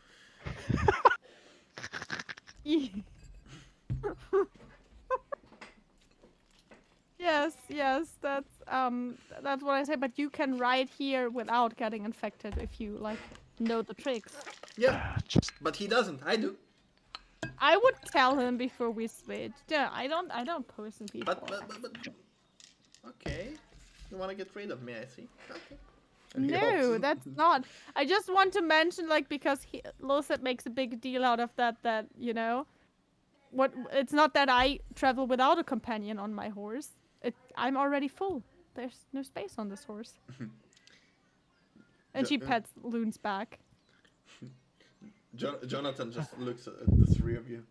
Yes, that's what I say. But you can ride here without getting infected if you like know the tricks. Yeah, Just but he doesn't. I do. I would tell him before we switch. Yeah, I don't poison people. But okay. You want to get rid of me? I see. Okay. And he No, hops. that's not. I just want to mention, like, because Loatheb makes a big deal out of that, you know, what? It's not that I travel without a companion on my horse. I'm already full. There's no space on this horse. And she pets Loon's back. Jonathan just looks at the three of you.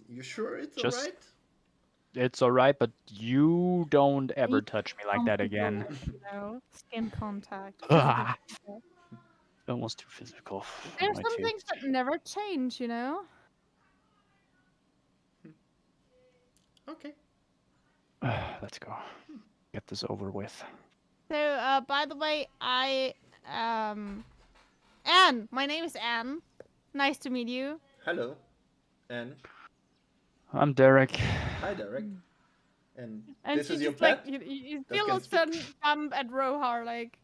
You sure it's Just- alright? It's alright, but you don't ever You touch me like that again. You know, skin contact. Ah. Almost too physical. There's My some taste. things that never change, you know? Okay. Let's go. Get this over with. So, by the way, Anne! My name is Anne. Nice to meet you. Hello. And I'm Derek. hi, Derek. And And this she is your just, like, pet? you that feel can a sudden bump at Rohar, like...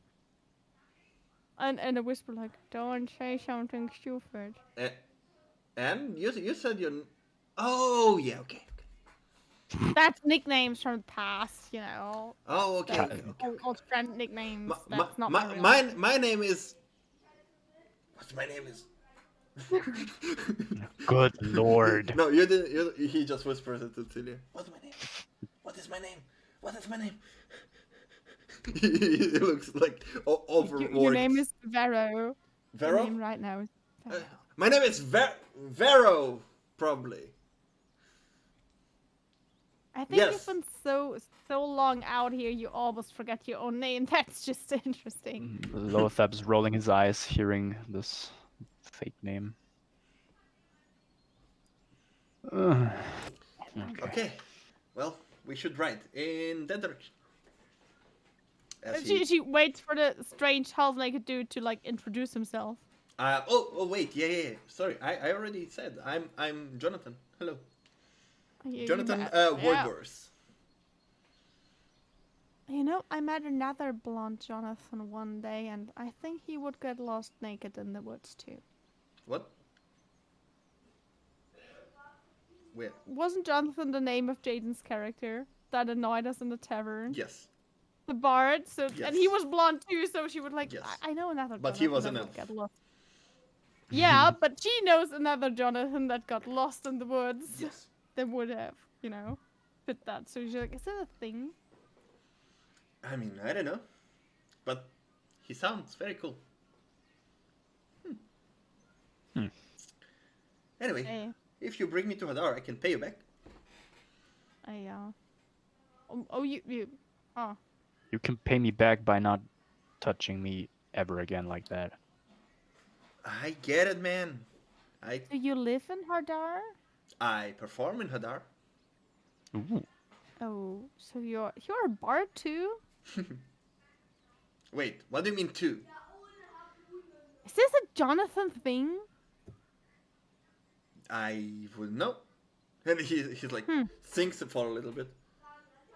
And a whisper, like, don't say something stupid. And you said your... Oh, yeah, okay. That's nicknames from the past, you know. Oh, okay. That's okay. old friend nicknames. Ma- That's ma- not ma- my real my name is... What's my name is? Good lord. No, you didn't. He just whispers it to Thilia. What's my name? What is my name? What is my name? He looks like overworked. Your name is Vero. Your Vero? name right now is Vero. My name is Vero, probably. I think yes. you've been so long out here, you almost forget your own name. That's just interesting. Loatheb's rolling his eyes, hearing this fake name. Okay. Okay. Well, we should ride in that direction. As he- She waits for the strange half-naked dude to like introduce himself. wait, yeah. Sorry, I already said I'm Jonathan. Hello, Jonathan Yeah. Woodworth. You know, I met another blonde Jonathan one day, and I think he would get lost naked in the woods too. What? Where? Wasn't Jonathan the name of Jaden's character that annoyed us in the tavern? Yes. The bard. So and he Yes. was blonde too, so she would like. Yes. I know another. But he was Jonathan an that would elf. get lost. Yeah, but she knows another Jonathan that got lost in the woods. Yes. That would have, you know, fit that. So she's like, is that a thing? I mean, I don't know, but he sounds very cool. Anyway, Hey, if you bring me to Hadar, I can pay you back. Oh. You can pay me back by not touching me ever again like that. I get it, man. Do you live in Hadar? I perform in Hadar. Ooh. Oh, so you're a bard too? Wait, what do you mean two? Is this a Jonathan thing? I wouldn't know. And he's like thinks for a little bit.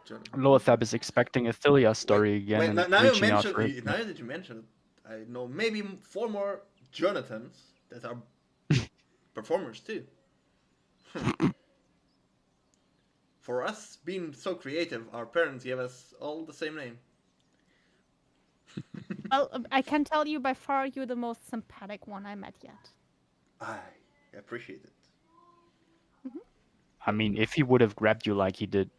Jonathan. Loatheb is expecting a Thilia story again Wait, and now you reaching out for mention it. now that you mention it, I know maybe 4 more Jonathans that are performers too. For us being so creative, our parents gave us all the same name. Well, I can tell you by far you're the most sympathetic one I met yet. I appreciate it. I mean, if he would have grabbed you like he did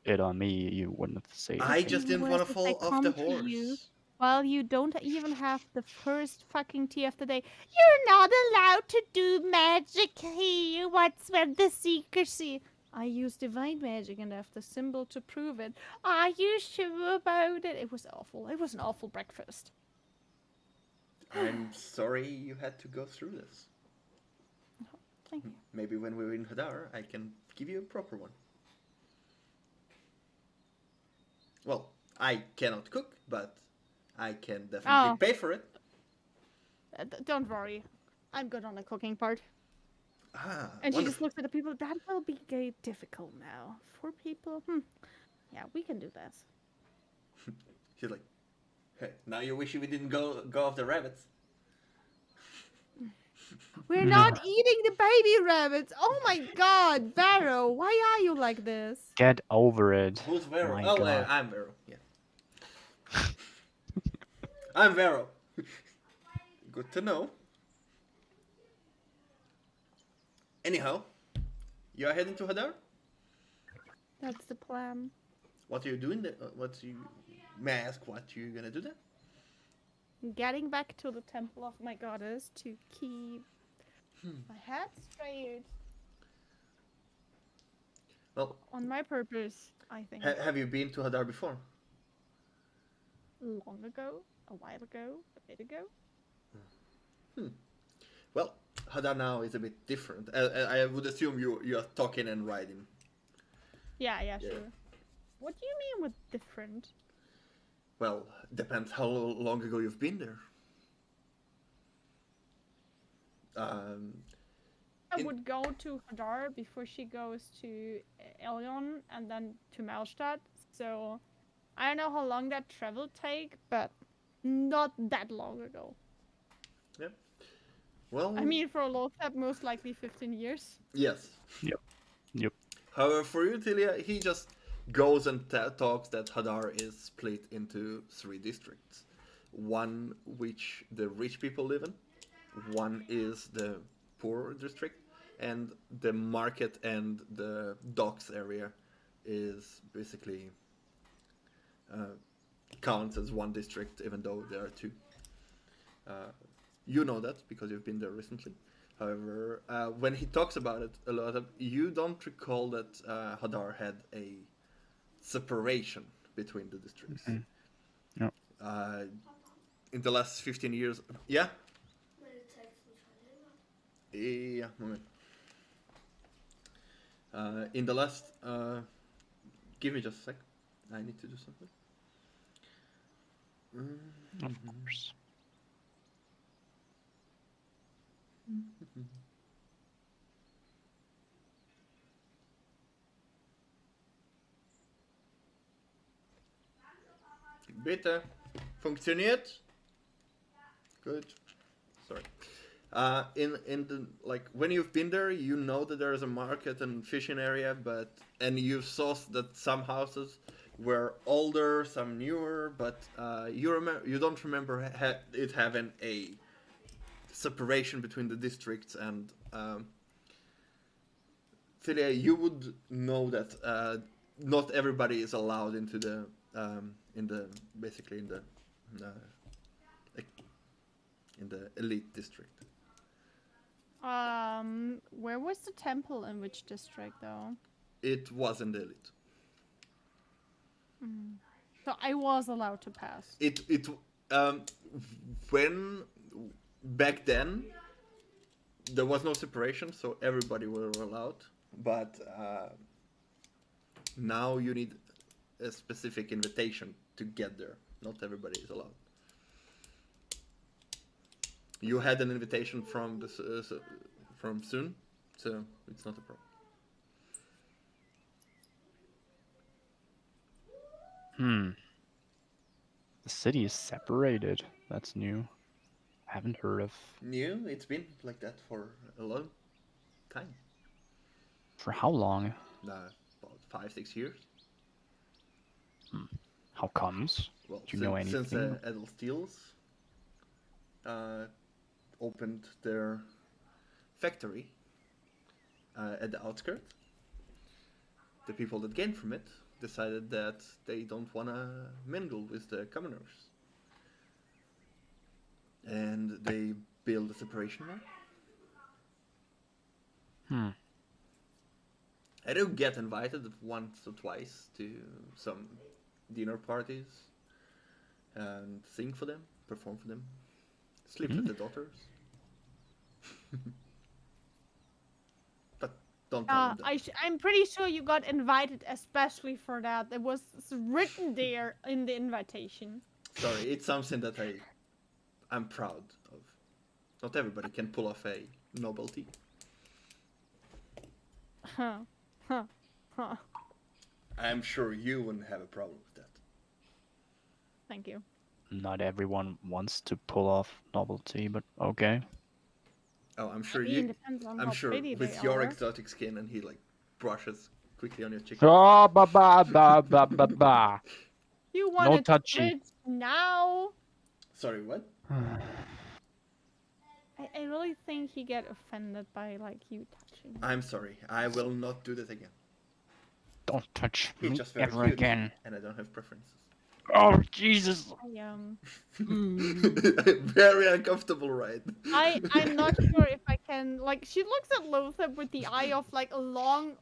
it on me, you wouldn't have said I anything. just didn't want to fall off the horse. Well, you don't even have the first fucking tea of the day. You're not allowed to do magic here. What's with the secrecy? I use divine magic and have the symbol to prove it. Are you sure about it? It was awful. It was an awful breakfast. I'm sorry you had to go through this. Thank you. Maybe when we're in Hadar, I can give you a proper one. Well, I cannot cook, but I can definitely Oh. pay for it. Don't worry. I'm good on the cooking part. Ah, And she just wonderful. looks at the people. That will be difficult now. 4 people? Yeah, we can do this. She's like, hey, now you wish we didn't go off the rabbits. We're not eating the baby rabbits. Oh my god, Barrow, why are you like this? Get over it. Who's Vero? My Oh, God. I'm Vero. Yeah. I'm Vero. Good to know. Anyhow, you are heading to Hadar? That's the plan. What are you doing there? May I ask what you're gonna do there? Getting back to the temple of my goddess to keep my head straight Well, on my purpose, I think. have you been to Hadar before? Long ago, a while ago, a bit ago. Well, Hadar now is a bit different. I would assume you are talking and riding. Yeah, Yeah. sure. What do you mean with different? Well, depends how long ago you've been there. I would go to Hadar before she goes to Elion and then to Melstadt. So I don't know how long that travel take, but not that long ago. Yep. Well, I mean, for Loatheb, most likely 15 years. yes. Yep. However, for you, Thilia, he just goes and talks that Hadar is split into 3 districts. One which the rich people live in, one is the poor district, and the market and the docks area is basically counts as one district, even though there are 2. You know that because you've been there recently. However, when he talks about it a lot, you don't recall that Hadar had a separation between the districts. No. In the last 15 years, yeah? Meine Zeit ist nicht verlängert. Yeah, moment. In the last, give me just a sec. I need to do something. Of course. Bitte. Funktioniert? Good. Sorry. In the like when you've been there, you know that there is a market and fishing area, and you saw that some houses were older, some newer, but you don't remember it having a separation between the districts. And Thilia, you would know that not everybody is allowed into the basically in the elite district. Where was the temple in which district though? It wasn't elite. So I was allowed to pass. When back then there was no separation, so everybody were allowed. But now you need a specific invitation to get there. Not everybody is allowed. You had an invitation from from Sun, so it's not a problem. The city is separated. That's new. I haven't heard of. New? It's been like that for a long time. For how long? About 5-6 years. How comes? Well, Do you know since anything? Edel Steels opened their factory at the outskirts, the people that gained from it decided that they don't want to mingle with the commoners. And they build a separation wall. I do get invited once or twice to some dinner parties and sing for them, perform for them, sleep with the daughters. But don't tell them that. I'm pretty sure you got invited especially for that. It was written there in the invitation. Sorry, it's something that I'm proud of. Not everybody can pull off a novelty. I'm sure you wouldn't have a problem with that. Thank you. Not everyone wants to pull off novelty, but okay. Oh, I'm sure Maybe it you. depends on I'm how sure pretty with they your are. exotic skin, and he like brushes quickly on your cheek. Oh, ba ba ba ba ba ba. You want to touchy. switch now? Sorry, what? I really think he get offended by like you touching him. I'm sorry. I will not do that again. Don't touch He's me just very ever cute, again. and I don't have preferences. Oh Jesus! Very uncomfortable, right? I'm not sure if I can like she looks at Loatheb with the eye of like a long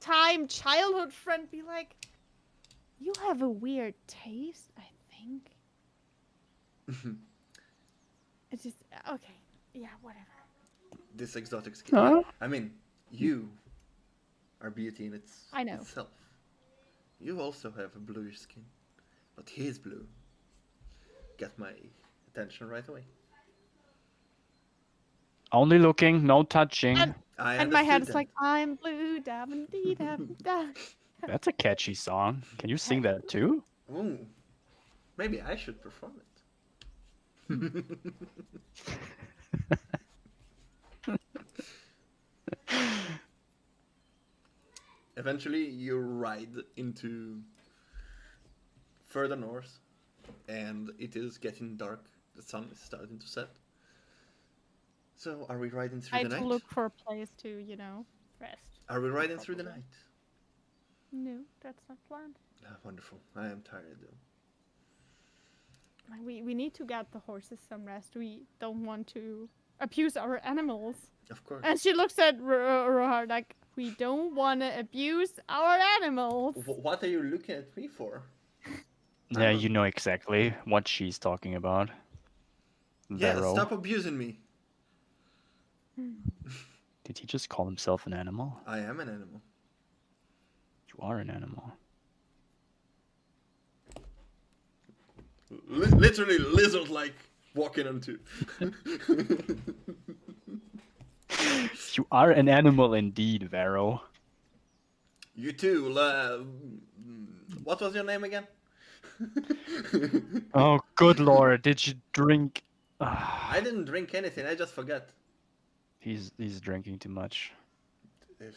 time childhood friend be like, you have a weird taste, I think. It's just okay. Yeah, whatever. This exotic skin. Huh? I mean, you are beauty in I know. itself. You also have a bluish skin, but his blue got my attention right away. Only looking, no touching. And my head is understood like, I'm blue, dab dee dab da. That's a catchy song. Can you sing that too? that. Ooh, maybe I should perform it. Eventually, you ride into further north, and it is getting dark. The sun is starting to set. So, are we riding through I the had to night? look for a place to, you know, rest. Are we riding through the Probably. night? No, that's not planned. Ah, wonderful. I am tired though. Like, we need to get the horses some rest. We don't want to abuse our animals. Of course. And she looks at Rohar like, we don't want to abuse our animals. What are you looking at me for? Yeah, you know exactly what she's talking about. Yeah, Vero. stop abusing me. Did he just call himself an animal? I am an animal. You are an animal. Literally lizard-like walking onto. You are an animal indeed, Vero. You too. What was your name again? Oh, good lord, did you drink? Ah, I didn't drink anything. I just forgot. he's drinking too much. If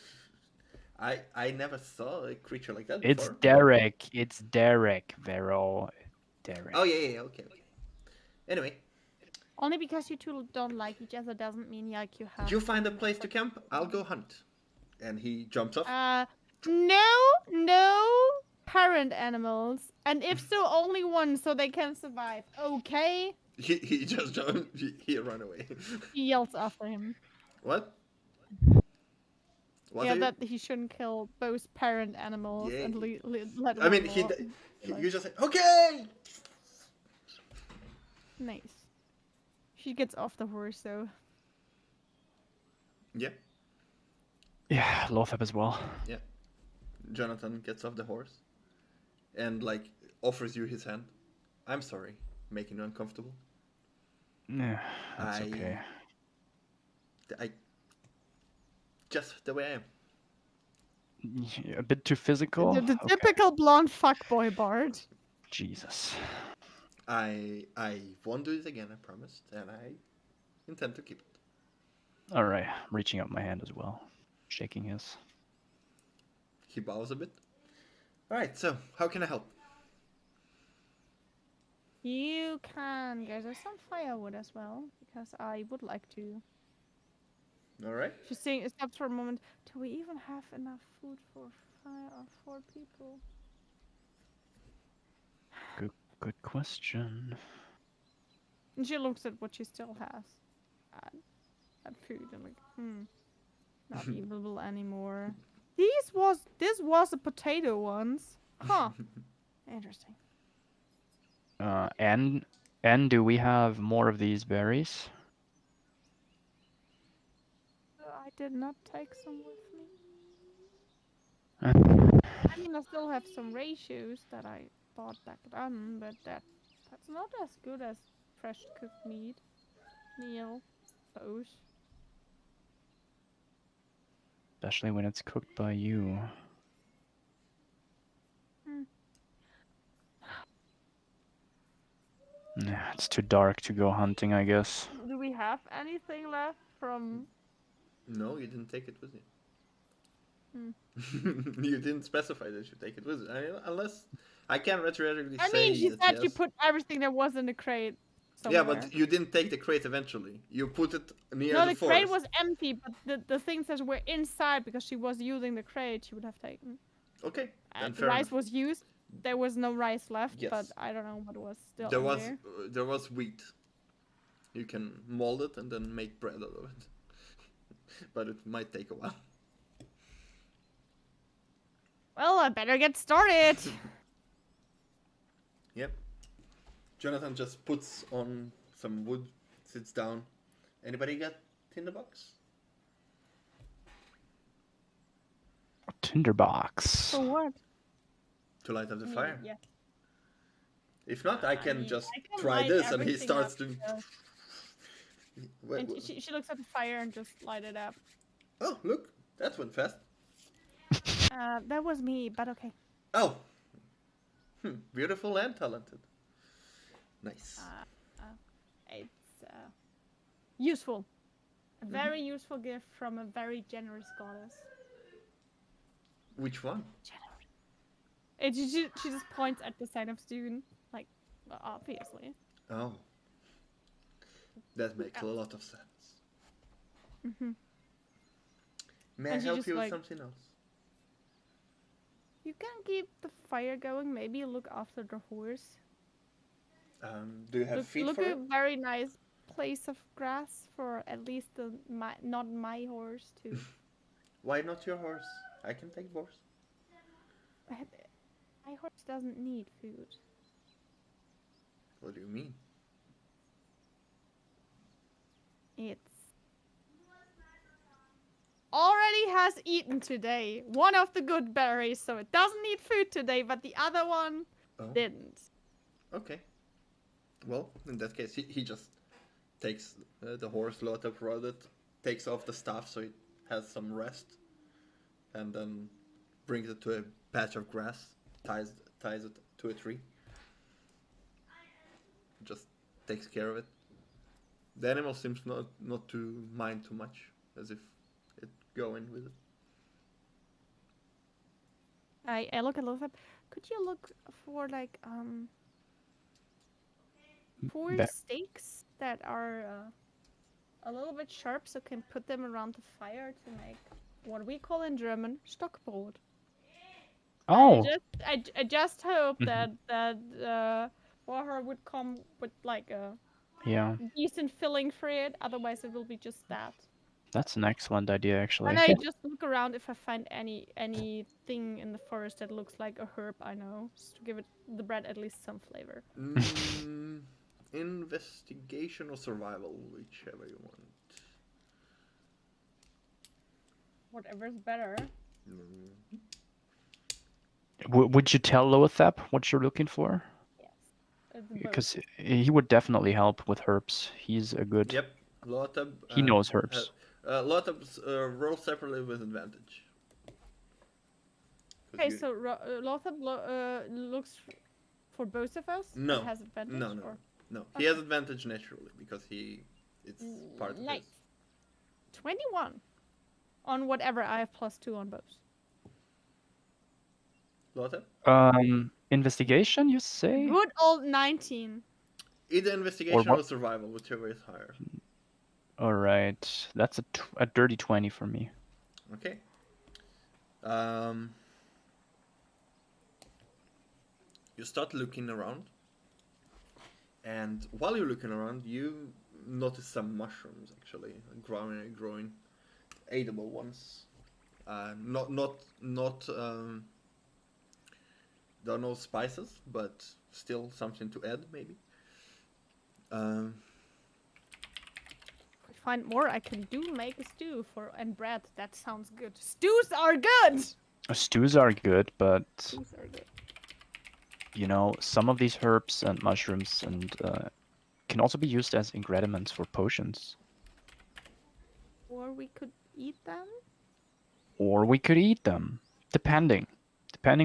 I never saw a creature like that It's before. Derek. It's Derek, Vero. Derek. Oh yeah, okay. Anyway, Only because you two don't like each other doesn't mean like you have. you find a place to camp. I'll go hunt. And he jumps off. No parent animals, and if so, only one, so they can survive. Okay. He just jumped. He ran away. He yells after him. What? What yeah, are you? that he shouldn't kill both parent animals Yeah. and let. I mean, one he. more- You just say okay. Nice. She gets off the horse though. Yeah. Yeah, Loatheb as well. Jonathan gets off the horse, and like offers you his hand. I'm sorry, making you uncomfortable. Yeah, that's I- okay. I. Just the way I am. A bit too physical. The Okay. typical blonde fuckboy Bard. Jesus. I won't do it again. I promised, and I intend to keep it. All right, reaching out my hand as well, shaking his. He bows a bit. All right. So, how can I help? You can gather some firewood as well, because I would like to. All right. She's saying, stops for a moment. Do we even have enough food for 4 people? Good question. And she looks at what she still has. That food and like, not eatable anymore. This was a potato once. Huh. Interesting. And do we have more of these berries? I did not take some with me. Uh, I mean, I still have some ratios that I bought back then, but that's not as good as fresh cooked meat. Meal. Those. Especially when it's cooked by you. Yeah, it's too dark to go hunting, I guess. Do we have anything left from... No, you didn't take it with you. Hmm. You didn't specify that you take it with you. Unless I can retroactively I say mean, she that said she yes. put everything that was in the crate somewhere. Yeah, but you didn't take the crate eventually. You put it near No, the the crate forest. was empty, but the things that were inside, because she was using the crate, she would have taken. Okay, then The fair rice enough. was used. There was no rice left, Yes. but I don't know what was still There in was there. there was wheat. You can mold it and then make bread out of it. But it might take a while. Well, I better get started. Yep. Jonathan just puts on some wood, sits down. Anybody got tinderbox? Tinderbox. For what? To light up the I mean, fire? Yeah. If not, I can just I can try light this, and he everything starts up, to. so- Wait, And wait. she looks at the fire and just light it up. Oh, look, that went fast. That was me, but okay. Oh, beautiful and talented. Nice. It's useful. A very useful gift from a very generous goddess. Which one? And she just points at the sign of student, like, well, obviously. Oh, that makes a lot of sense. Mm-hmm. May I And she help just, you with like- something else? You can keep the fire going. Maybe look after the horse. Do you have Look, feet look for a it? very nice place of grass for at least not my horse to. Why not your horse? I can take horse. My horse doesn't need food. What do you mean? It's already has eaten today. One of the good berries, so it doesn't need food today, but the other one Oh, didn't. okay. Well, in that case, he just takes the horse, Loatheb rode it, takes off the staff so it has some rest, and then brings it to a patch of grass, ties it to a tree. Just takes care of it. The animal seems not to mind too much, as if it going with it. I look at Loatheb. Could you look for like four Ba- stakes that are a little bit sharp, so can put them around the fire to make what we call in German Stockbrot. Oh, I just hope Mhm. that Warher would come with like a yeah. decent filling for it. Otherwise, it will be just that. That's an excellent idea, actually. And I just look around if I find anything in the forest that looks like a herb. I know, just to give it the bread at least some flavor. Investigation or survival, whichever you want. Whatever's better. Mm. Would you tell Loatheb what you're looking for? Yes. It's both. Because he would definitely help with herbs. He's a good. Yep, Loatheb. He knows herbs. Loatheb's roll separately with advantage. 'Cause Okay, you- so Loatheb looks for both of us. No. Or has advantage. No, no, Or? no. He has advantage naturally because it's part of Nice. his. 21 on whatever. I have +2 on both. Loatheb? Investigation, you say? Good old 19. Either investigation what- or survival, whichever is higher. All right, that's a dirty 20 for me. Okay. You start looking around, and while you're looking around, you notice some mushrooms actually growing, edible ones. Not. There are no spices, but still something to add, maybe. If we find more, I can make a stew and bread. That sounds good. Stews are good. Stews are good, but Stews are good. you know, some of these herbs and mushrooms and can also be used as ingredients for potions. Or we could eat them. Or we could eat them, depending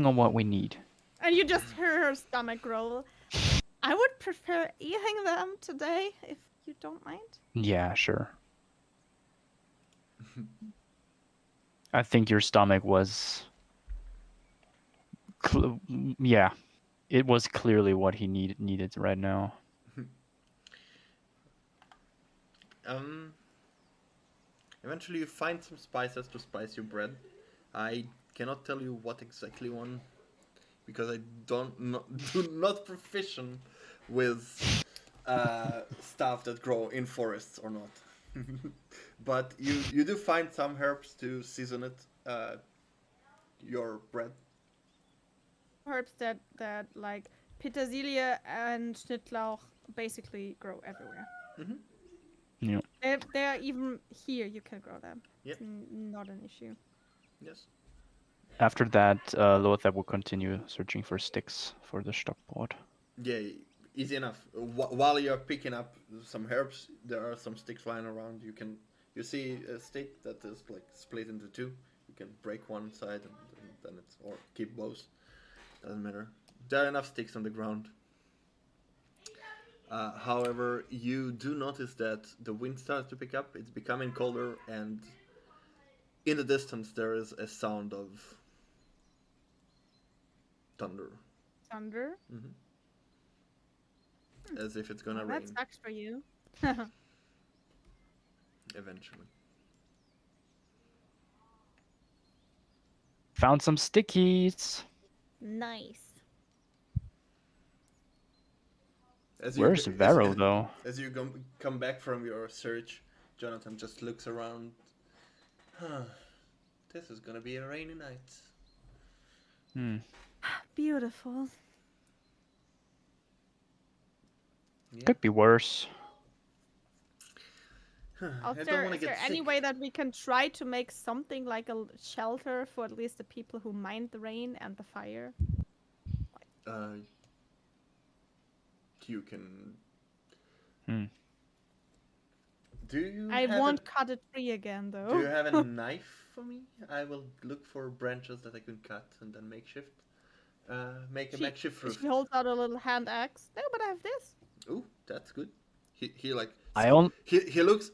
on what we need. And you just hear her stomach growl. I would prefer eating them today, if you don't mind. Yeah, sure. I think your stomach was... yeah, it was clearly what he needed right now. Um. Eventually, you find some spices to spice your bread. I cannot tell you what exactly one, because I do not proficient with stuff that grow in forests or not. But you do find some herbs to season it, your bread. Herbs that like petersilie and schnittlauch basically grow everywhere. Mm-hmm. Yeah. They're even here. You can grow them. Yep. It's not an issue. Yes. After that, Loatheb will continue searching for sticks for the stockboard. Yeah, easy enough. While you're picking up some herbs, there are some sticks lying around. You see a stick that is like split into two. You can break one side and then it's, or keep both. Doesn't matter. There are enough sticks on the ground. However, you do notice that the wind starts to pick up. It's becoming colder, and in the distance there is a sound of thunder. Thunder. Hmm. As if it's gonna Well, rain that sucks for you. eventually. Found some stickies. Nice. Where's Vero though? As you come back from your search, Jonathan just looks around. Huh. This is gonna be a rainy night. Hmm. Beautiful. Yeah. Could be worse. I Is don't want to there get any sick. way that we can try to make something like a shelter for at least the people who mind the rain and the fire? You can. Hmm. Do you? I have won't cut a tree again, though. Do you have a knife for me? I will look for branches that I can cut and then makeshift. Make a makeshift roof. She holds out a little hand axe. No, but I have this. Ooh, that's good. He like I on he looks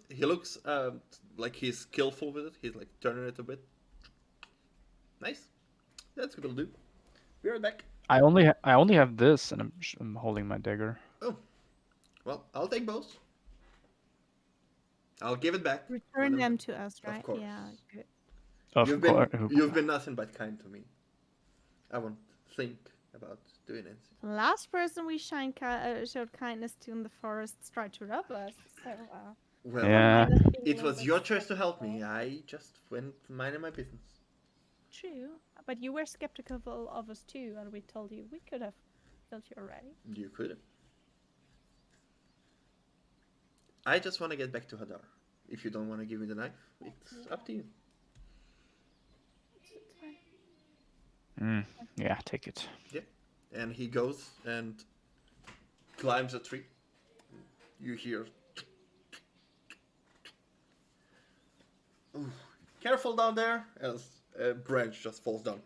like he's skillful with it. He's like turning it a bit. Nice. That's good. Will do. Be right back. I only have this, and I'm holding my dagger. Oh, well, I'll take both. I'll give it back. Return when I'm- them to us, Of right? course. Yeah, good. Of course. You've been nothing but kind to me. I won't think about doing it. The last person we showed kindness to in the forests tried to rob us. So, Well, Yeah. made us feel a it little was bit your choice to help skeptical. me. I just went minding my business. True, but you were skeptical of us too, and we told you we could have killed you already. You could have. I just want to get back to Hadar. If you don't want to give me the knife, it's up to you. It's fine. Yeah, take it. And he goes and climbs a tree. You hear. Ooh, careful down there, as a branch just falls down.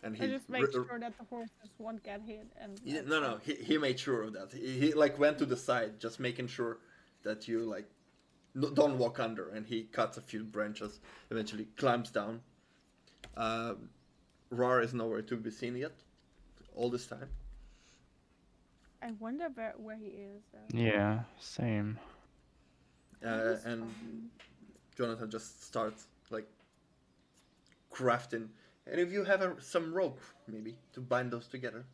And I just make sure that the horses won't get hit. And No, he made sure of that. He like went to the side, just making sure that you like don't walk under. And he cuts a few branches, eventually climbs down. Rar is nowhere to be seen yet, all this time. I wonder where he is. Yeah, same. That's And fine. Jonathan just starts like crafting. And if you have some rope, maybe to bind those together.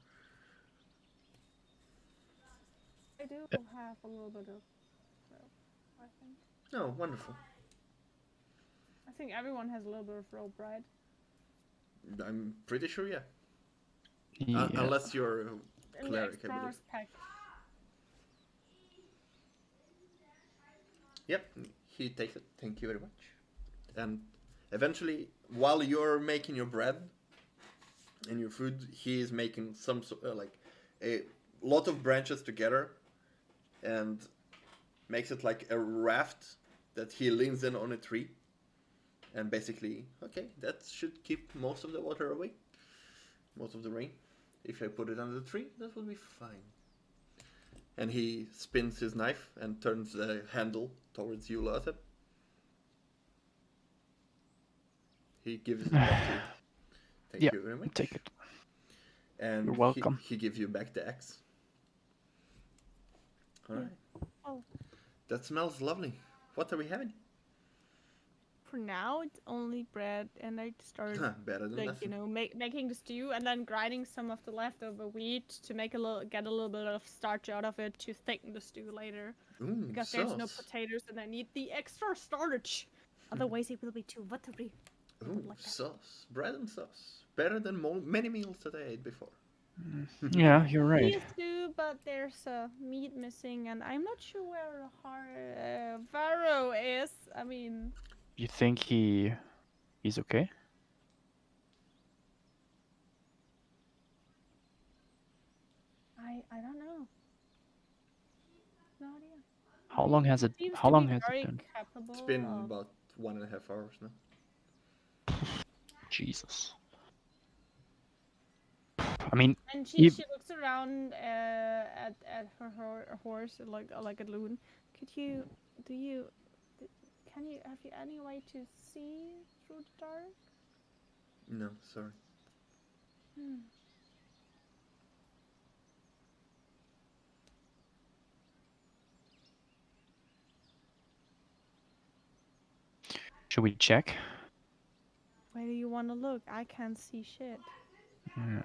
I do have a little bit of rope, I think. Oh, wonderful. I think everyone has a little bit of rope, right? I'm pretty sure, yeah. Yeah. Unless you're a In the cleric, I believe. explorer's pack. Yep, he takes it. Thank you very much. And eventually, while you're making your bread and your food, he is making some like a lot of branches together and makes it like a raft that he leans in on a tree. And basically, okay, that should keep most of the water away, most of the rain. If I put it under the tree, that will be fine. And he spins his knife and turns the handle towards you, Loatheb. He gives it back to you. Thank Yeah, you very much. Take it. And You're welcome. He gives you back the axe. All right. Oh, That smells lovely. What are we having? For now, it's only bread, and I started Better than like you nothing. know making the stew and then grinding some of the leftover wheat to make get a little bit of starch out of it to thicken the stew later. Ooh, Because there's no sauce. potatoes and I need the extra starch. Otherwise, it will be too watery. I Ooh, don't like that. sauce. Bread and sauce. Better than many meals that I ate before. Yeah, you're right. These two, but there's meat missing, and I'm not sure where Varro is. I mean, You think he's okay? I don't know. No idea. How long has it? Seems How to long be has it very been? capable It's been of- about 1.5 hours now. Jesus. I mean, And You- she looks around at her horse like a loon. Could you can you have you any way to see through the dark? No, sorry. Hmm. should we check? Where do you want to look? I can't see shit. Yeah.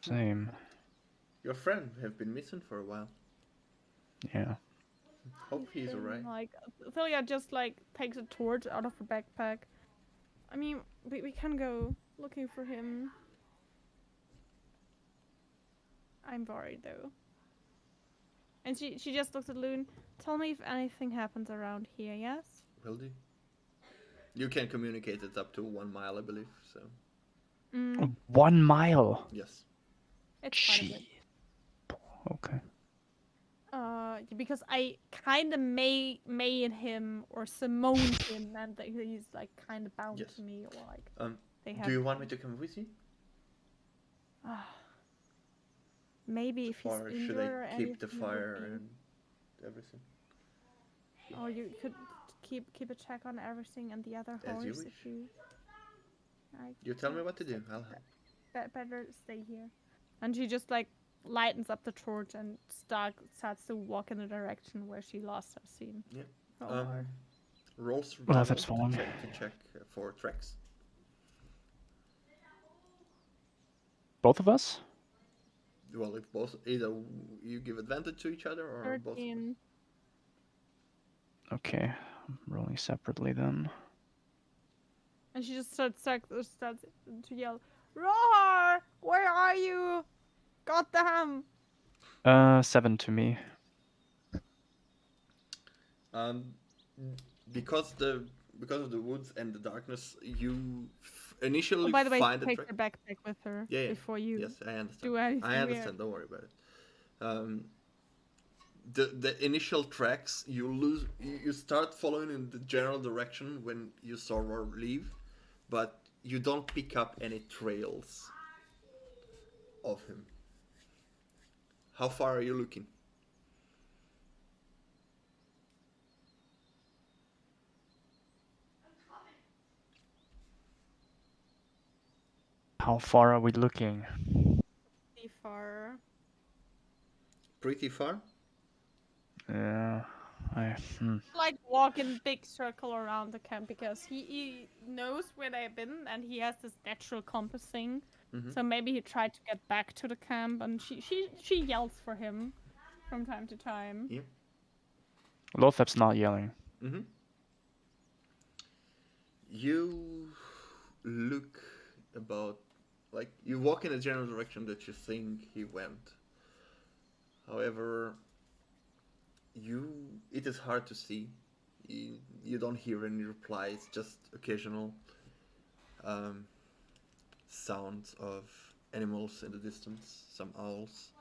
Same. Your friend have been missing for a while. Yeah. Hope he's Then, alright. like, Thilia just like takes a torch out of her backpack. I mean, we can go looking for him. I'm worried though. And she just looks at Loon. Tell me if anything happens around here, yes? Will do. You can communicate it up to 1 mile, I believe. So Mm, 1 mile. yes. it's quite a bit. Gee. Okay. Because I kind of made him or summoned him, and that he's like kind of bound Yes. to me, or like Um, they have. do you want me to come with you? Maybe if he's Or injured should or I keep the anything, it would fire be- and everything? Or you could keep a check on everything and the other As you horse wish. if you. You tell me what to do. I'll help. Better stay here. And she just like lightens up the torch and starts to walk in the direction where she last has seen. Yeah. Rohar. Roll Well, survival that's fine. to check for tracks. Both of us? Well, if both either you give advantage to each other or both. 13. Okay. I'm rolling separately then. And she just starts to yell, Rohar, where are you? Goddamn! 7 to me. Because of the woods and the darkness, you initially Oh, by the way, find she a takes track. her backpack with her Yeah, yeah. before you Yes, I understand. do anything. I understand. Don't worry about it. The initial tracks you start following in the general direction when you saw her leave, but you don't pick up any trails of him. How far are you looking? How far are we looking? Pretty far. Pretty far. Yeah. Like walk in big circle around the camp because he knows where they've been and he has this natural compass thing. Mhm. So maybe he tried to get back to the camp and she yells for him from time to time. Yeah. Loatheb's not yelling. Mm-hmm. You look about, like, you walk in a general direction that you think he went. However, it is hard to see. You don't hear any replies, just occasional sounds of animals in the distance, some owls,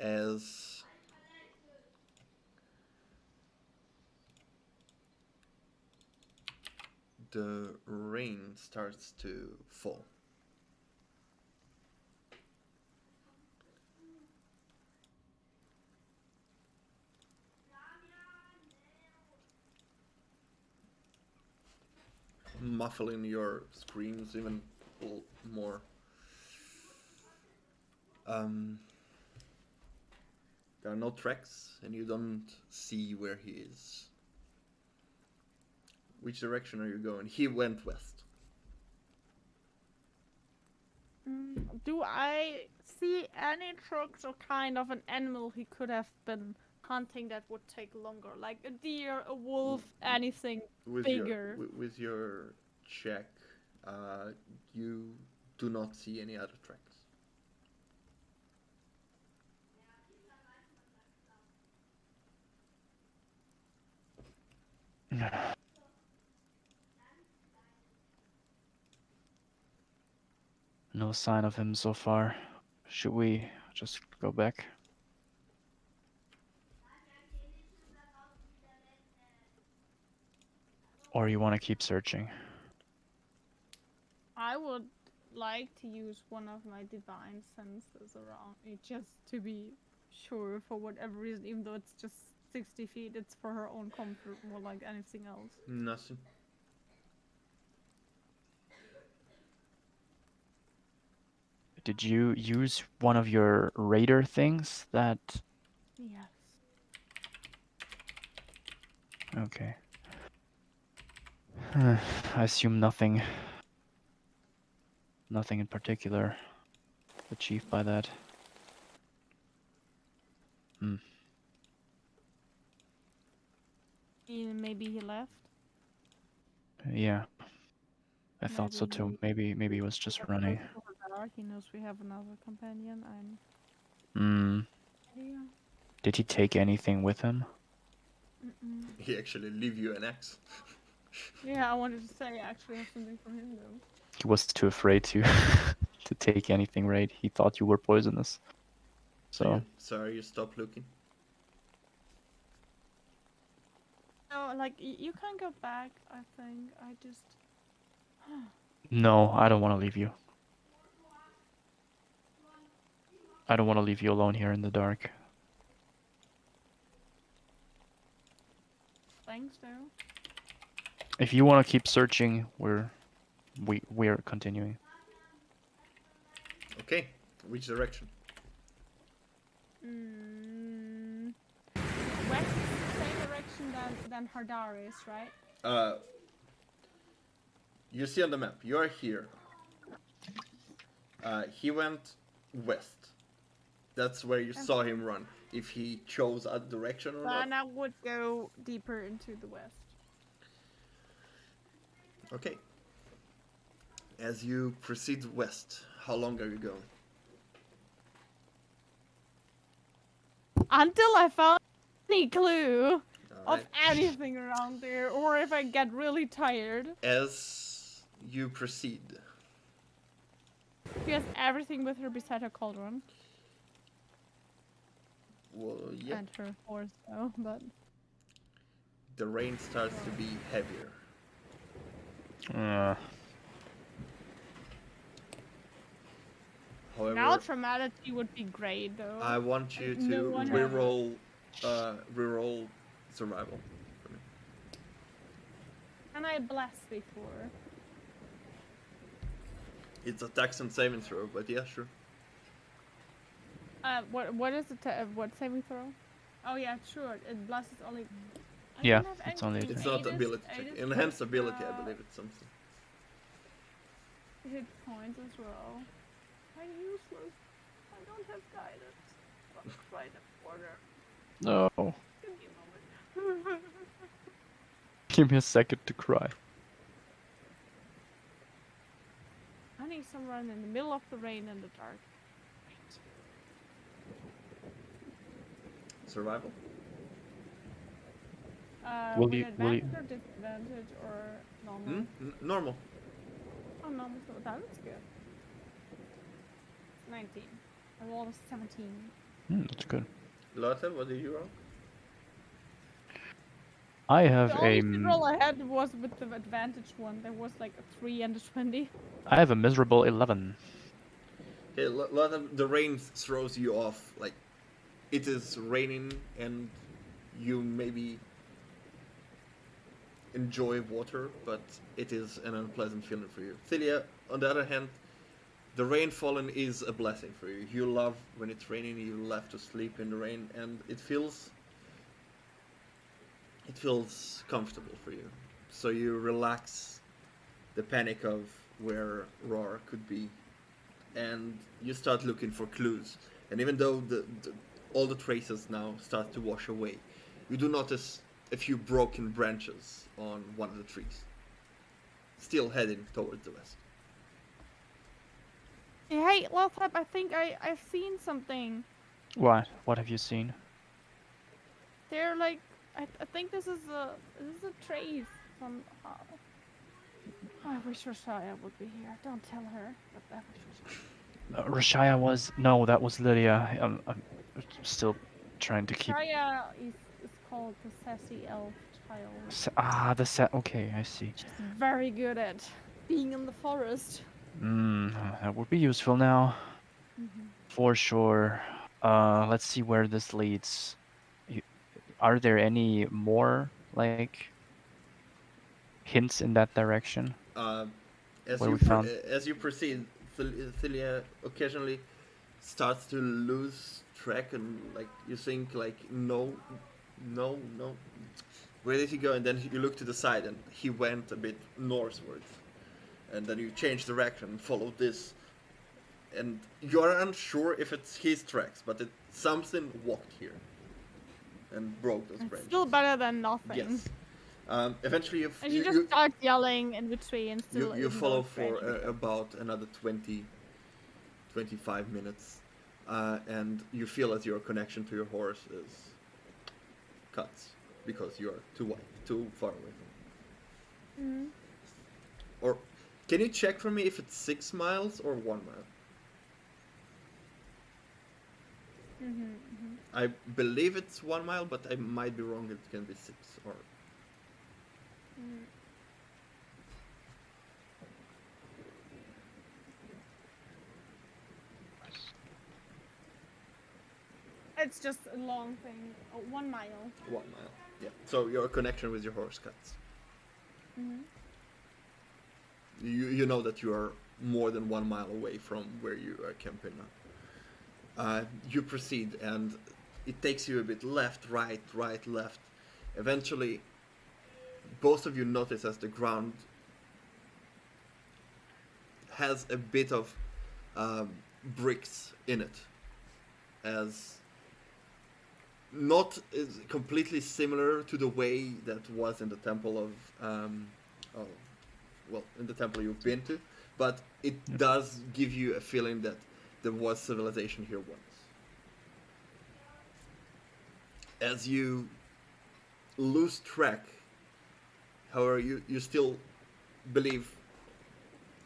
as the rain starts to fall. Muffling your screams even more. There are no tracks, and you don't see where he is. Which direction are you going? He went west. Do I see any tracks or kind of an animal he could have been hunting that would take longer? Like a deer, a wolf, anything bigger? With your check, you do not see any other tracks. No sign of him so far. Should we just go back? Or you want to keep searching? I would like to use one of my divine senses around me just to be sure for whatever reason, even though it's just 60 feet, it's for her own comfort more like anything else. Nothing. Did you use one of your radar things that... Yes. Okay. I assume nothing. Nothing in particular achieved by that. Maybe he left. Yeah. I thought so too. Maybe he was just running. He knows we have another companion. Hmm. Yeah. Did he take anything with him? He actually leave you an axe. Yeah, I wanted to say I actually have something for him though. He was too afraid to to take anything, right? He thought you were poisonous. So Sorry, you stop looking. No, like you can go back. I think I just. no, I don't want to leave you. I don't want to leave you alone here in the dark. Thanks though. If you want to keep searching, we're continuing. Okay, which direction? West is the same direction than Hadar is, right? You see on the map, you are here. He went west. That's where you saw him run. If he chose a direction or Then not. I would go deeper into the west. Okay. As you proceed west, how long are you going? Until I found any clue of Alright. anything around there, or if I get really tired. As you proceed, She has everything with her beside her cauldron. well, yeah, And her horse though, but... the rain starts to be heavier. However, Now traumatity would be great though. I want you No to one reroll survival for me. And I blessed before. It's attacks and saving throw, but yeah, sure. What is it? What saving throw? Oh yeah, sure. It blesses only. I Yeah, don't have it's only anything. It's not Aidis- ability check. Aidis Enhanced puts, ability, I believe it's something. Hit points as well. I'm useless. I don't have guidance. But right in order. No. Give me a moment. Give me a second to cry. I need someone in the middle of the rain and the dark. Survival? Will With you- advantage or disadvantage or normal? Normal. Oh, normal. So that's good. 19. I rolled a 17. That's good. Loatheb, what did you roll? I have The a only roll I had was with the advantage one. There was like a 3 and a 20. I have a miserable 11. Okay, Loatheb, the rain throws you off. Like, it is raining and you maybe enjoy water, but it is an unpleasant feeling for you. Thilia, on the other hand, the rain falling is a blessing for you. You love when it's raining. You love to sleep in the rain, and it feels comfortable for you. So you relax the panic of where Roar could be, and you start looking for clues. And even though all the traces now start to wash away, you do notice a few broken branches on one of the trees, still heading towards the west. Hey, Loatheb, I think I've seen something. What? What have you seen? They're like, I think this is a trace from. I wish Rashaya would be here. Don't tell her, but I wish Rashaya. Rashaya was no, that was Lydia. I'm still trying to keep. Rashaya is called the sassy elf child. The set. Okay, I see. She's very good at being in the forest. That would be useful now, Mm-hmm. for sure. Let's see where this leads. Are there any more like hints in that direction? As Where you we found- as you proceed, Thilia occasionally starts to lose track, and like you think like no, where did he go? And then you look to the side, and he went a bit northwards, and then you change direction and follow this, and you're unsure if it's his tracks, but something walked here and broke those It's branches. still better than nothing. Yes. Eventually, And she just starts yelling in between. Still you ignores follow for Rachel. about another 25 minutes, and you feel as your connection to your horse is cut because you are too far away from it. Mhm. Or can you check for me if it's 6 miles or 1 mile? I believe it's 1 mile, but I might be wrong. It can be 6 or. It's just a long thing. 1 mile. 1 mile. Yeah. So your connection with your horse cuts. Mhm. You know that you are more than 1 mile away from where you are camping now. You proceed, and it takes you a bit left, right, left. Eventually, both of you notice as the ground has a bit of bricks in it, as not is completely similar to the way that was in the temple of in the temple you've been to, but it does give you a feeling that there was civilization here once. As you lose track, however, you still believe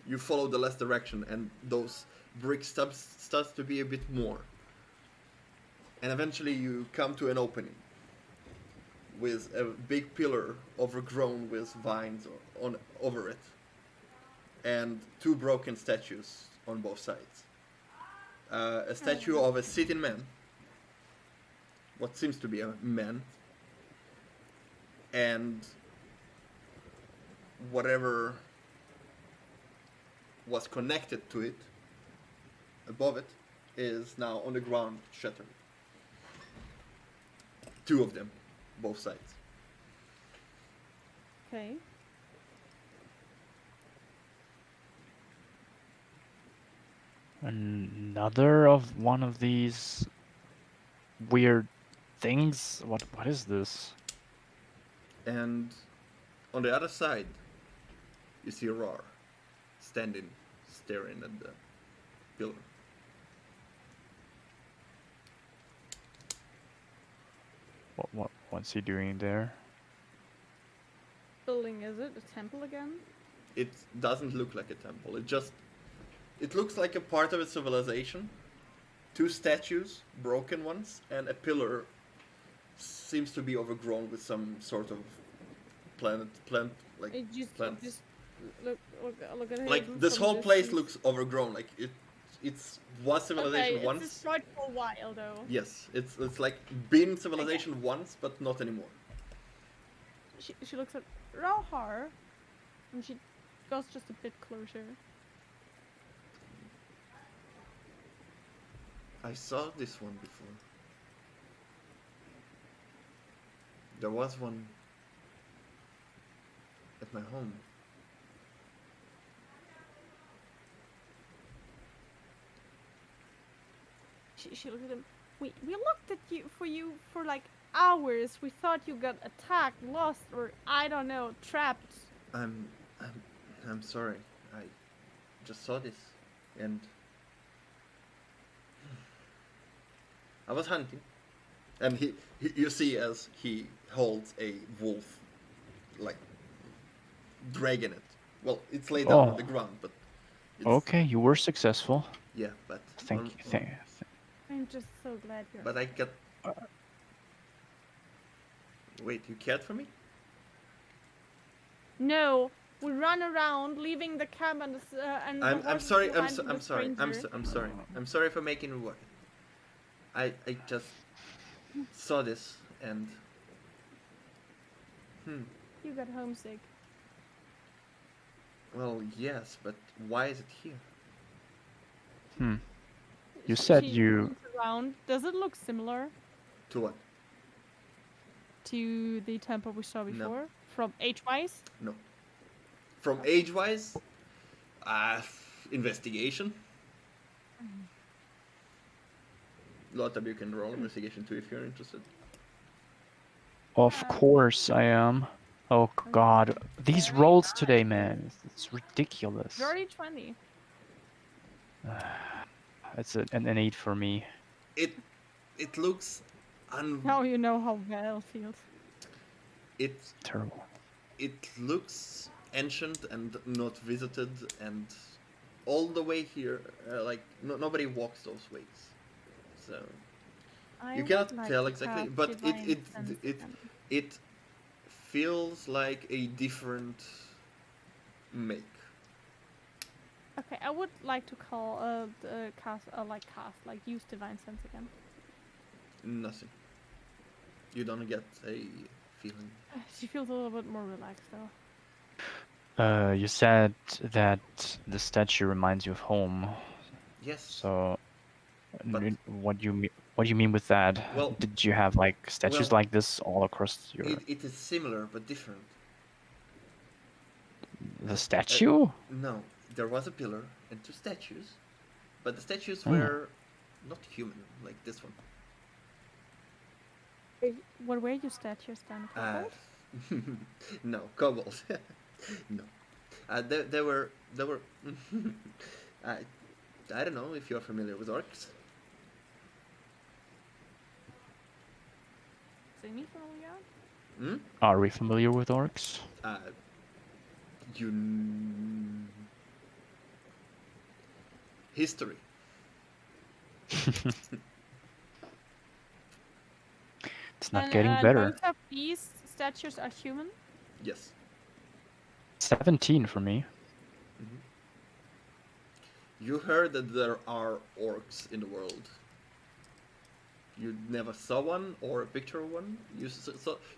you follow the less direction, and those bricks starts to be a bit more. And eventually you come to an opening with a big pillar overgrown with vines over it, and 2 broken statues on both sides. A statue of a sitting man, what seems to be a man, and whatever was connected to it, above it, is now on the ground shattered. 2 of them, both sides. Okay. Another of one of these weird things. What is this? And on the other side, you see Rar standing, staring at the pillar. What's he doing there? Building, is it? A temple again? It doesn't look like a temple. It looks like a part of a civilization. 2 statues, broken ones, and a pillar seems to be overgrown with some sort of plant like It just plants. look at it. Like this whole place looks overgrown. Like it's was civilization okay, once. It's destroyed for a while though. Yes, it's like been civilization once, but not anymore. She looks at Rohar, and she goes just a bit closer. I saw this one before. There was one at my home. She looked at him. We looked at you for like hours. We thought you got attacked, lost, or I don't know, trapped. I'm I'm sorry. I just saw this and I was hunting. And you see as he holds a wolf, like, dragging it. Well, it's laid down on the ground, but it's, Okay, you were successful. yeah, but Thank you. I'm just so glad you're. but I got. Wait, you cared for me? No, we run around, leaving the camp and and. the I'm horses sorry. behind with I'm the sorry. stranger. I'm sorry. I'm sorry for making you work. I just saw this and. You got homesick. Well, yes, but why is it here? You said She you. looks around. Does it look similar To what? to the temple we saw No. before? From age-wise? No. From age-wise, investigation. Loatheb, you can roll investigation too if you're interested. Of course I am. Oh God, these rolls today, man, it's ridiculous. Dirty 20. It's an 8 for me. It looks Now you know how well it feels. it Terrible. it looks ancient and not visited, and all the way here, like nobody walks those ways. So I you would cannot like tell to exactly, have but divine sense again. it feels like a different make. Okay, I would like to call use divine sense again. Nothing. You don't get a feeling. She feels a little bit more relaxed though. You said that the statue reminds you of home. Yes. So, But- what do you mean? What do you mean with that? Well- Did you have like statues well, like this all across your It is similar but different. the statue? No, there was a pillar and two statues, but the statues Oh. were not human like this one. What were your statues then? Uh, Kobold? no, kobolds. No, they were. I don't know if you're familiar with orcs. Semi familiar? Hmm? Are we familiar with orcs? You history. It's not And, getting better. Both of these statues are human? Yes. 17 for me. You heard that there are orcs in the world. You never saw one or a picture of one.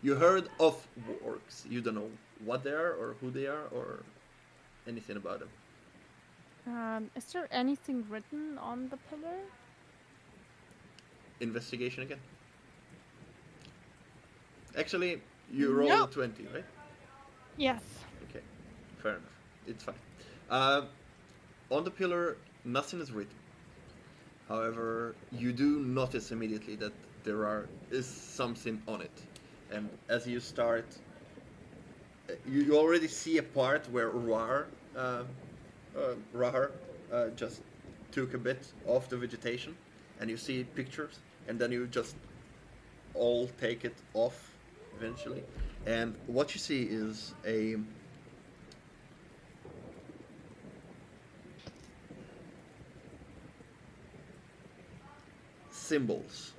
You heard of orcs. You don't know what they are or who they are or anything about them. Is there anything written on the pillar? Investigation again. Actually, you rolled No. a 20, right? Yes. Okay, fair enough. It's fine. On the pillar, nothing is written. However, you do notice immediately that there is something on it, and as you start, you already see a part where Rahar just took a bit off the vegetation, and you see pictures, and then you just all take it off eventually, and what you see is a symbols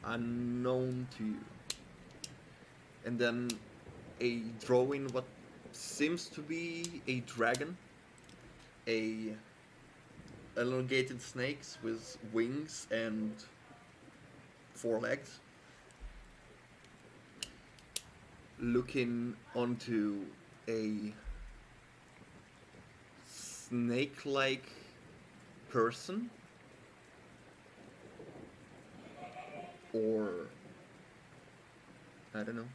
unknown to you, and then a drawing what seems to be a dragon, a elongated snakes with wings and 4 legs, looking onto a snake-like person or I don't know.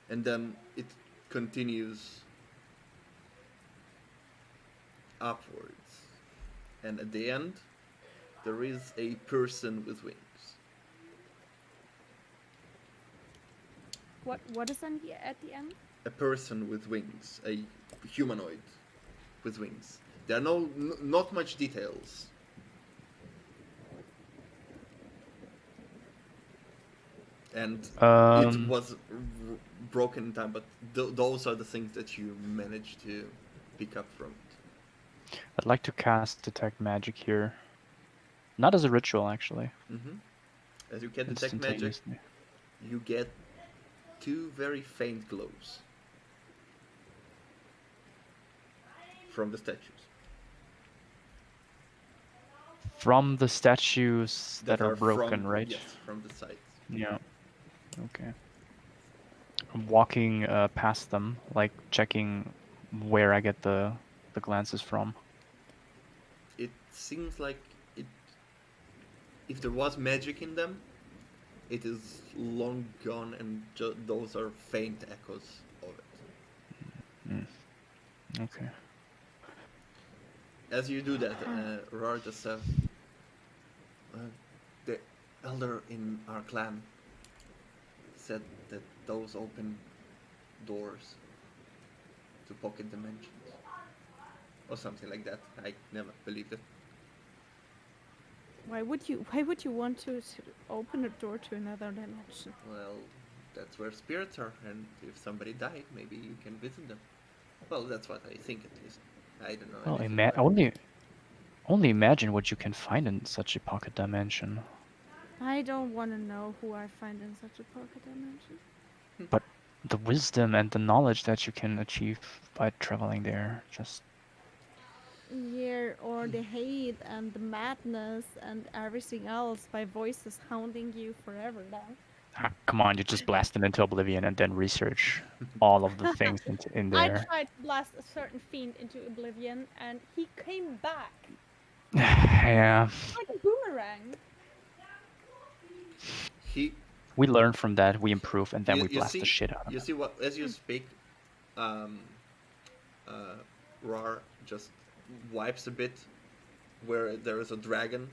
And then it continues upwards, and at the end there is a person with wings. What is on at the end? A person with wings, a humanoid with wings. There are not much details. And it was broken in time, but those are the things that you managed to pick up from it. I'd like to cast Detect Magic here. Not as a ritual, actually. As you can detect magic, you get 2 very faint glows from the statues. From the statues that are broken, from, right? Yes, from the sides. Yeah. Okay. I'm walking past them, like checking where I get the glances from. It seems like it. If there was magic in them, it is long gone, and those are faint echoes of it. Okay. As you do that, Rar just says, the elder in our clan said that those open doors to pocket dimensions. Or something like that. I never believed it. Why would you want to open a door to another dimension? Well, that's where spirits are, and if somebody died, maybe you can visit them. Well, that's what I think at least. I don't know. Well, anything about it. only imagine what you can find in such a pocket dimension. I don't want to know who I find in such a pocket dimension. But the wisdom and the knowledge that you can achieve by traveling there, just Yeah, or the hate and the madness and everything else by voices hounding you forever now. come on, you just blast them into oblivion and then research all of the things in I there. tried to blast a certain fiend into oblivion and he came back Yeah. like a boomerang. We learn from that, we improve, and then we you blast see, the shit out of You it. see what? As you speak, Rar just wipes a bit where there is a dragon,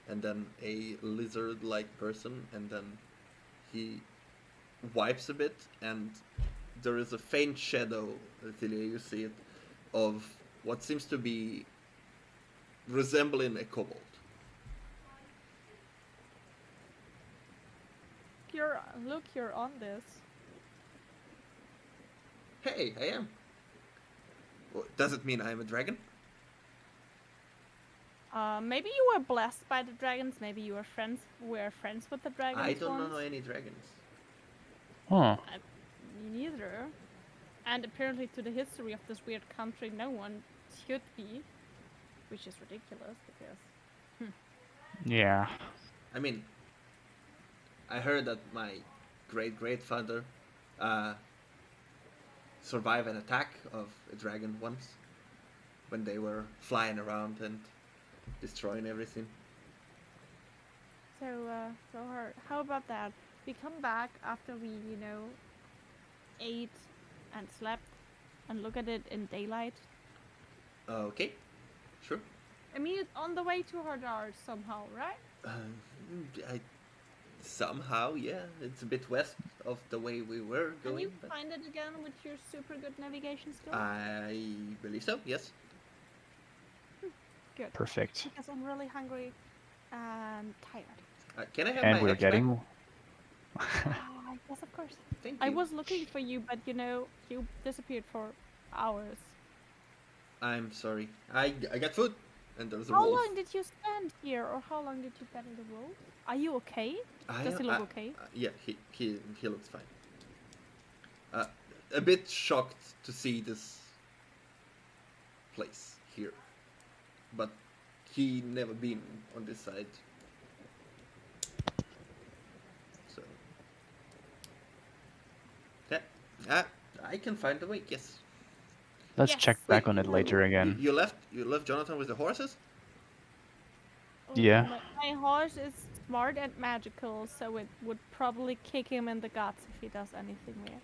and then a lizard-like person, and then he wipes a bit, and there is a faint shadow, Thilia, you see it, of what seems to be resembling a kobold. You're on this. Hey, I am. Well, does it mean I am a dragon? Maybe you were blessed by the dragons. Maybe you were friends with the dragons. I don't once. know any dragons. Huh. Me neither. And apparently, to the history of this weird country, no one should be, which is ridiculous because. Yeah. I mean, I heard that my great-grandfather survived an attack of a dragon once when they were flying around and destroying everything. So how about that? We come back after we, ate and slept and look at it in daylight. Okay, sure. I mean, it's on the way to Hadar somehow, right? Somehow, yeah. It's a bit west of the way we were going. Can you but find it again with your super good navigation skills? I believe so, yes. Good. Perfect. Because I'm really hungry and tired. Can I have And my we're axe back? getting Yes, of course. Thank you. I was looking for you, but you disappeared for hours. I'm sorry. I got food, and there was a How wolf. long did you stand here, or how long did you battle the wolf? Are you okay? Does he look okay? Yeah, he looks fine. A bit shocked to see this place here, but he never been on this side. So yeah, I can find a way. Yes. Let's Yes. check back Wait, on it later again. You left Jonathan with the horses? Oh, Yeah. My horse is smart and magical, so it would probably kick him in the guts if he does anything weird.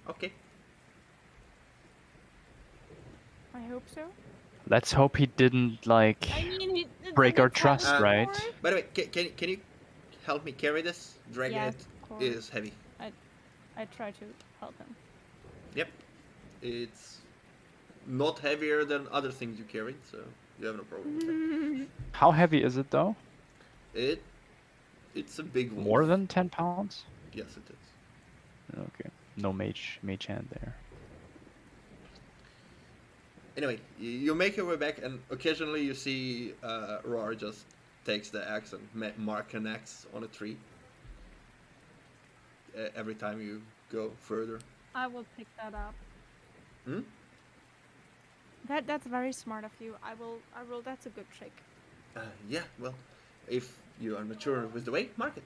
Okay. I hope so. Let's hope he didn't like I mean, break did our it tell trust, us right? for it? By the way, can you help me carry this? Dragging Yes, it of course. is heavy. I try to help him. Yep. It's not heavier than other things you carried, so you have no problem with that. How heavy is it though? It's a big wolf. More than 10 pounds? Yes, it is. Okay. No mage hand there. Anyway, you make your way back, and occasionally you see Roar just takes the axe and mark an axe on a tree. Every time you go further. I will pick that up. Hmm? That's very smart of you. I will. That's a good trick. Yeah, well, if you are mature with the way, mark it.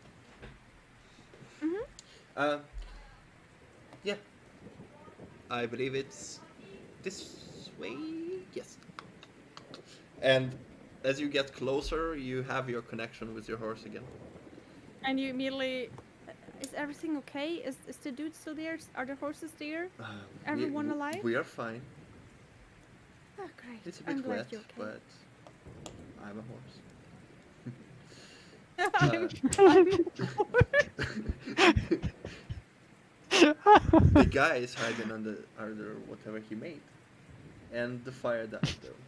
Mhm. Yeah. I believe it's this way. Yes. And as you get closer, you have your connection with your horse again. And you immediately. Is everything okay? Is the dude still there? Are the horses there? Everyone alive? We are fine. Oh, great. It's a I'm bit glad wet, you're okay. but I'm a horse. The guy is hiding under whatever he made, and the fire died though,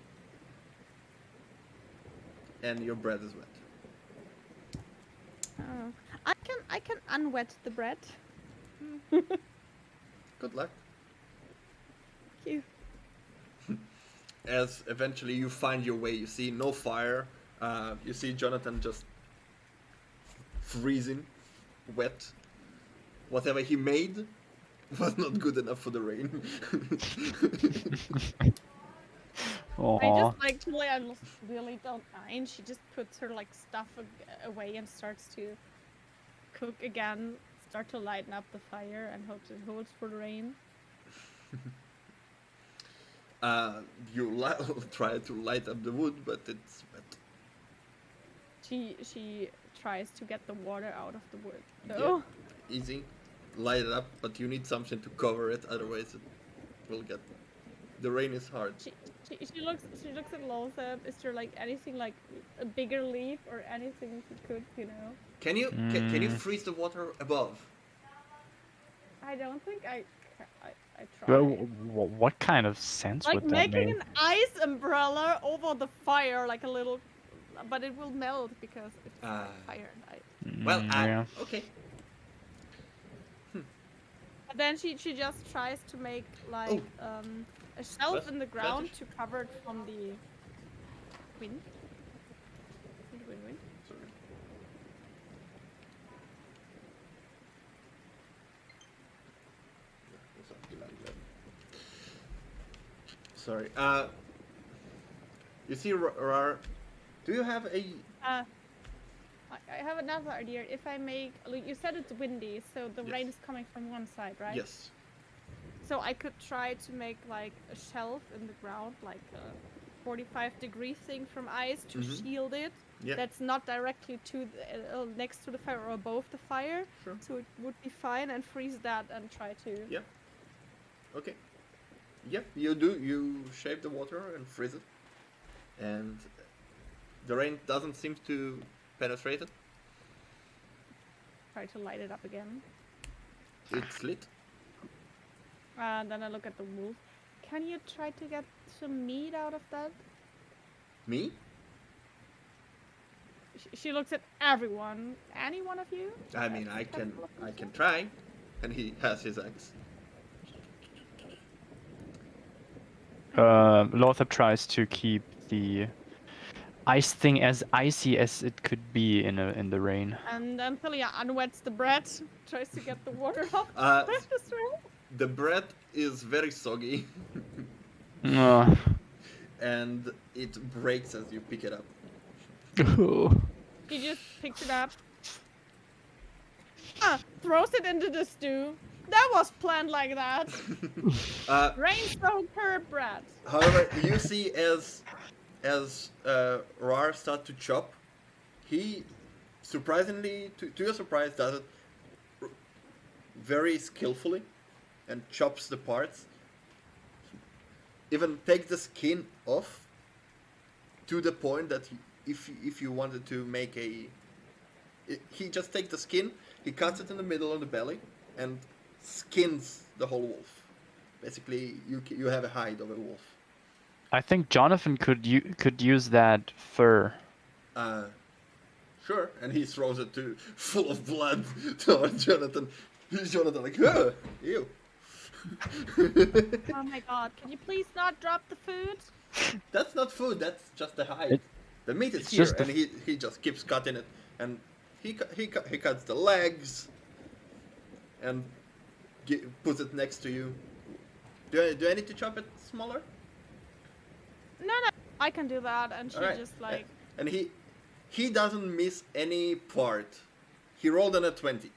and your bread is wet. Oh. I can unwet the bread. Good luck. Thank you. As eventually you find your way, you see no fire. You see Jonathan just freezing, wet. Whatever he made was not good enough for the rain. I Aww. just like Thilia really don't mind. She just puts her like stuff away and starts to cook again. Start to lighten up the fire and hopes it holds for the rain. You try to light up the wood, but it's wet. She tries to get the water out of the wood. Yeah. Oh, Easy, light it up, but you need something to cover it, otherwise it will get. The rain is hard. she looks at Loatheb. Is there like anything like a bigger leaf or anything she could, you know? Can you can you freeze the water above? I don't think I tried. Well, what kind of sense Like would that making make? an ice umbrella over the fire, like a little, but it will melt because it's fire and ice. Well, Yeah. okay. But then she just tries to make like a shelf Was- in the ground British? to cover it from the wind. Wind. Sorry. Sorry. You see, Rar, do you have a? I have another idea. If I make, like, you said it's windy, so the rain Yes. is coming from one side, right? Yes. So I could try to make like a shelf in the ground, like a 45-degree thing from ice to Mhm. shield it. Yeah. That's not directly to the, next to the fire or above the fire, Sure. so it would be fine. And freeze that and try to. Yeah. Okay. Yep, you do. You shape the water and freeze it, and the rain doesn't seem to penetrate it. Try to light it up again. It's lit. Then I look at the wolf. Can you try to get some meat out of that? Me? She looks at everyone. Any one of you? I mean, I can try, and he has his axe. Loatheb tries to keep the ice thing as icy as it could be in the rain. And then Thilia unwets the bread, tries to get the water off Uh, the bread as well. The bread is very soggy, Uh, and it breaks as you pick it up. She just picks it up. Throws it into the stew. That was planned like that. Rain-soaked her bread. However, you see as Rar start to chop, he surprisingly, to your surprise, does it very skillfully and chops the parts. Even take the skin off to the point that if you wanted to make he just takes the skin, he cuts it in the middle of the belly, and skins the whole wolf. Basically, you have a hide of a wolf. I think Jonathan could use that fur. Sure, and he throws it full of blood towards Jonathan. Jonathan like, huh, ew. Oh my god, can you please not drop the food? That's not food. That's just the hide. It- The meat is it's here, just the and he just keeps cutting it, and he cuts the legs, and puts it next to you. Do I need to chop it smaller? No, I can do that. And she Alright. just like, And he doesn't miss any part. He rolled on a 20.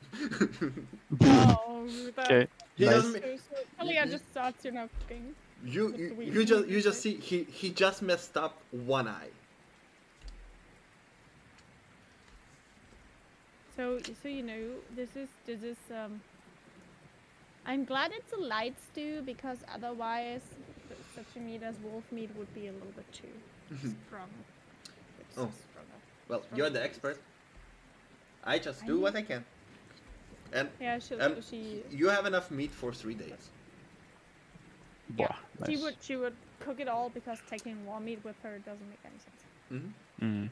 oh, that's Okay. He Nice. doesn't. so Thilia just starts, cooking. You just see he just messed up one eye. So this is I'm glad it's a light stew, because otherwise such a meat as wolf meat would be a little bit too strong. It's Oh. stronger. Well, you're the expert. I just do what I can. And Yeah, and she you have enough meat for 3 days. Yeah. Nice. she would cook it all, because taking raw meat with her doesn't make any sense. Mm-hmm. Mm.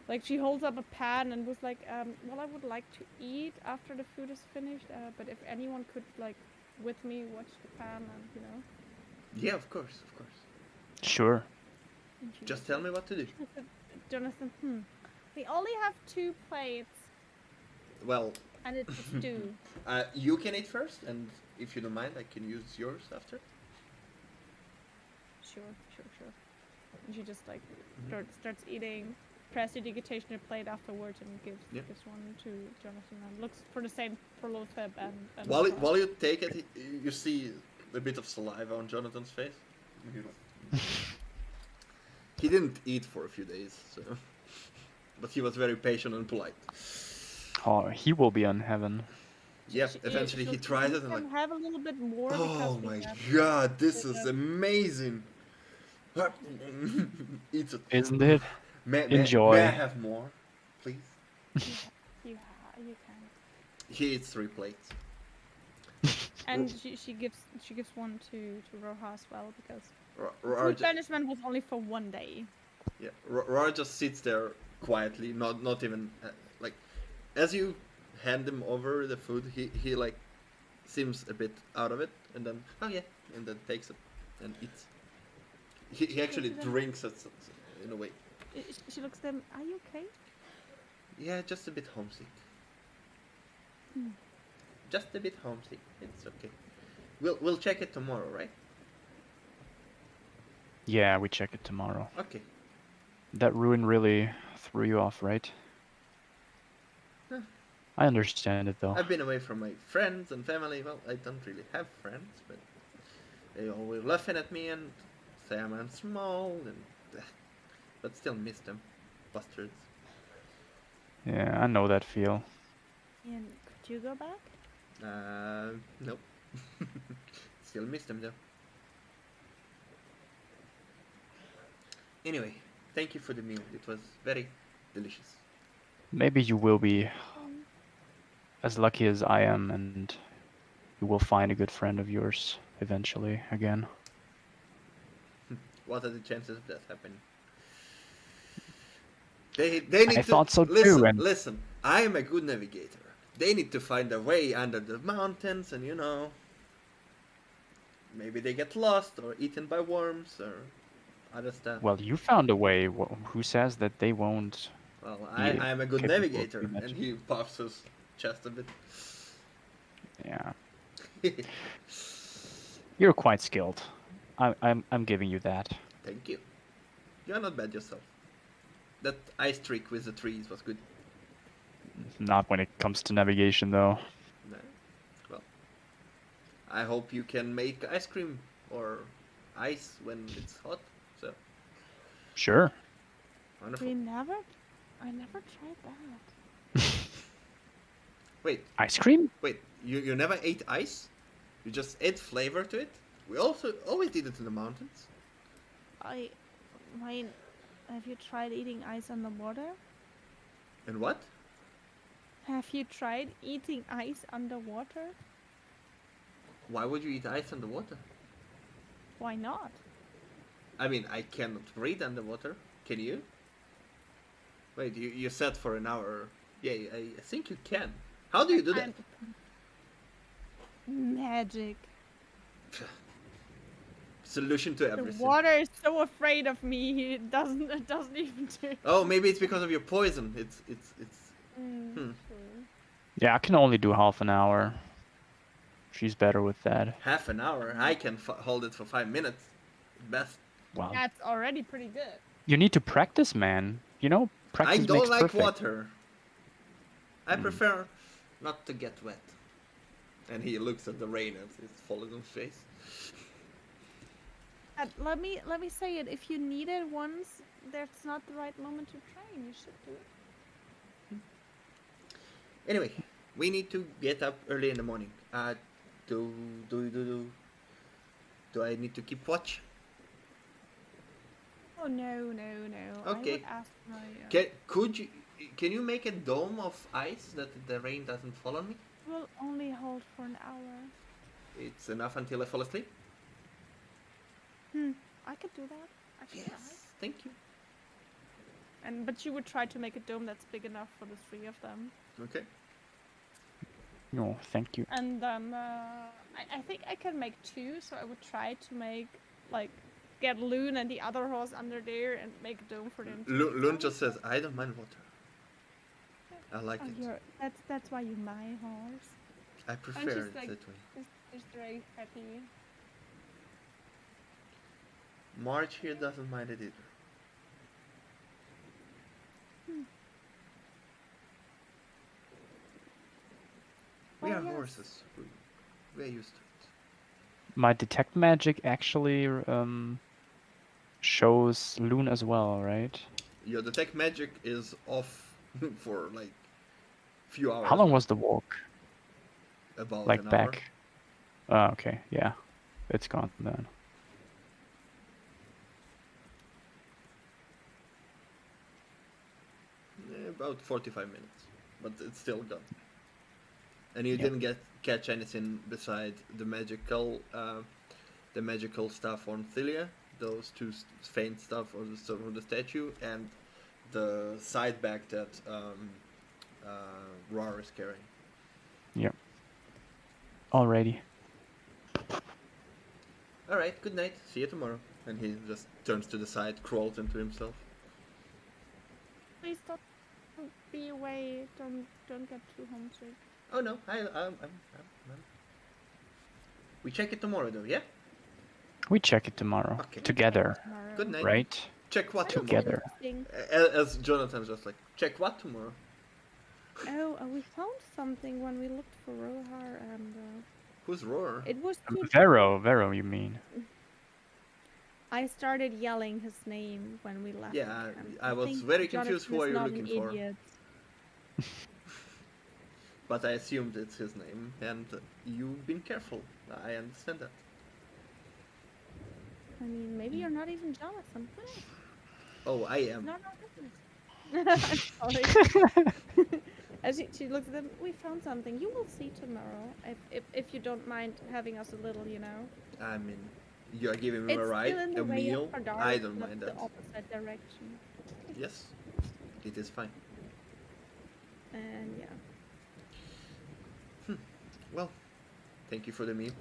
Like, she holds up a pan and was like, well, I would like to eat after the food is finished, but if anyone could, like, with me watch the pan and, Yeah, of course, of course. Sure. and she Just tell me what to do. said, Jonathan, we only have 2 plates, Well, and it's a stew. you can eat first, and if you don't mind, I can use yours after. Sure. And she just, like, starts eating, prestidigitation a plate afterwards, and gives one to Jonathan, and looks for the same for Loatheb and While you take it, you see a bit of saliva on Jonathan's face. He didn't eat for a few days, so, but he was very patient and polite. Oh, he will be on heaven. Yeah, eventually he tries it and like, have a little bit more. oh because we my have- god, this is amazing. Eats it. Isn't it? Enjoy. May I have more, please? You can. He eats 3 plates. And she gives one to Roja as well, because Roar food banishment was only for 1 day. Yeah, Roar just sits there quietly, not even like, as you hand him over the food, he like seems a bit out of it, and then and then takes it and eats. He actually drinks it in a way. She looks at them. Are you okay? Yeah, just a bit homesick. Just a bit homesick. It's okay. We'll check it tomorrow, right? Yeah, we check it tomorrow. Okay. That ruin really threw you off, right? Huh. I understand it though. I've been away from my friends and family. Well, I don't really have friends, but they always laughing at me and say I'm small, and but still miss them, bastards. Yeah, I know that feel. And could you go back? Nope. Still miss them though. Anyway, thank you for the meal. It was very delicious. Maybe you will be as lucky as I am, and you will find a good friend of yours eventually again. What are the chances of that happening? They need I to thought so too, listen. and- Listen, I am a good navigator. They need to find a way under the mountains, and maybe they get lost or eaten by worms or other stuff. Well, you found a way. Who says that they won't? Well, Yeah, I am a good capable of navigator, doing that. and he puffs his chest a bit. Yeah, you're quite skilled. I'm giving you that. Thank you. You're not bad yourself. That ice trick with the trees was good. Not when it comes to navigation, though. No. Well, I hope you can make ice cream or ice when it's hot. So Sure. wonderful. I never tried that. Wait, Ice cream? wait. You never ate ice? You just ate flavor to it? We also always did it in the mountains. I mean, have you tried eating ice underwater? And what? Have you tried eating ice underwater? Why would you eat ice underwater? Why not? I mean, I cannot breathe underwater. Can you? Wait, you said for an hour. Yeah, I think you can. How do you do that? Magic. Solution to The everything. water is so afraid of me. It doesn't even do. Oh, maybe it's because of your poison. It's. True. Yeah, I can only do half an hour. She's better with that. Half an hour. I can hold it for 5 minutes. Best. Wow. That's already pretty good. You need to practice, man. You know, I practice don't makes like perfect. water. I prefer not to get wet. And he looks at the rain as it's falling on his face. Let me say it. If you need it once, that's not the right moment to train. You should do it. Anyway, we need to get up early in the morning. Do I need to keep watch? Oh no. I Okay. would ask my. Can you make a dome of ice that the rain doesn't fall on me? Will only hold for an hour. It's enough until I fall asleep. I could do that. I could try. Yes, thank you. But you would try to make a dome that's big enough for the three of them. Okay. No, thank you. And I think I can make two, so I would try to make get Loon and the other horse under there and make a dome for them. Lun just says, I don't mind water. I like it. That's why you're my horse. I prefer just it like- that way. Just very happy. Marge here doesn't mind it either. We Oh, are yes. horses. We're used to it. My detect magic actually shows Loon as well, right? Your detect magic is off for like few hours. How long was the walk? About Like an hour. back? Oh, okay, yeah. It's gone then. About 45 minutes, but it's still gone. And you Yep. didn't catch anything beside the magical stuff on Thilia, those two faint stuff on the statue, and the side bag that Rar is carrying. Yep. Alrighty. All right, good night. See you tomorrow. And he just turns to the side, crawls into himself. Please don't be away. Don't get too homesick. Oh no, I'm. We check it tomorrow, though. Yeah. We check it tomorrow. Okay. Together, Tomorrow. Good night. right? Check what tomorrow? Together. Interesting. As Jonathan's just like, check what tomorrow? Oh, we found something when we looked for Rohar, and Who's Roar? it was too. Vero, you mean? I started yelling his name when we left. Yeah, the camp. I was think very confused. Jonathan Who is are you not an looking for? idiot. But I assumed it's his name, and you've been careful. I understand that. I mean, maybe you're not even Jonathan. Who knows? Oh, I am. No, business. I'm sorry. As she looks at them, we found something. You will see tomorrow, if you don't mind having us a little, you know. I mean, you're giving me It's a ride, still in the a way meal. of Hadar, I don't but mind the that. opposite direction. Yes, it is fine. And yeah. Well, thank you for the meal.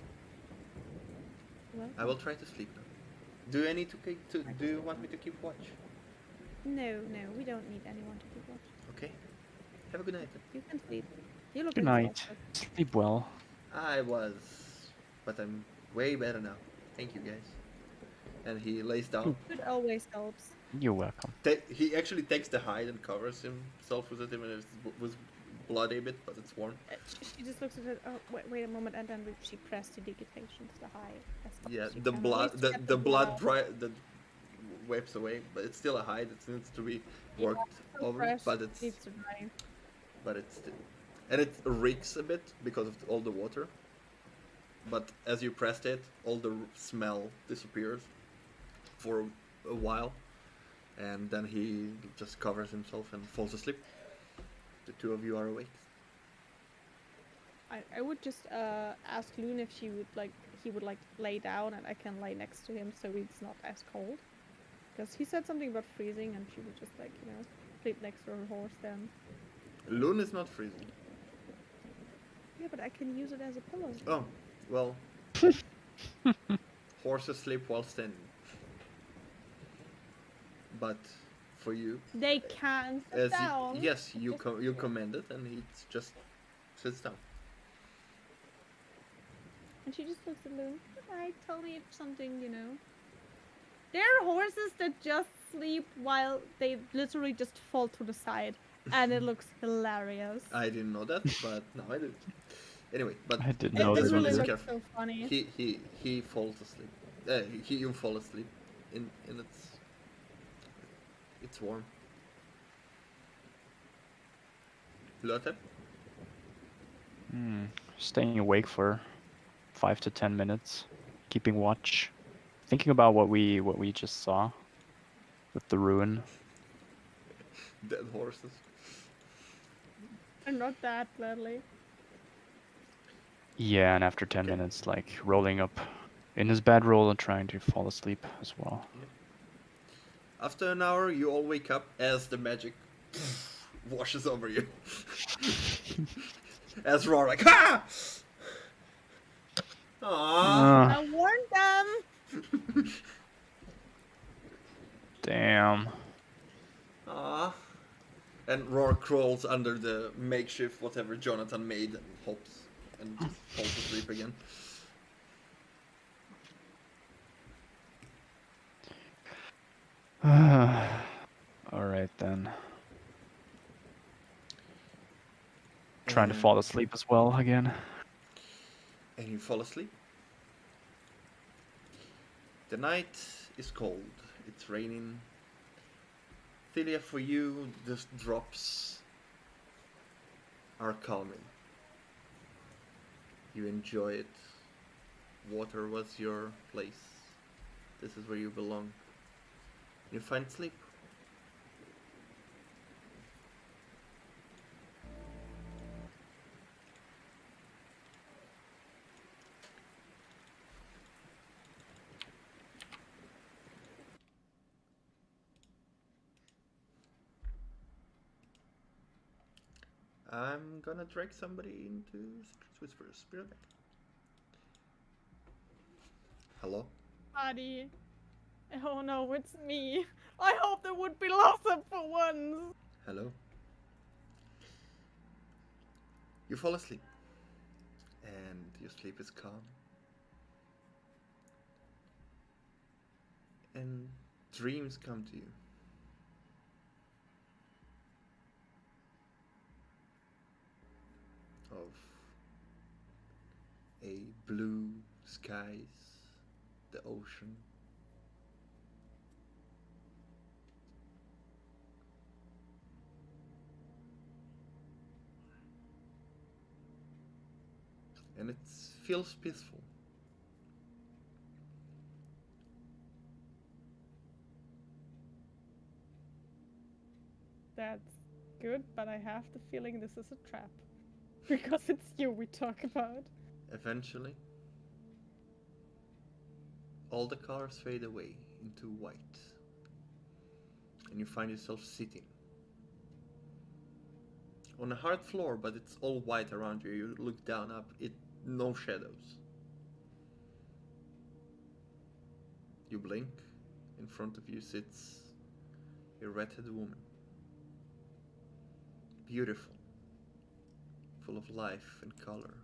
Well, I will try to sleep now. Do I need to do you want me to keep watch? no, we don't need anyone to keep watch. Okay. Have a good night. You can sleep. You look Good night. exhausted. Sleep well. I was, but I'm way better now. Thank you, guys. And he lays down. It always helps. You're welcome. He actually takes the hide and covers himself with it, even if it was bloody a bit, but it's warm. She just looks at it. Oh, wait a moment, and then she prestidigitations the hide. as much Yeah, as she the can. blood, Always the, get the blood blood. that wipes away, but it's still a hide. It needs to be worked So over, fresh, but it's needs to dry. but it's still, and it reeks a bit because of all the water. But as you pressed it, all the smell disappears for a while, and then he just covers himself and falls asleep. The two of you are awake. I would just ask Loon if he would like lay down and I can lay next to him so it's not as cold. Because he said something about freezing and she would just like, you know, sleep next to her horse then. Loon is not freezing. Yeah, but I can use it as a pillow. Oh, well. Horses sleep while standing. But for you, They can sit as down. yes, you command it, and it just sits down. And she just looks at Loon. Alright, tell me something, you know. There are horses that just sleep while they literally just fall to the side. And it looks hilarious. I didn't know that, but now I do. Anyway, but I didn't It know this this one really is looks careful. so funny. He falls asleep. You fall asleep, in it's warm. Loatheb? Staying awake for 5 to 10 minutes, keeping watch, thinking about what we just saw with the ruin. Dead horses. And not that gladly. Yeah, and after 10 Okay. minutes, like rolling up in his bedroll and trying to fall asleep as well. After an hour, you all wake up as the magic washes over you. As Roar like, ha! Aww. I warned them! Damn. Aww. And Roar crawls under the makeshift whatever Jonathan made and hops and just falls asleep again. Alright then. Trying to And- fall asleep as well again. And you fall asleep. The night is cold. It's raining. Thilia, for you, the drops are calming. You enjoy it. Water was your place. This is where you belong. You find sleep. I'm gonna drag somebody into Whisper's Spirit Deck. Hello? Buddy. Oh no, it's me. I hope there would be Loatheb for once. Hello? You fall asleep. And your sleep is calm. And dreams come to you. Of a blue skies, the ocean. And it feels peaceful. That's good, but I have the feeling this is a trap. Because it's you we talk about. Eventually, all the colors fade away into white. And you find yourself sitting on a hard floor, but it's all white around you. You look down up, no shadows. You blink, in front of you sits a red-headed woman. Beautiful, full of life and color.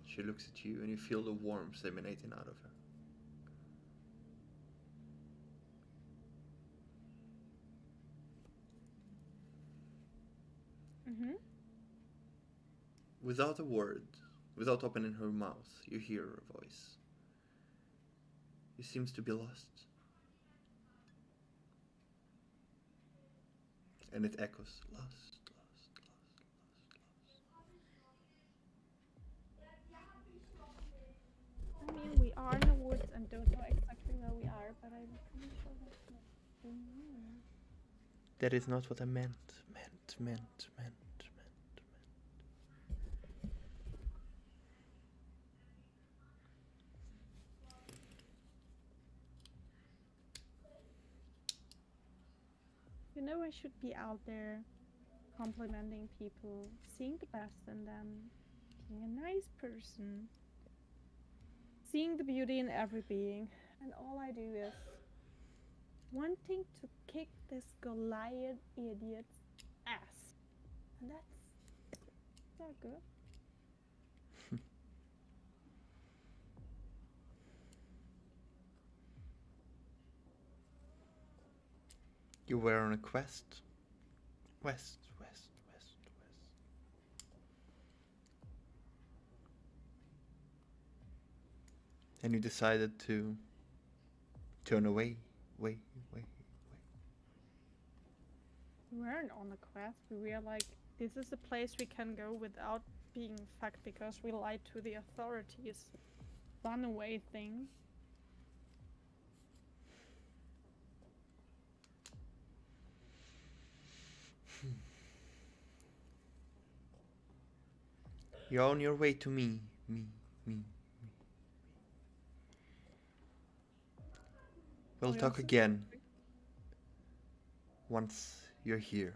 She looks at you and you feel the warmth emanating out of her. Mm-hmm. Without a word, without opening her mouth, you hear her voice. He seems to be lost. And it echoes. Lost, lost, lost. I mean, we are in the woods and don't know exactly where we are, but I'm pretty sure that's not. That is not what I meant. Meant. You know, I should be out there complimenting people, seeing the best in them, being a nice person, seeing the beauty in every being, and all I do is wanting to kick this Goliath idiot's ass. And that's not good. You were on a quest. West. And you decided to turn away. We weren't on a quest. We were like, this is a place we can go without being fucked because we lied to the authorities. Run away thing. You're on your way to me. We'll We talk also- again. Once you're here.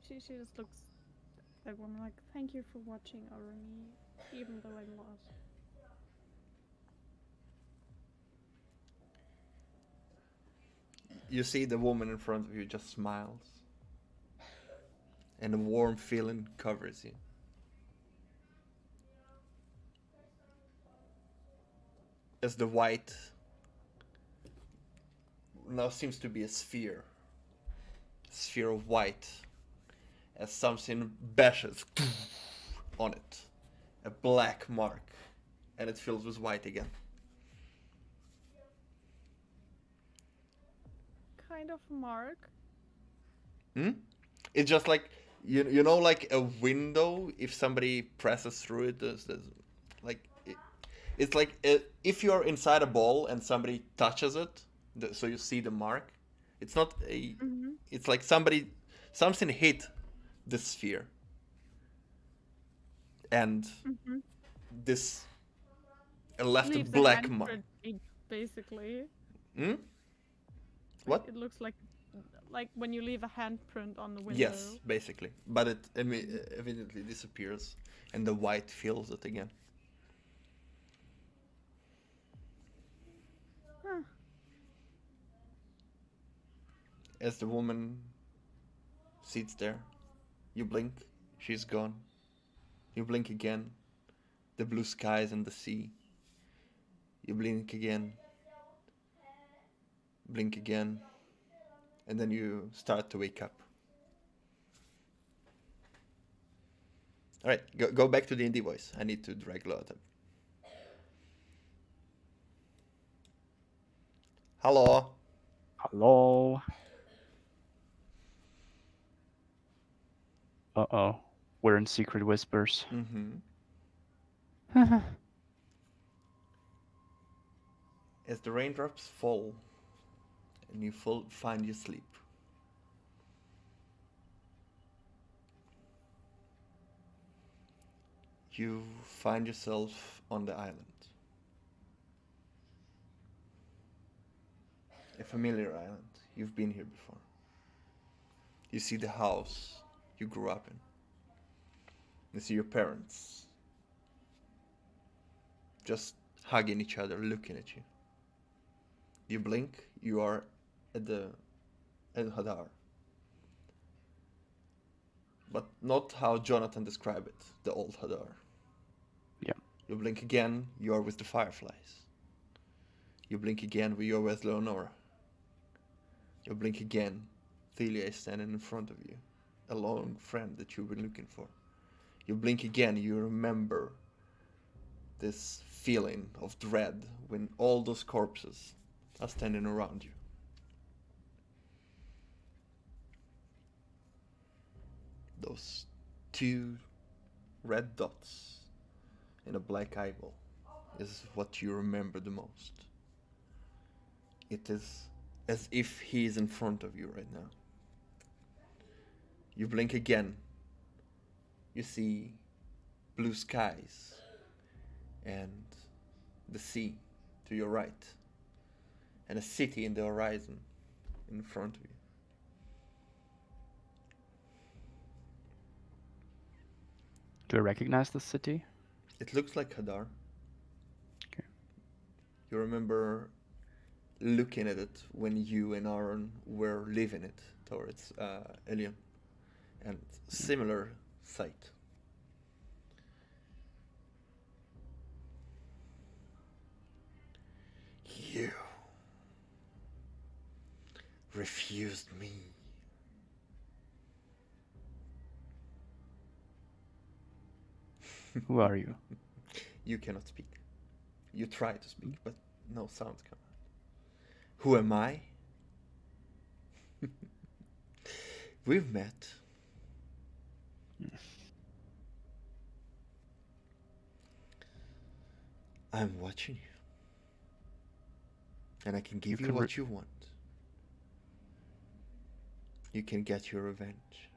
She just looks like one like, thank you for watching over me, even though I'm lost. You see the woman in front of you just smiles. And a warm feeling covers you. As the white now seems to be a sphere of white, as something bashes on it, a black mark, and it fills with white again. Kind of mark. It's just like you know, like a window. If somebody presses through it, there's like it's like if you're inside a ball and somebody touches it, so you see the mark. It's not a. Mm-hmm. It's like something hit the sphere, and this left a Leaves black a mark. handprint, basically. What? It looks like when you leave a handprint on the window. Yes, basically, but it evidently disappears, and the white fills it again. Huh. As the woman sits there, you blink, she's gone. You blink again, the blue skies and the sea. You blink again, and then you start to wake up. Alright, go back to the indie voice. I need to drag Loatheb. Hello. Hello. Uh-oh. We're in Secret Whispers. As the raindrops fall and you find you sleep, you find yourself on the island. A familiar island. You've been here before. You see the house you grew up in. You see your parents just hugging each other, looking at you. You blink, you are at Hadar. But not how Jonathan described it, the old Hadar. Yeah. You blink again, you are with the fireflies. You blink again, you are with Leonora. You blink again, Thilia is standing in front of you, a long friend that you've been looking for. You blink again, you remember this feeling of dread when all those corpses are standing around you. Those two red dots in a black eyeball is what you remember the most. It is as if he is in front of you right now. You blink again. You see blue skies and the sea to your right, and a city in the horizon in front of you. Do I recognize the city? It looks like Hadar. Okay. You remember looking at it when you and Aaron were leaving it towards Elion, and similar sight. You refused me. Who are you? You cannot speak. You try to speak, but no sounds come out. Who am I? We've met. I'm watching you. And I can give you what you want. You can get your revenge.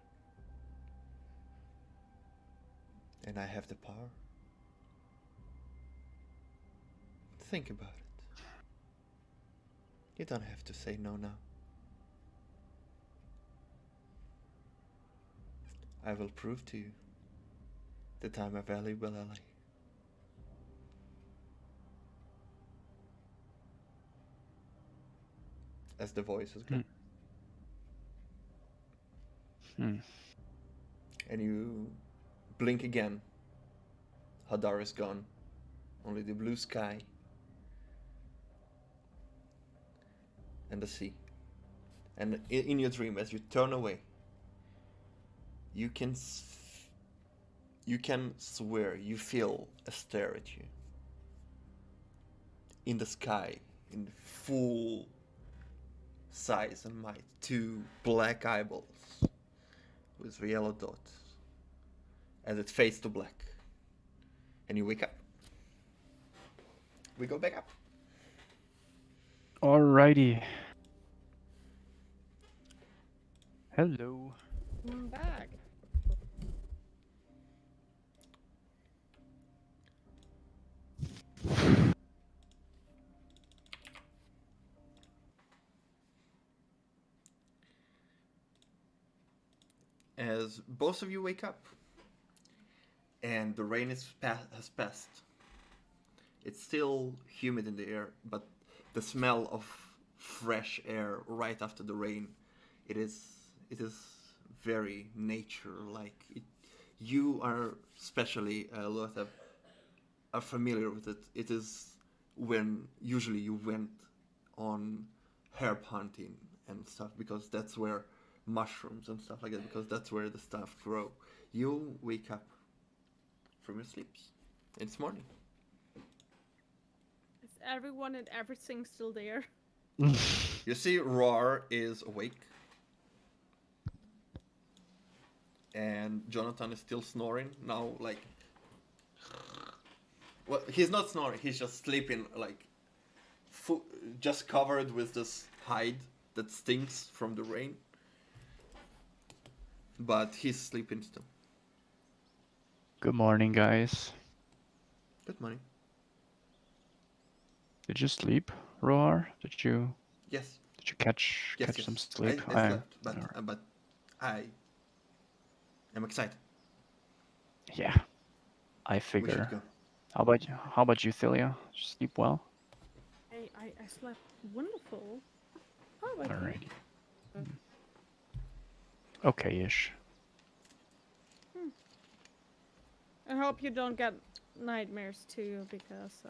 And I have the power. Think about it. You don't have to say no now. I will prove to you that I'm a valuable ally. As the voice is gone. And you blink again. Hadar is gone. Only the blue sky and the sea. And in your dream, as you turn away, you can swear you feel a stare at you. In the sky, in full size and might, two black eyeballs with yellow dots as it fades to black. And you wake up. We go back up. Alrighty. Hello. I'm back. As both of you wake up, and the rain has passed. It's still humid in the air, but the smell of fresh air right after the rain, it is very nature-like. You are, especially Loatheb, are familiar with it. It is when usually you went on herb hunting and stuff, because that's where mushrooms and stuff like that, because that's where the stuff grow. You wake up from your sleeps. It's morning. Is everyone and everything still there? You see Roar is awake. And Jonathan is still snoring now, like... Well, he's not snoring, he's just sleeping, like... just covered with this hide that stinks from the rain. But he's sleeping still. Good morning, guys. Good morning. Did you sleep, Roar? Did you Yes. catch some sleep? I slept, but I am excited. Yeah, I We should figure. go. How about you, Thilia? Sleep well? I slept wonderful. How about you? Alrighty. Okay-ish. I hope you don't get nightmares too, because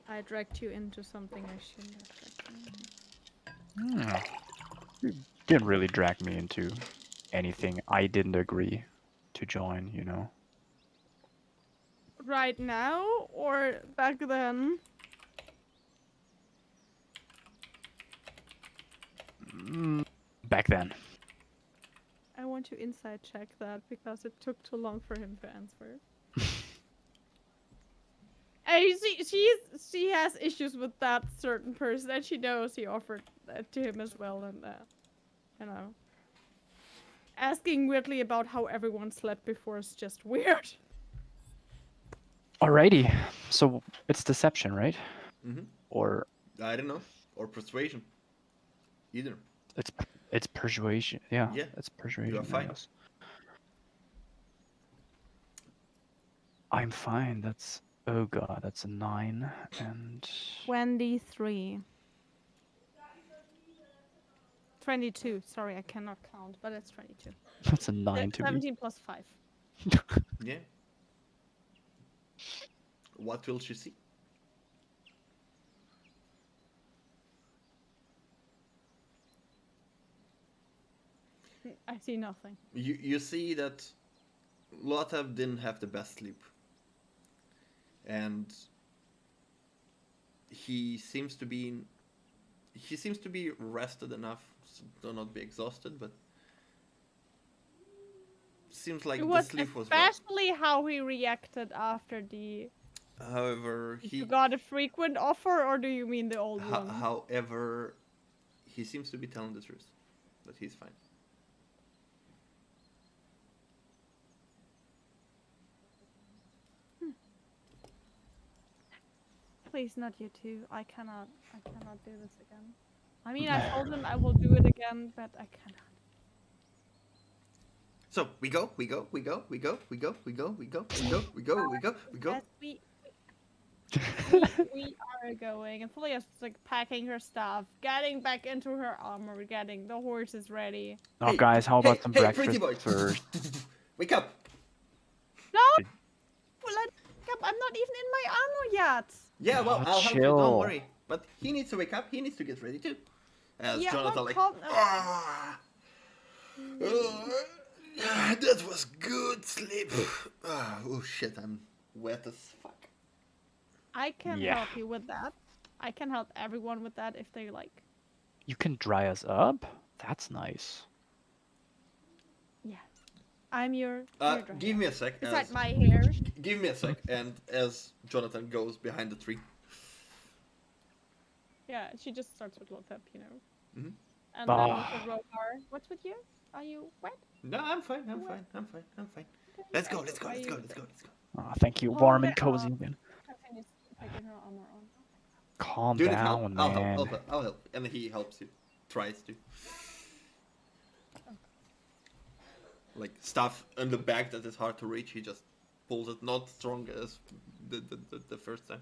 I dragged you into something I shouldn't have dragged you into. You didn't really drag me into anything I didn't agree to join, you know. right now or back then? Back then. I want to inside check that because it took too long for him to answer. And she has issues with that certain person, and she knows he offered that to him as well, and you know, asking weirdly about how everyone slept before is just weird. Alrighty. So it's deception, right? Mm-hmm. Or I don't know. Or persuasion. Either. it's persuasion. Yeah. Yeah, It's persuasion. I fine. guess. I'm fine. That's oh god. That's a 9 and 23. 22. Sorry, I cannot count, but it's 22. that's a 9 to me. 17 plus 5. Yeah. What will she see? I see nothing. You see that Loatheb didn't have the best sleep. And he seems to be rested enough to not be exhausted, but seems like It the was sleep was rough. especially how he reacted after the... However, You got a frequent offer, or do you mean the old one? however, he seems to be telling the truth, that he's fine. Please, not you two. I cannot do this again. I mean, I told him I will do it again, but I cannot. So we go. Yes, we are going. And Thilia's like packing her stuff, getting back into her armor, getting the horses ready. Oh, Hey, guys, how about some hey, breakfast pretty boy. first? Wake up! No! Well, I'm not even in my armor yet. Yeah, well, Oh, I'll help you. chill. Don't worry. But he needs to wake up. He needs to get ready too. As Yeah, Jonathan well, like, calm- that was good sleep. Oh shit, I'm wet as fuck. I can Yeah. help you with that. I can help everyone with that if they like. You can dry us up? That's nice. Yeah. I'm your Give me a sec. Besides my hair. Give me a sec. And as Jonathan goes behind the tree. Yeah, she just starts with Loatheb, you know. Mhm. And then Ah. with the Rogar. What's with you? Are you wet? No, I'm fine. I'm fine. Let's go. Oh, thank you. Calm Warm and down. cozy again. Continues taking her armor on. Calm Do you need help? down, I'll man. help. I'll help. And he helps you. Tries to. Like stuff in the back that is hard to reach, he just pulls it, not strong as the first time.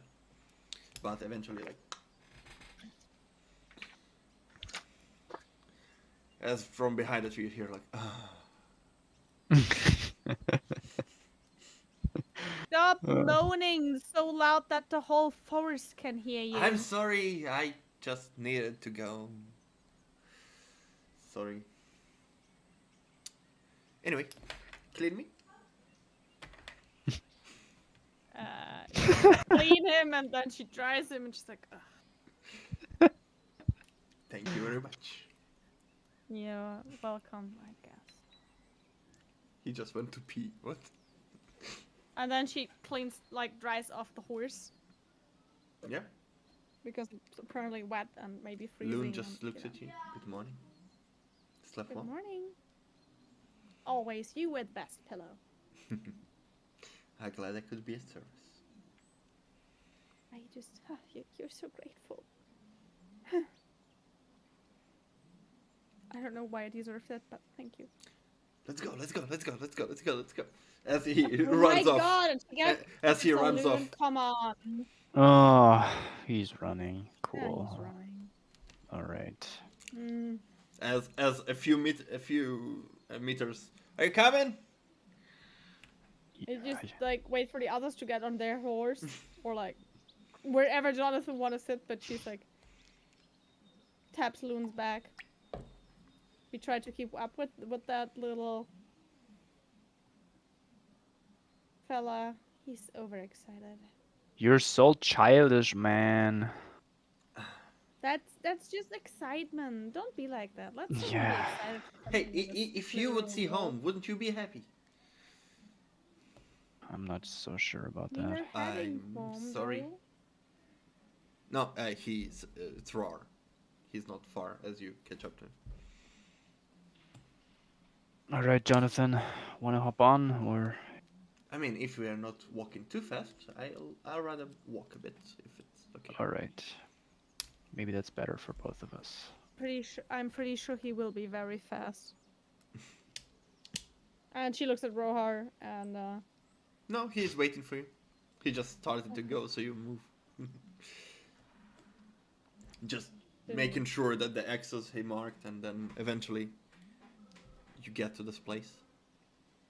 But eventually, like... As from behind the tree, you hear like... Stop moaning so loud that the whole forest can hear you. I'm sorry, I just needed to go. Sorry. Anyway, clean me. She clean him and then she dries him and she's like, ugh. Thank you very much. Yeah, welcome, I guess. He just went to pee. What? And then she cleans, like, dries off the horse Yeah. because it's apparently wet and maybe freezing. Loon just and, looks know. at you. Good morning. Slept Good well? morning. Always you with best pillow. I'm glad I could be of service. I just, you're so grateful. I don't know why I deserved it, but thank you. Let's go. As he Oh runs my off. god, and she gets As he the runs loon, off. come on. Oh, he's running. Yeah, Cool. he's running. All right. Mm. As a few meters. Are you coming? You just like wait for the others to get on their horse or like wherever Jonathan want to sit, but she's like taps Loon's back. We try to keep up with that little fella He's overexcited. You're so childish, man. That's just excitement. Don't be like that. Let someone be Yeah. excited for Hey, something in this if you would slithering see world. home, wouldn't you be happy? I'm not so sure about We that. are heading I'm home, sorry. though. No, he's it's Rar. He's not far as you catch up to him. All right, Jonathan, wanna hop on or? I mean, if we are not walking too fast, I'll rather walk a bit if it's okay. All right. Maybe that's better for both of us. I'm pretty sure he will be very fast. And she looks at Rohar and No, he's waiting for you. He just started to go, so you move. Just making sure that the X's he marked, and then eventually you get to this place.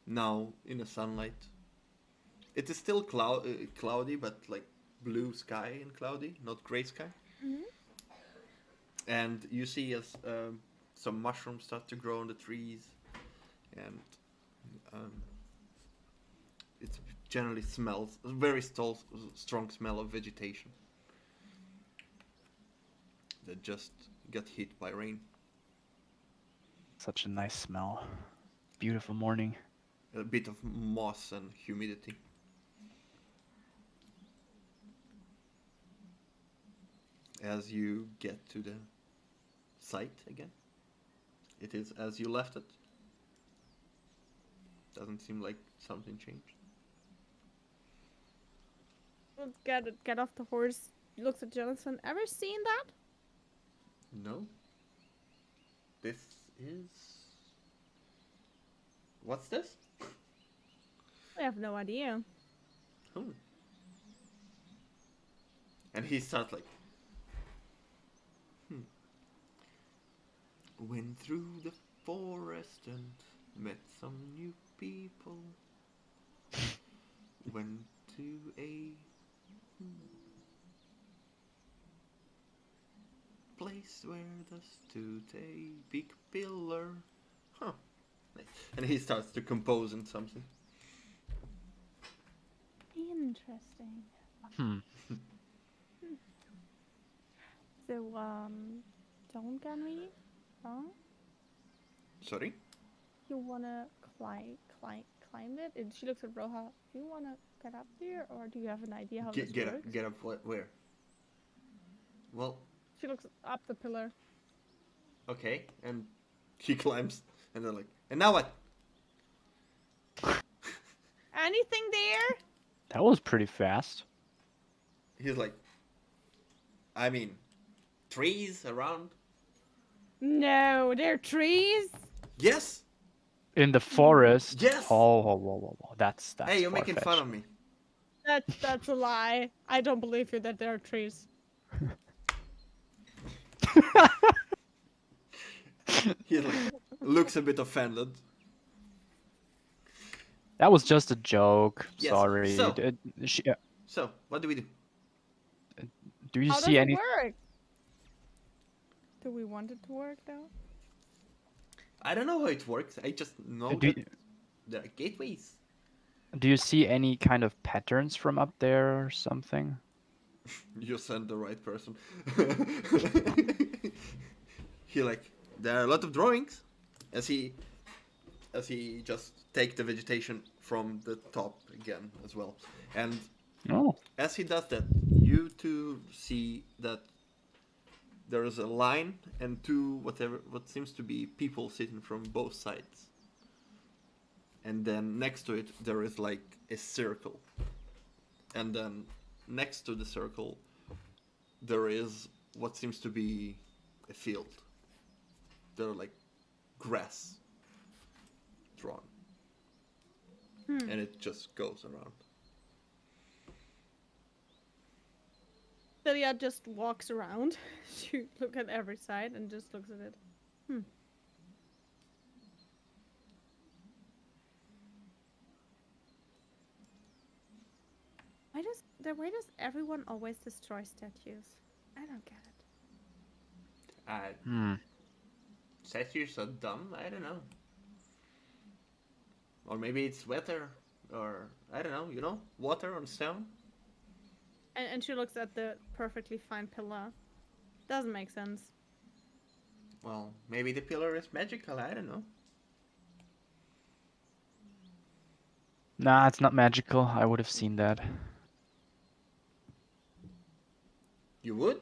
Now in the sunlight. It is still cloudy, but like blue sky and cloudy, not gray sky. Mhm. And you see as some mushrooms start to grow on the trees, and it generally smells a very strong smell of vegetation that just got hit by rain. Such a nice smell. Beautiful morning. A bit of moss and humidity. As you get to the site again, it is as you left it. Doesn't seem like something changed. get off the horse. Looks at Jonathan. Ever seen that? No. This is. What's this? I have no idea. Hmm. And he starts like. Went through the forest and met some new people. Went to a place where there stood a big pillar. Huh. Nice. And he starts to compose in something. Interesting. Hmm. So, don't can we? Huh? Sorry? You wanna climb it? And she looks at Roha. Do you wanna get up there, or do you have an idea how this Get works? up. Get up. Where? Well, She looks up the pillar. okay. And he climbs. And they're like, and now what? Anything there? That was pretty fast. He's like, I mean, trees around? No, they're trees. Yes. In the forest. Yes! Oh. That's Hey, you're making fun far-fetched. of me. That's a lie. I don't believe you that there are trees. He like looks a bit offended. That was just a joke. Yes, Sorry. so- So, what do we do? Do you How does see it any? work? Do we want it to work though? I don't know how it works. I just know Do, that there are gateways. do you see any kind of patterns from up there or something? You sent the right person. He like there are a lot of drawings as he just take the vegetation from the top again as well. And Oh. as he does that, you two see that there is a line and what seems to be people sitting from both sides. And then next to it there is like a circle. And then next to the circle there is what seems to be a field. There are like grass drawn. And it just goes around. Thilia just walks around. She looks at every side and just looks at it. Why does everyone always destroy statues? I don't get it. Statues are dumb? I don't know. Or maybe it's weather. or I don't know, water on stone. And she looks at the perfectly fine pillar. Doesn't make sense. Well, maybe the pillar is magical. I don't know. Nah, it's not magical. I would have seen that. You would?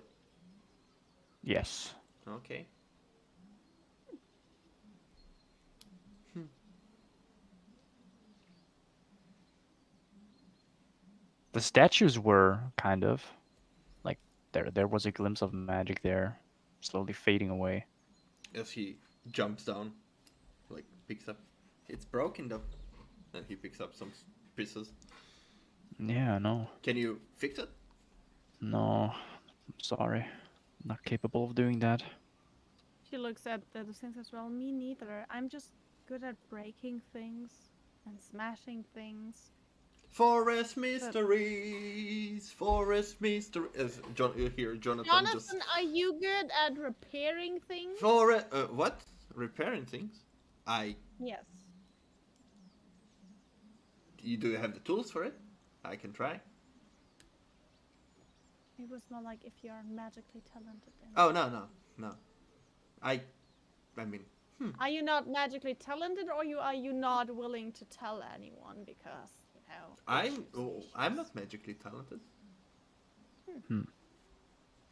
Yes. Okay. The statues were kind of like there was a glimpse of magic there, slowly fading away. As he jumps down, like picks up. It's broken though. And he picks up some pieces. Yeah, no. Can you fix it? No. I'm sorry. Not capable of doing that. She looks at the other things as well. Me neither. I'm just good at breaking things and smashing things. Forest mysteries, forest mysteries. As you hear Jonathan Jonathan, are you good at repairing things? what? Repairing things? Yes. Do you have the tools for it? I can try. It was more like if you're magically talented. Oh no. I mean, Are you not magically talented, or are you not willing to tell anyone because I'm not magically talented.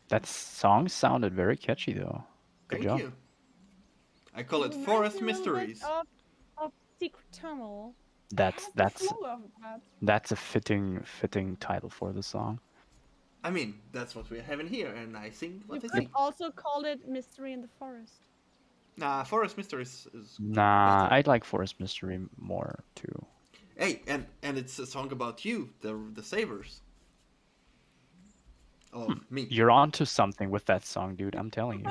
That song sounded very catchy though. Good Thank job. you. I call it Reminds Forest me a little bit Mysteries. of Secret Tunnel. That's Has the that's flow of that. that's a fitting title for the song. I mean, that's what we're having here, and I sing what You I could sing. also call it Mystery in the Forest. Nah, Forest Mysteries is Nah, better. I'd like Forest Mystery more too. Hey, and it's a song about you, the savers. Of me. You're onto something with that song, dude. I'm telling you.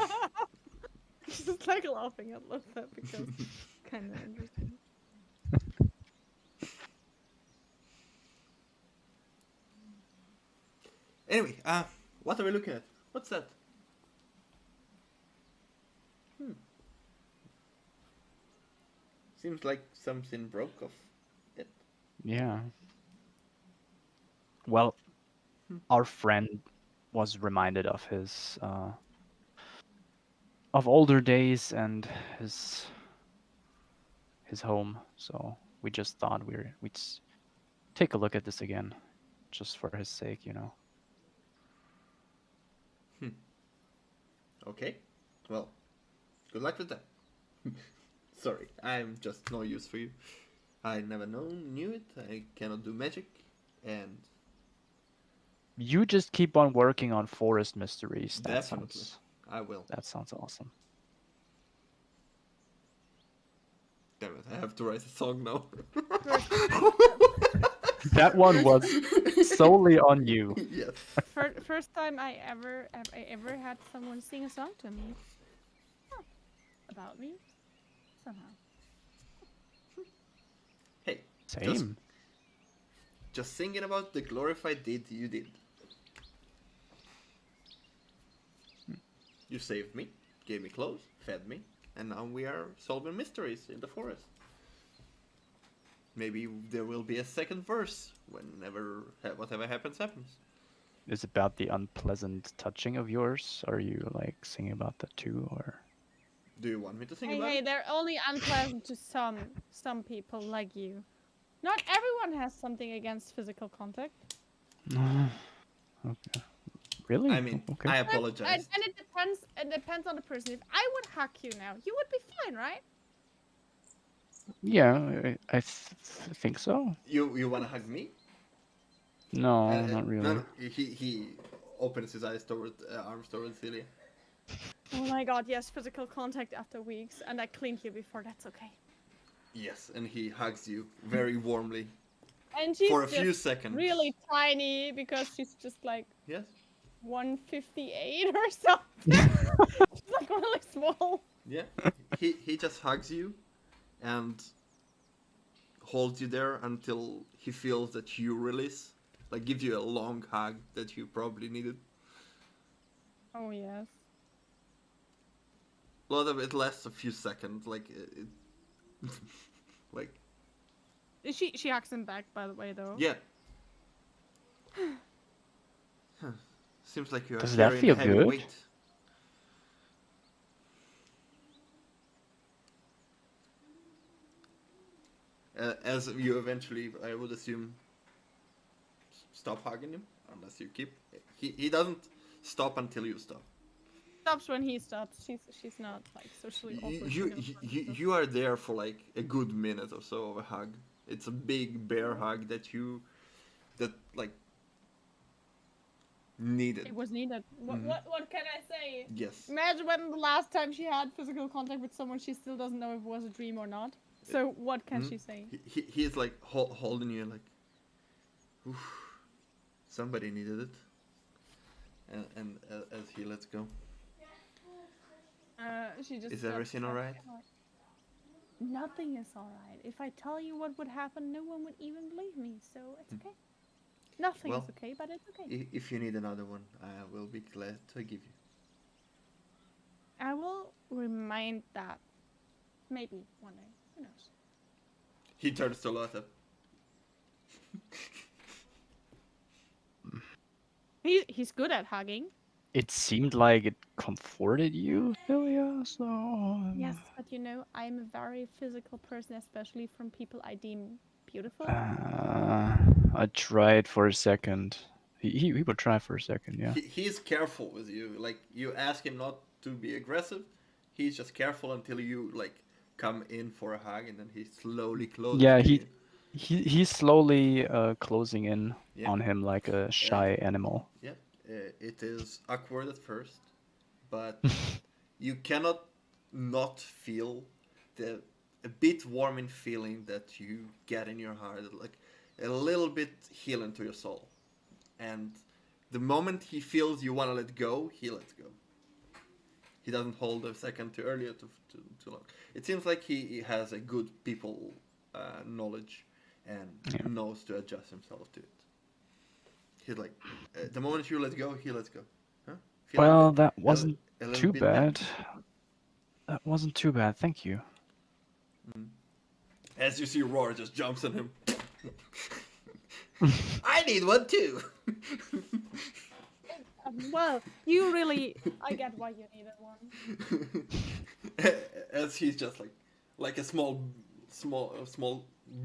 Just like laughing at Loatheb because kind of interesting. Anyway, what are we looking at? What's that? Seems like something broke off it. Yeah. Well, our friend was reminded of his of older days and his home, so we just thought we'd take a look at this again, just for his sake, you know. Okay. Well, good luck with that. Sorry, I'm just no use for you. I never knew it. I cannot do magic, and You just keep on working on Forest Mysteries. definitely I will. That sounds awesome. Damn it! I have to write a song now. That one was solely on you. Yes. First time I ever had someone sing a song to me. Huh. About me. Somehow. Hey, Same. just singing about the glorified deed you did. You saved me, gave me clothes, fed me, and now we are solving mysteries in the forest. Maybe there will be a second verse whenever whatever happens happens. Is it about the unpleasant touching of yours? Are you like singing about that too, or? Do you want me to sing Hey, about hey, it? they're only unpleasant to some people like you. Not everyone has something against physical contact. Okay. Really? I mean, Okay. I And apologize. it depends. It depends on the person. If I would hack you now, you would be fine, right? Yeah, I think so. You wanna hug me? No, not really. No, he opens his eyes toward arms towards Thilia. Oh my god, yes, physical contact after weeks, and I cleaned you before. That's okay. Yes, and he hugs you very warmly And she's for a just few seconds. really tiny because she's just like Yes. 158 or something. She's like really small. Yeah. He just hugs you and holds you there until he feels that you release. Like gives you a long hug that you probably needed. Oh yes. A lot of it lasts a few seconds, like it like She hugs him back, by the way, though. Yeah. Huh. Seems like you are Does that carrying a feel heavy good? weight. As you eventually, I would assume, stop hugging him, unless you keep. He doesn't stop until you stop. Stops when he stops. She's not like socially awkward. She knows when to stop. You are there for like a good minute or so of a hug. It's a big bear hug that like needed. It was needed. What can I say? Yes. Imagine when the last time she had physical contact with someone, she still doesn't know if it was a dream or not. So what can she say? He's like holding you like, oof, somebody needed it. And as he lets go, She just. is everything alright? Nothing is alright. If I tell you what would happen, no one would even believe me. So it's okay. Nothing Well, is okay, but it's okay. If you need another one, I will be glad to give you. I will remind that. Maybe one day. Who knows? He turns to Loatheb. He's good at hugging. It seemed like it comforted you, Thilia, so... Yes, but you know, I'm a very physical person, especially from people I deem beautiful. I tried for a second. He would try for a second, yeah. He's careful with you. Like, you ask him not to be aggressive. He's just careful until you, like, come in for a hug, and then he slowly closes. Yeah, to you. he's slowly closing in Yeah. on him like a shy animal. Yeah, it is awkward at first, but you cannot not feel the a bit warming feeling that you get in your heart, like a little bit healing to your soul. And the moment he feels you want to let go, he lets go. He doesn't hold a second too early or too long. It seems like he has a good people knowledge and knows to adjust himself to it. He's like, the moment you let go, he lets go. Huh? Well, that wasn't a little too bit better? bad. That wasn't too bad, thank you. As you see, Roar just jumps on him. I need one too. Well, you really. I get why you needed one. As he's just like a small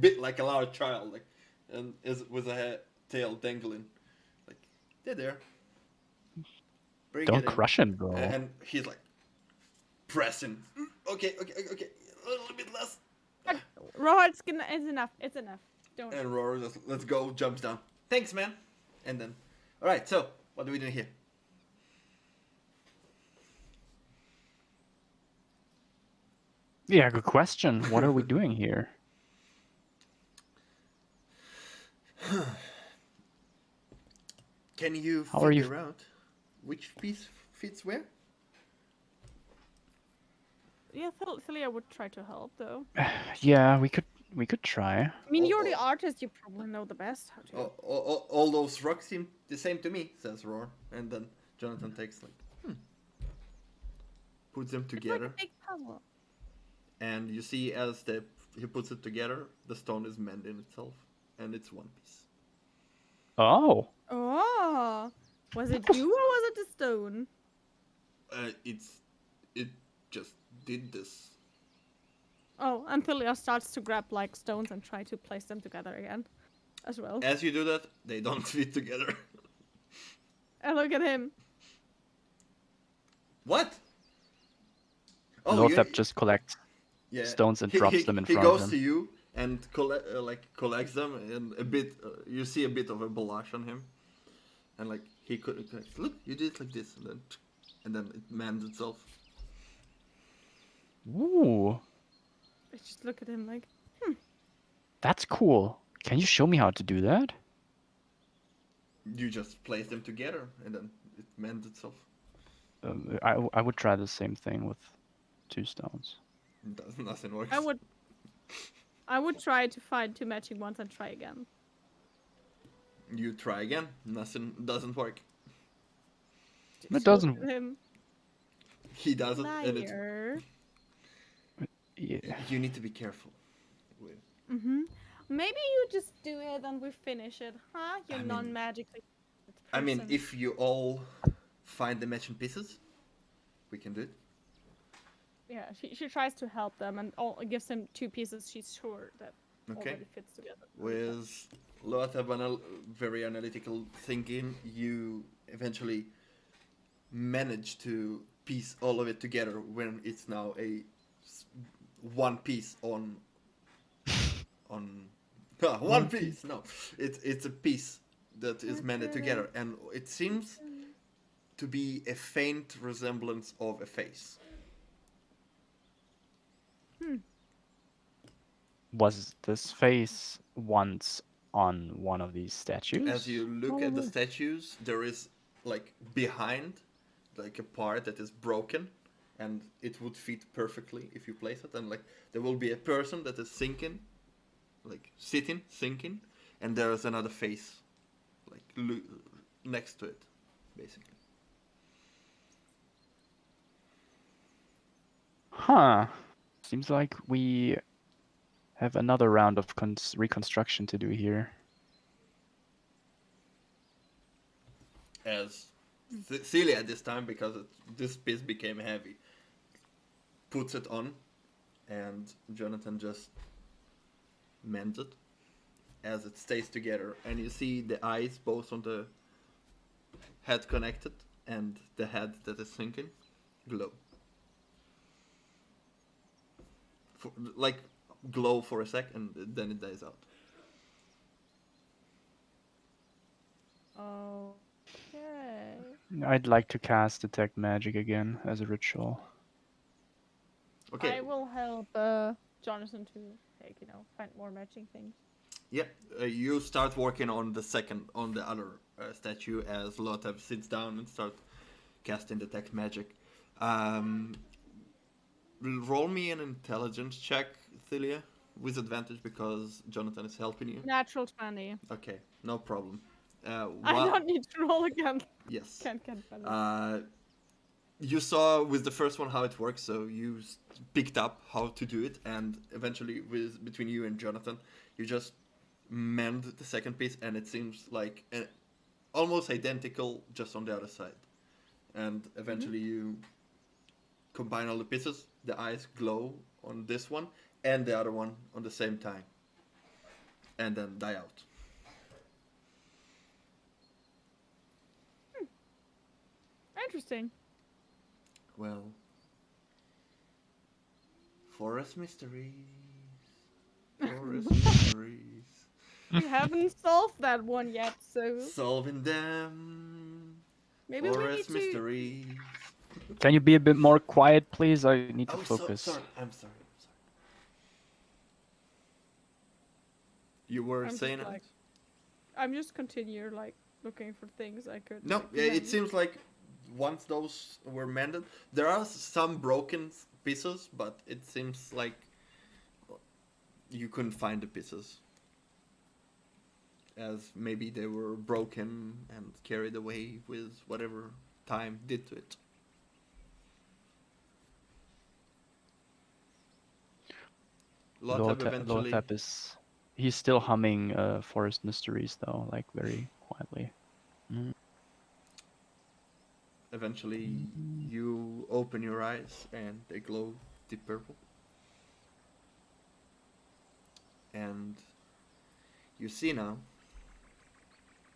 bit like a large child, like, and is with a tail dangling, like, they're there. Bring Don't it in. crush him, bro. And he's like pressing. Okay, a little bit less. Roar, it's enough. It's enough. Don't. And Roar just, let's go, jumps down. Thanks, man. And then, all right. So, what do we do here? Yeah, good question. What are we doing here? Can you How are you figure out which piece fits where? Yeah, Thilia would try to help, though. Yeah, we could try. I mean, you're the artist. You probably know the best how to. All those rocks seem the same to me, says Roar. And then Jonathan takes puts them It's together. like a big puzzle. And you see as he puts it together, the stone is mending itself. And it's one piece. Oh. Oh, was it you or was it the stone? It just did this. Oh, and Thilia starts to grab like stones and try to place them together again, as well. As you do that, they don't fit together. And look at him. What? Loatheb just collects stones and drops them in front of He goes him. to you and collects them, and a bit. You see a bit of a blush on him, and like he could look. You did it like this, and then it mends itself. Ooh, I just look at him like, that's cool. Can you show me how to do that? You just place them together, and then it mends itself. I would try the same thing with 2 stones. Nothing works. I would try to find 2 matching ones and try again. You try again. Nothing doesn't work. It doesn't. Look at him. He does it, and it's. Liar. Yeah. You need to be careful. Mm-hmm. Maybe you just do it and we finish it, huh? You I mean- non-magically I mean, person. if you all find the matching pieces, we can do it. Yeah, she tries to help them and gives them 2 pieces she's sure that Okay. already fits together. With Loatheb very analytical thinking, you eventually manage to piece all of it together when it's now one piece on one piece. No, it's a piece that is mended together, and it seems to be a faint resemblance of a face. Was this face once on one of these statues? As you look at the statues, there is like behind, like a part that is broken, and it would fit perfectly if you place it. And like there will be a person that is sinking, like sitting, sinking, and there is another face, like next to it, basically. Huh. Seems like we have another round of reconstruction to do here. As Thilia this time, because this piece became heavy, puts it on, and Jonathan just mends it as it stays together, and you see the eyes both on the head connected and the head that is sinking glow. Like glow for a sec, and then it dies out. Okay. I'd like to cast Detect Magic again as a ritual. Okay. I will help Jonathan to like, find more matching things. Yeah, you start working on the other statue as Loatheb sits down and starts casting Detect Magic. Roll me an intelligence check, Thilia, with advantage because Jonathan is helping you. Natural 20. Okay, no problem. I don't need to roll again. Yes. Can't get better. You saw with the first one how it works, so you picked up how to do it, and eventually, between you and Jonathan, you just mend the second piece, and it seems like almost identical, just on the other side. And eventually, you combine all the pieces. The eyes glow on this one and the other one on the same time, and then die out. Interesting. Well, forest mysteries. Forest mysteries. We haven't solved that one yet, so Solving them. maybe we need Forest to. mysteries. Can you be a bit more quiet, please? I need to focus. Sorry. I'm sorry. You were I'm just saying it? like, I'm just continue like looking for things I could. No, like, it mend. seems like once those were mended, there are some broken pieces, but it seems like you couldn't find the pieces. As maybe they were broken and carried away with whatever time did to it. Loatheb eventually. Loatheb is... He's still humming Forest Mysteries, though, like very quietly. Eventually, you open your eyes and they glow deep purple. And you see now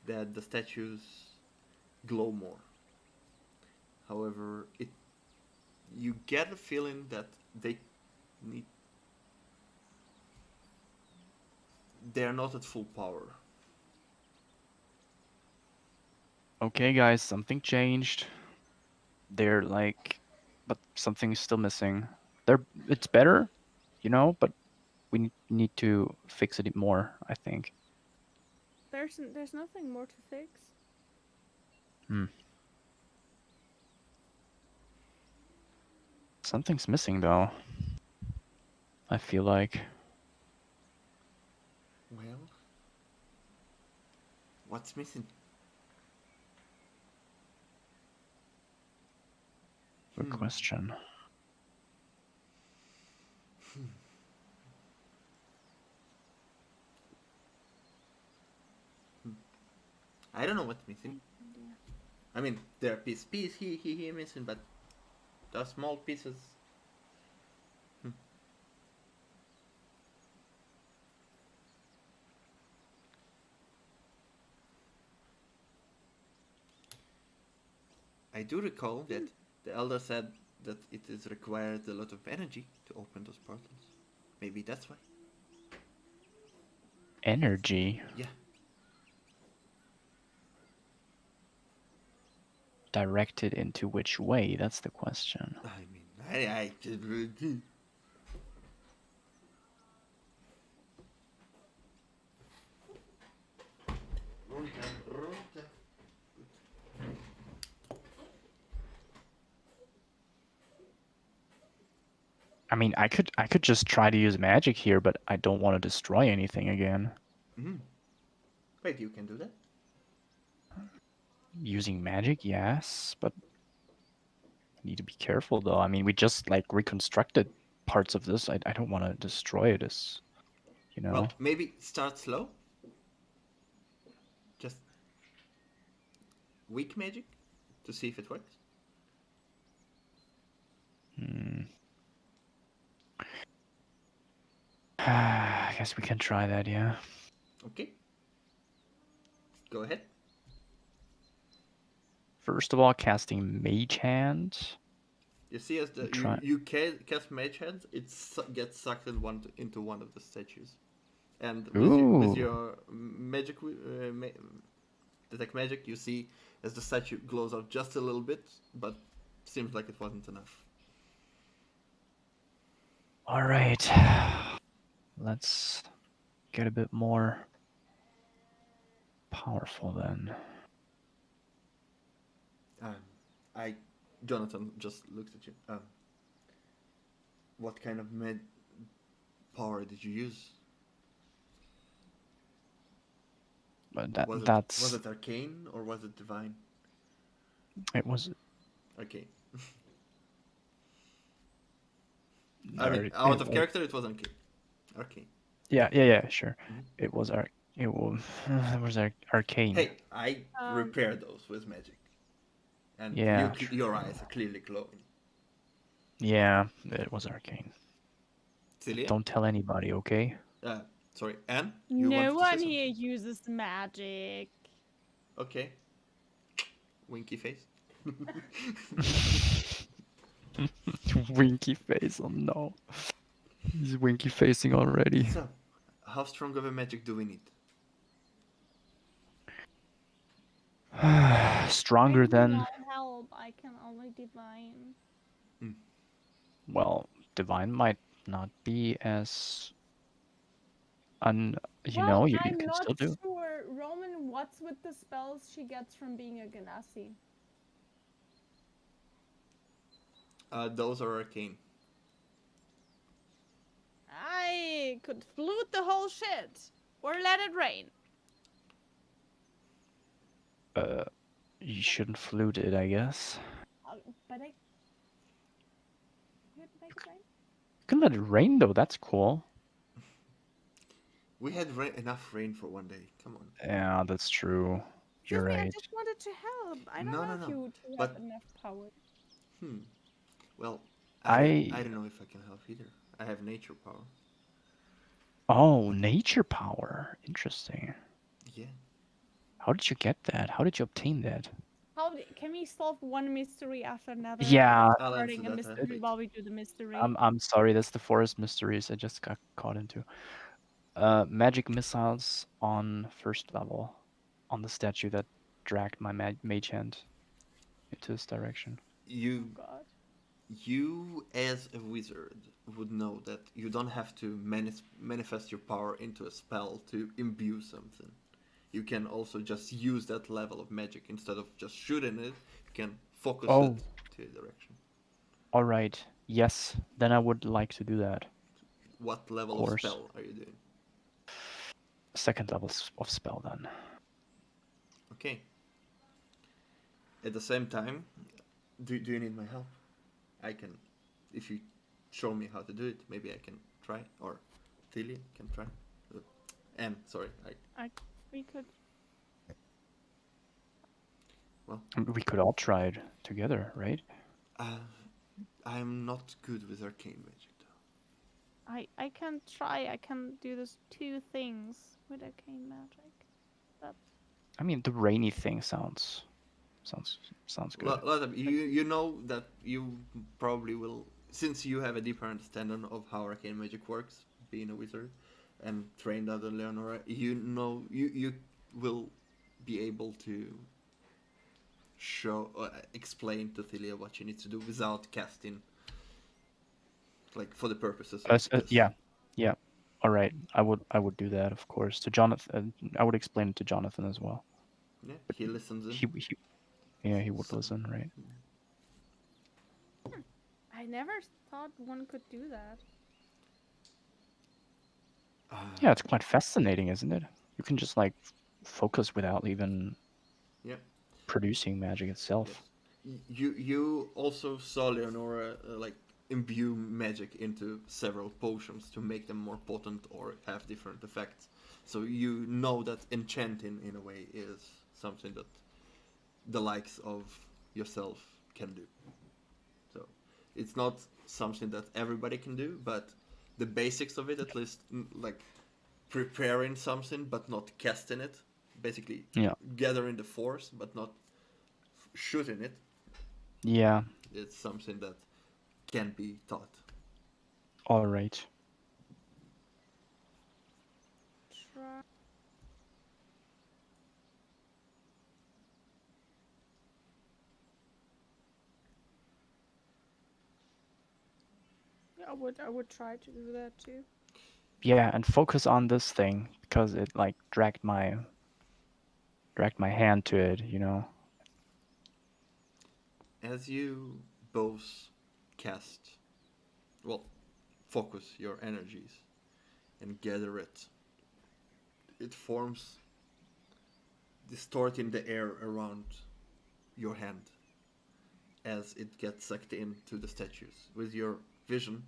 that the statues glow more. However, you get a feeling that they're not at full power. Okay, guys, something changed. They're like... But something's still missing. It's better, but we need to fix it more, I think. There's nothing more to fix. Something's missing, though. I feel like... Well, what's missing? Good question. I don't know what's missing. I mean, there are piece here missing, but those small pieces. I do recall that the elder said that it is required a lot of energy to open those portals. Maybe that's why. Energy Yeah. directed into which way? That's the question. I mean, I just. I mean, I could just try to use magic here, but I don't want to destroy anything again. Wait, you can do that? Using magic, yes, but I need to be careful though. I mean, we just like reconstructed parts of this. I don't want to destroy it as, you know. Well, maybe start slow. Just weak magic to see if it works. I guess we can try that, yeah. Okay. Go ahead. First of all, casting Mage Hand. You see, as the Try- you cast Mage Hand, it gets sucked into one of the statues, and with Ooh. your magic detect magic, you see as the statue glows out just a little bit, but seems like it wasn't enough. All right. Let's get a bit more powerful then. Jonathan just looked at you. What kind of power did you use? But Was it arcane or was it divine? it was. Arcane. No, I mean, it out of was- character, it was arcane. Arcane. Yeah, sure. Mhm. It was arcane. Hey, I repair those with magic, and Yeah, your eyes are clearly glowing. Yeah, it was arcane. Thilia? Don't tell anybody, okay? Sorry, Anne? No wanted to say one something? here uses magic. Okay. Winky face. Winky face, oh no. He's winky facing already. So, how strong of a magic do we need? Stronger I than, cannot help. I can only divine. well, divine might not be as you Well, know, you I'm can not still do. sure, Roman, what's with the spells she gets from being a Ganassi? Those are arcane. I could flute the whole shit. Or let it rain. You shouldn't flute it, I guess. But I... Could make it rain? You can let it rain though, that's cool. We had enough rain for one day. Come on. Yeah, that's true. You're Excuse me, I right. just wanted to help. I don't No, know no, if no. you two But- have enough power. Well, I I don't know if I can help either. I have nature power. Oh, nature power. Interesting. Yeah. How did you get that? How did you obtain that? Can we solve one mystery after another? Yeah, I'll Starting answer a that. mystery while we do the mystery. I'm sorry, that's the forest mysteries I just got caught into. Magic missiles on first level on the statue that dragged my mage hand into this direction. You God. you as a wizard would know that you don't have to manifest your power into a spell to imbue something. You can also just use that level of magic instead of just shooting it. You can focus Oh. it to a direction. All right. Yes, then I would like to do that. What level of Course. spell are you doing? Second level of spell then. Okay. At the same time, do you need my help? I can, if you show me how to do it, maybe I can try, or Thilia can try. Sorry, We could. We could all try it together, right? I'm not good with arcane magic though. I can try. I can do those 2 things with arcane magic. But I mean, the rainy thing sounds good. Loatheb, you know that you probably will, since you have a deeper understanding of how arcane magic works, being a wizard and trained under Leonora, you know you will be able to explain to Thilia what she needs to do without casting, like for the purposes of this. Yeah. All right. I would do that, of course. To Jonathan, I would explain it to Jonathan as well. Yeah, he listens in. He would So- listen, right? I never thought one could do that. Yeah, it's quite fascinating, isn't it? You can just like focus without even Yeah. producing magic itself. You also saw Leonora like imbue magic into several potions to make them more potent or have different effects. So you know that enchanting in a way is something that the likes of yourself can do. So it's not something that everybody can do, but the basics of it, at least, like preparing something but not casting it, basically Yeah. gathering the force but not shooting it, Yeah. it's something that can be taught. All right. Try. I would try to do that too. Yeah, and focus on this thing because it like dragged my hand to it, you know. As you both cast, well, focus your energies and gather it, it forms, distorting the air around your hand as it gets sucked into the statues. With your vision,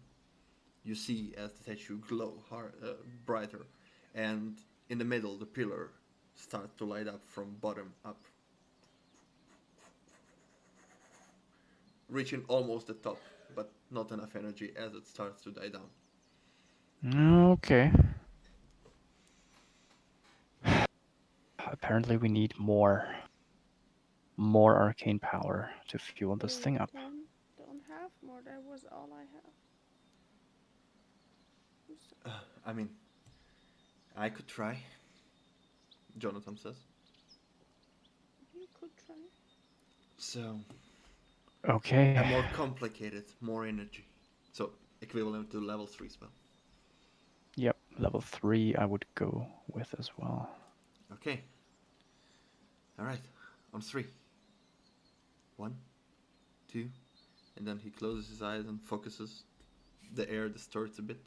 you see as the statue glow brighter, and in the middle, the pillar starts to light up from bottom up, reaching almost the top, but not enough energy as it starts to die down. Okay. Apparently we need more arcane power to fuel this thing up. Don't have more. That was all I have. I mean, I could try, Jonathan says. You could try. So, Okay. a more complicated, more energy. So, equivalent to level 3 spell. Yep, level 3 I would go with as well. Okay. Alright, on 3. 1, 2, and then he closes his eyes and focuses. The air distorts a bit.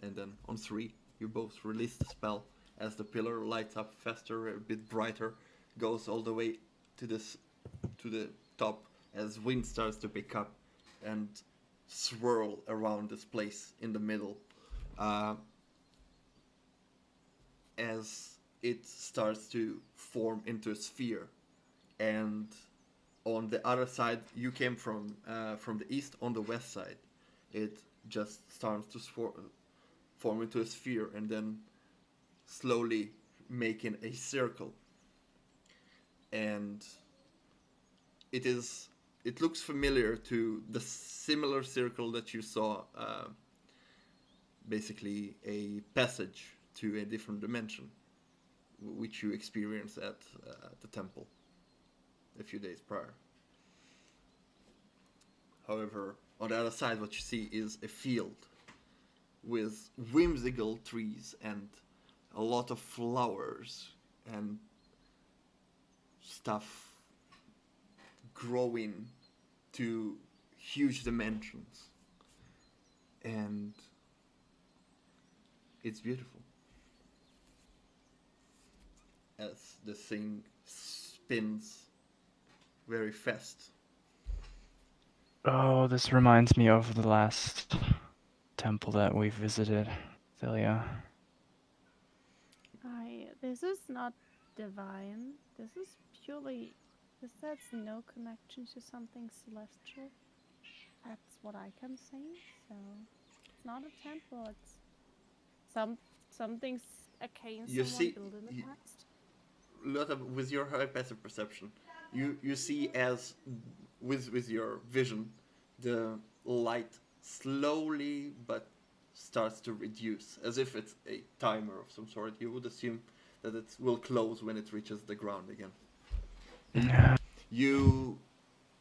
And then on 3, you both release the spell as the pillar lights up faster, a bit brighter, goes all the way to the top as wind starts to pick up and swirl around this place in the middle. As it starts to form into a sphere, and on the other side, you came from the east. On the west side, it just starts to form into a sphere, and then slowly making a circle. And it looks familiar to the similar circle that you saw, basically a passage to a different dimension, which you experienced at the temple a few days prior. However, on the other side, what you see is a field with whimsical trees and a lot of flowers and stuff growing to huge dimensions. And it's beautiful. As the thing spins very fast. Oh, this reminds me of the last temple that we visited, Thilia. This is not divine. This is purely. This says no connection to something celestial. That's what I can say. So it's not a temple. It's something's arcane You someone see- built in the you- past. Loatheb, with your high passive perception, you see as with your vision, the light slowly but starts to reduce, as if it's a timer of some sort. You would assume that it will close when it reaches the ground again. You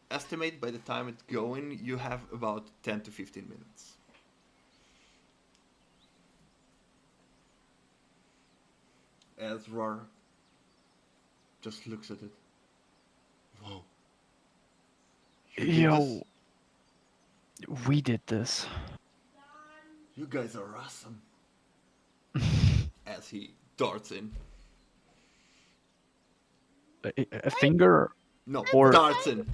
estimate by the time it's going, you have about 10 to 15 minutes. As Rar just looks at it. Whoa. You did Yo, this? we did this. You guys are awesome. As he darts in. A finger. No, Or- darts in.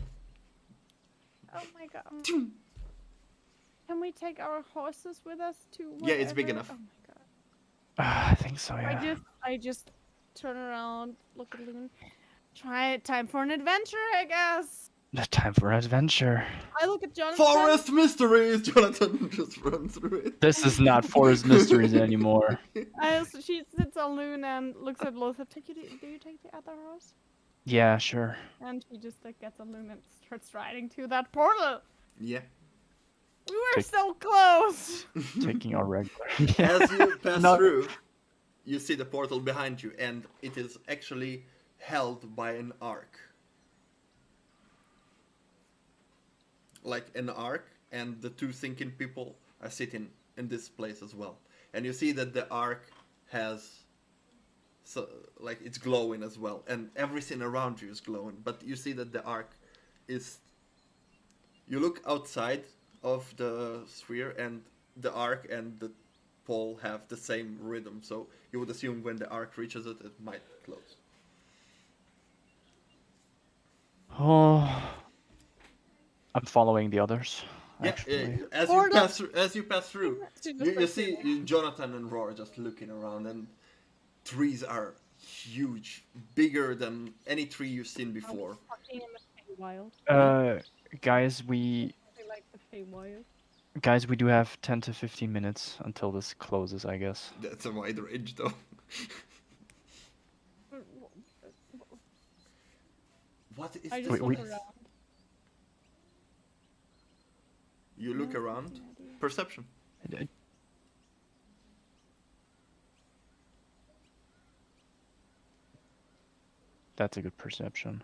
Oh my god. Can we take our horses with us to? Yeah, it's big wherever? enough. Oh my god. I think so. Yeah. I just turn around, look at Loon. Time for an adventure, I guess. The time for adventure. I look at Jonathan. Forest mysteries! Jonathan just runs through it. This is not Forest Mysteries anymore. She sits on Loon and looks at Loatheb. Do you take the other horse? Yeah, sure. And she just gets on Loon and starts riding to that portal. Yeah. We were Take- so close. Taking our regular. As you pass No. through, you see the portal behind you, and it is actually held by an arc. Like an arc, and the two thinking people are sitting in this place as well. And you see that the arc has, so like it's glowing as well, and everything around you is glowing. But you see that the arc is. You look outside of the sphere, and the arc and the pole have the same rhythm. So you would assume when the arc reaches it, it might close. Oh, I'm following the others. Yeah, Actually. as you pass through, She just you like see sitting Jonathan and Roar just looking around, and trees are huge, bigger than any tree you've seen there. before. Fucking in the Feywild. Guys, we Something like the Feywild. we do have 10 to 15 minutes until this closes, I guess. That's a wide range, though. What is I just this? look we- around. You look No around. fucking idea. Perception. That's a good perception.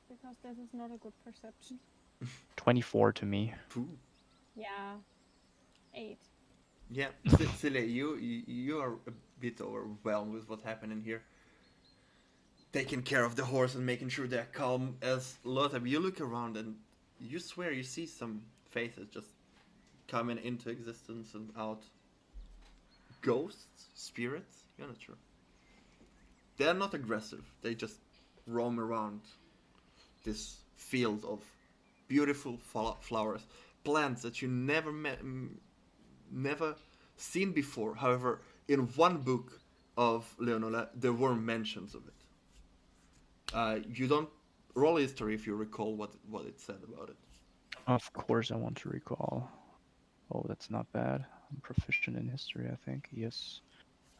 Because this is not a good perception. 24 to me. Ooh. Yeah. 8. Yeah, Thilia, you are a bit overwhelmed with what's happening here. Taking care of the horse and making sure they're calm. As Loatheb, you look around and you swear you see some faces just coming into existence and out. Ghosts? Spirits? You're not sure. They're not aggressive. They just roam around this field of beautiful flowers, plants that you never seen before. However, in one book of Leonola, there were mentions of it. You don't roll history if you recall what it said about it. Of course, I want to recall. Oh, that's not bad. I'm proficient in history, I think. Yes.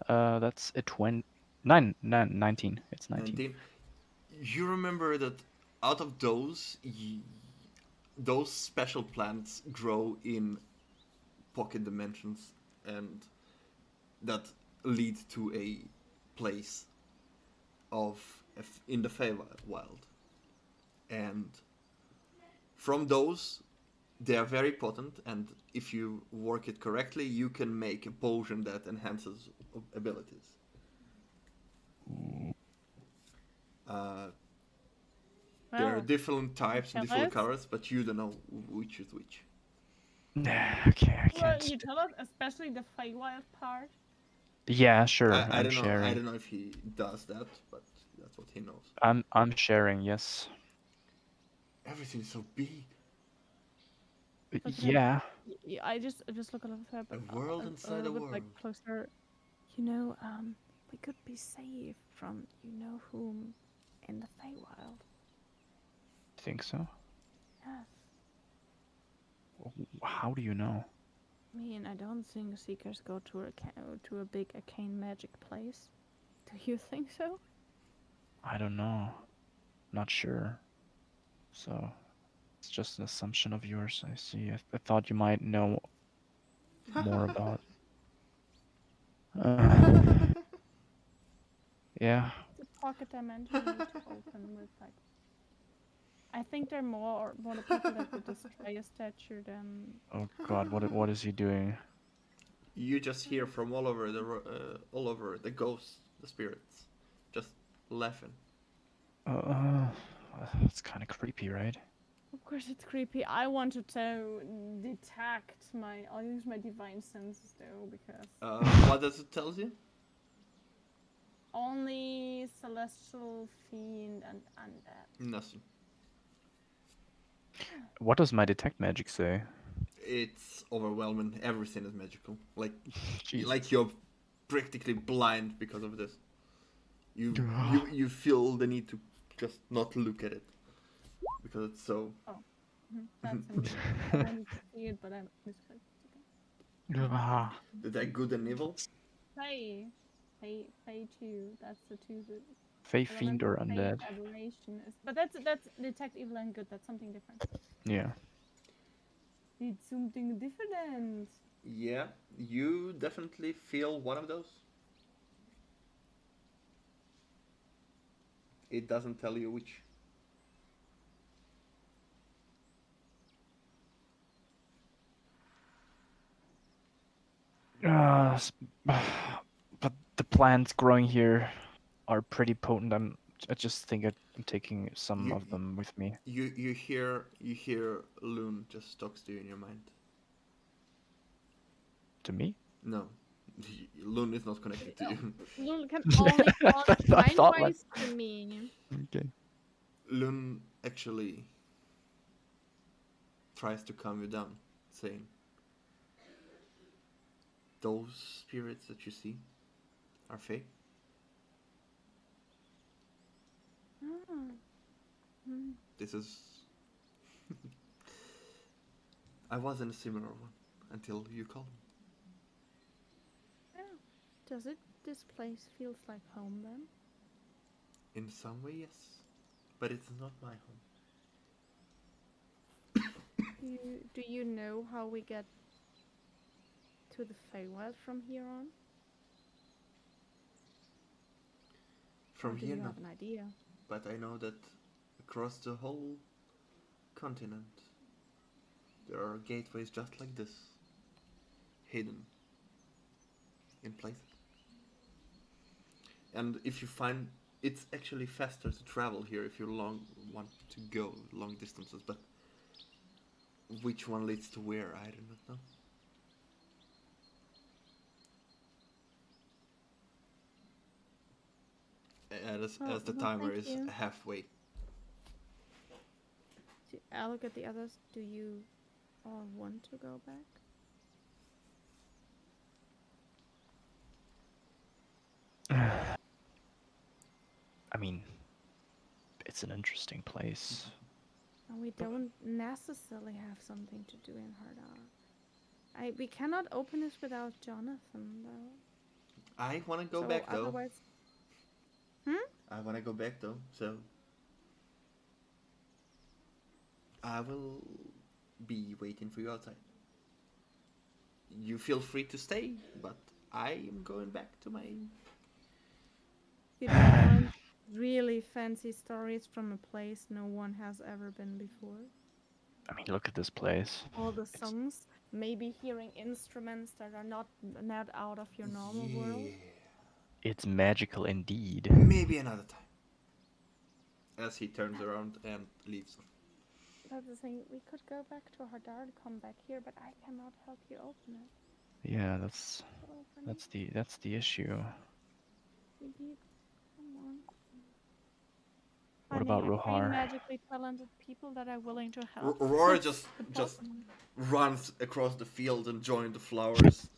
That's a 19. It's 19. 19. You remember that out of those, those special plants grow in pocket dimensions, and that lead to a place in the Feywild. And from those, they are very potent, and if you work it correctly, you can make a potion that enhances abilities. There are Well, different types and different Shall I? colors, but you don't know which is which. Okay, I well, can't. you tell us, especially the Feywild part. Yeah, sure. I I'm don't know. sharing. I don't know if he does that, but that's what he knows. I'm sharing. Yes. Everything is so big. But Yeah. I just look a little bit. A world inside a little bit, world. like closer. You know, we could be saved from you know whom in the Feywild. Think so? Yes. How do you know? I mean, I don't think seekers go to a big arcane magic place. Do you think so? I don't know. Not sure. So it's just an assumption of yours. I see. I thought you might know more about. Yeah. The pocket dimension you need to open with like. I think they're more the people that would destroy a statue than. Oh God, what is he doing? You just hear from all over the ghosts, the spirits, just laughing. That's kind of creepy, right? Of course, it's creepy. I wanted to detect my. I'll use my divine senses though because What does it tell you? only celestial fiend and undead. Nothing. What does my detect magic say? It's overwhelming. Everything is magical. Jesus. Like you're practically blind because of this. You feel the need to just not look at it because it's so. That's amazing. I wanted to see it, but I misclicked. Ah, Is that good and evil? Fey 2. That's the two. Fey I fiend remember or Fey undead? aberration is, but that's detect evil and good. That's something different. Yeah. It's something different. Yeah, you definitely feel one of those. It doesn't tell you which. But the plants growing here are pretty potent. I just think I'm taking some You- of them with me. You hear Loon just talks to you in your mind. To me? No, Loon is not connected to you. Lul can only talk I thought like- mind-wise to me. Okay. Loon actually tries to calm you down, saying, "Those spirits that you see are fake. Ah. Hmm. This is." I was in a similar one until you called me. Does it? This place feels like home then? In some way, yes, but it's not my home. Do you know how we get to the Feywild from here on? From Or do here, you no. have an idea? But I know that across the whole continent, there are gateways just like this, hidden in places. And if you find, it's actually faster to travel here if you want to go long distances, but which one leads to where, I do not know. As the well, timer thank is you. halfway. I'll look at the others. Do you all want to go back? I mean, it's an interesting place. No, we don't necessarily have something to do in Hadar. We cannot open this without Jonathan, though. I want to go So back though. otherwise, I want to go back though, so I will be waiting for you outside. You feel free to stay, but I am going back to my. people want really fancy stories from a place no one has ever been before. I mean, look at this place. All the songs, maybe hearing instruments that are not out of your normal world. It's magical indeed. Maybe another time. As he turns around and leaves. That's the thing. We could go back to Hadar and come back here, but I cannot help you open it. Yeah, that's the issue. Maybe, come on. What Finding about arcane Rohar? magically talented people that are willing to help. Roar That's just the just problem. runs across the field and joins the flowers.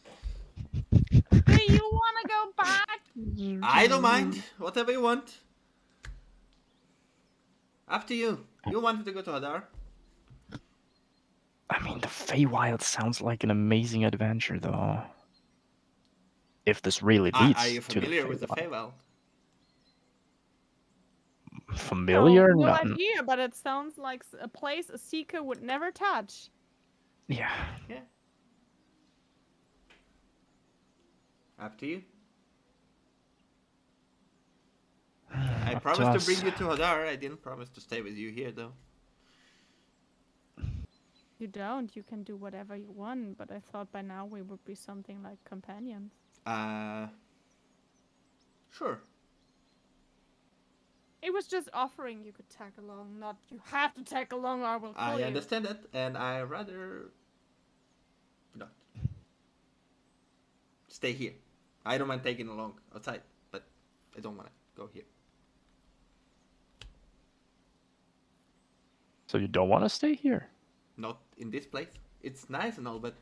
Do you want to go back? I don't mind. Whatever you want. Up to you. You wanted to go to Hadar? I mean, the Feywild sounds like an amazing adventure, though. If this really leads Are you to the familiar with the Feywild. Feywild? Familiar? No No. idea, but it sounds like a place a seeker would never touch. Yeah. Yeah. Up to you. I Up promised to us. bring you to Hadar. I didn't promise to stay with you here, though. You don't. You can do whatever you want, but I thought by now we would be something like companions. Sure. It was just offering you could tag along, not you have to tag along or I will kill I you. understand that, and I rather not stay here. I don't mind taking along outside, but I don't want to go here. So you don't want to stay here? Not in this place. It's nice and all, but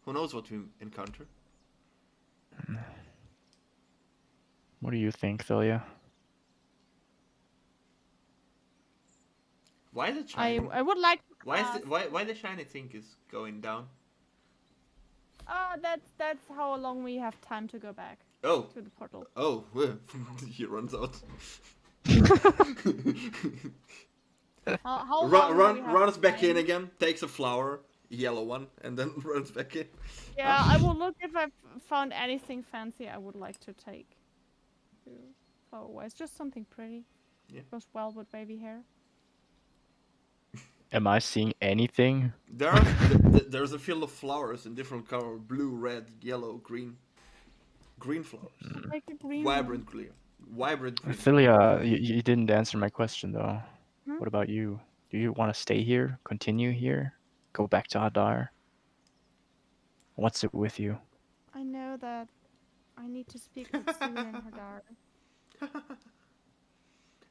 who knows what we encounter? What do you think, Thilia? Why is it shiny? I would like to Why is ask- why the shiny thing is going down? That's how long we have time to go back Oh, to the portal. oh, he runs out. How long do we have Runs back in time? again, takes a flower, yellow one, and then runs back in. Yeah, I will look if I've found anything fancy I would like to take. Flower-wise, just something pretty. Yeah. Goes well with baby hair. Am I seeing anything? There's a field of flowers in different color: blue, red, yellow, green. Green flowers, Like a green vibrant green, vibrant green. Thilia, you didn't answer my question, though. Hmm? What about you? Do you want to stay here? Continue here? Go back to Hadar? What's it with you? I know that I need to speak with Sue and Hadar.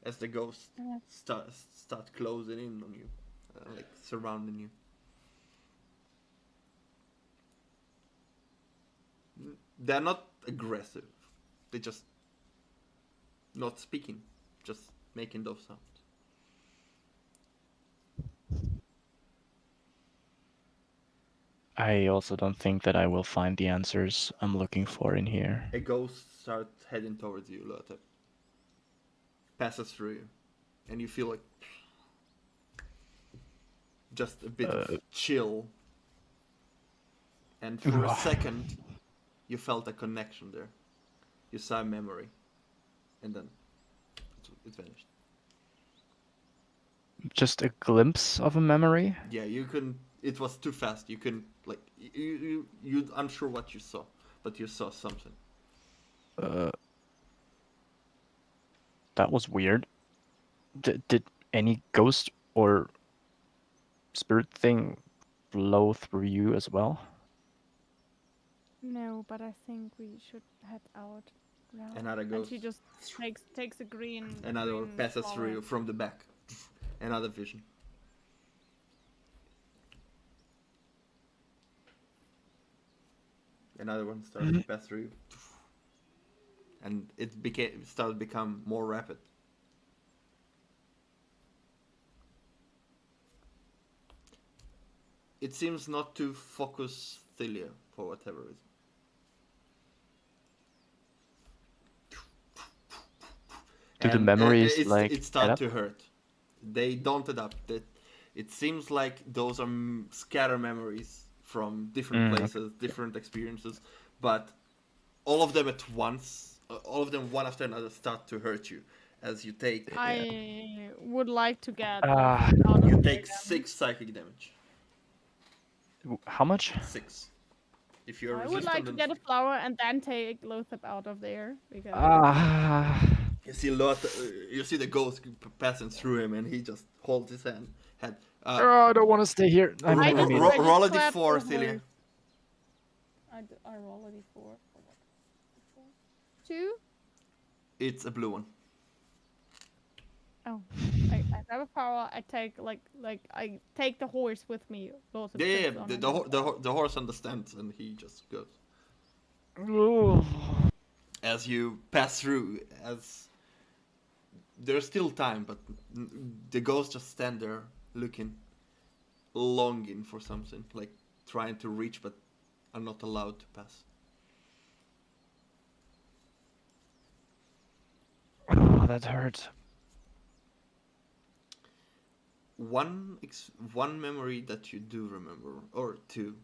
As the ghosts Yeah. start closing in on you, like surrounding you. They're not aggressive. They're just not speaking, just making those sounds. I also don't think that I will find the answers I'm looking for in here. A ghost starts heading towards you, Loatheb. Passes through you, and you feel like just a bit of chill. And for a second, you felt a connection there. You saw a memory, and then it vanished. Just a glimpse of a memory? Yeah, you couldn't. It was too fast. You couldn't like you unsure what you saw, but you saw something. That was weird. Did any ghost or spirit thing blow through you as well? No, but I think we should head out. Now. Another And ghost. she just takes a green. Another one green passes flower. through you from the back. Another vision. Another one started to pass through you. And it started to become more rapid. It seems not to focus Thilia for whatever reason. Do the And, memories it add start up? to hurt. They don't adapt. It seems like those are scatter memories from different places, different experiences, but all of them at once, all of them one after another, start to hurt you as you take. I would like to get. Ah. out of You here take then. 6 psychic damage. How much? 6. If you're I resistant, would like to then get a flower and then take Loatheb out of there because you see you see the ghost passing through him, and he just holds his head. I don't want to stay here. I Ro- mean, ro- I mean, ro- I just roll a clapped d4, the Thilia. horse. I roll a d4. 2? It's a blue one. Oh, I have a power. I take I take the horse with me. Loatheb Yeah, sits on it. the horse understands, and he just goes. As you pass through, as there's still time, but the ghosts just stand there looking, longing for something, like trying to reach but are not allowed to pass. Oh, that hurts. One memory that you do remember, or two,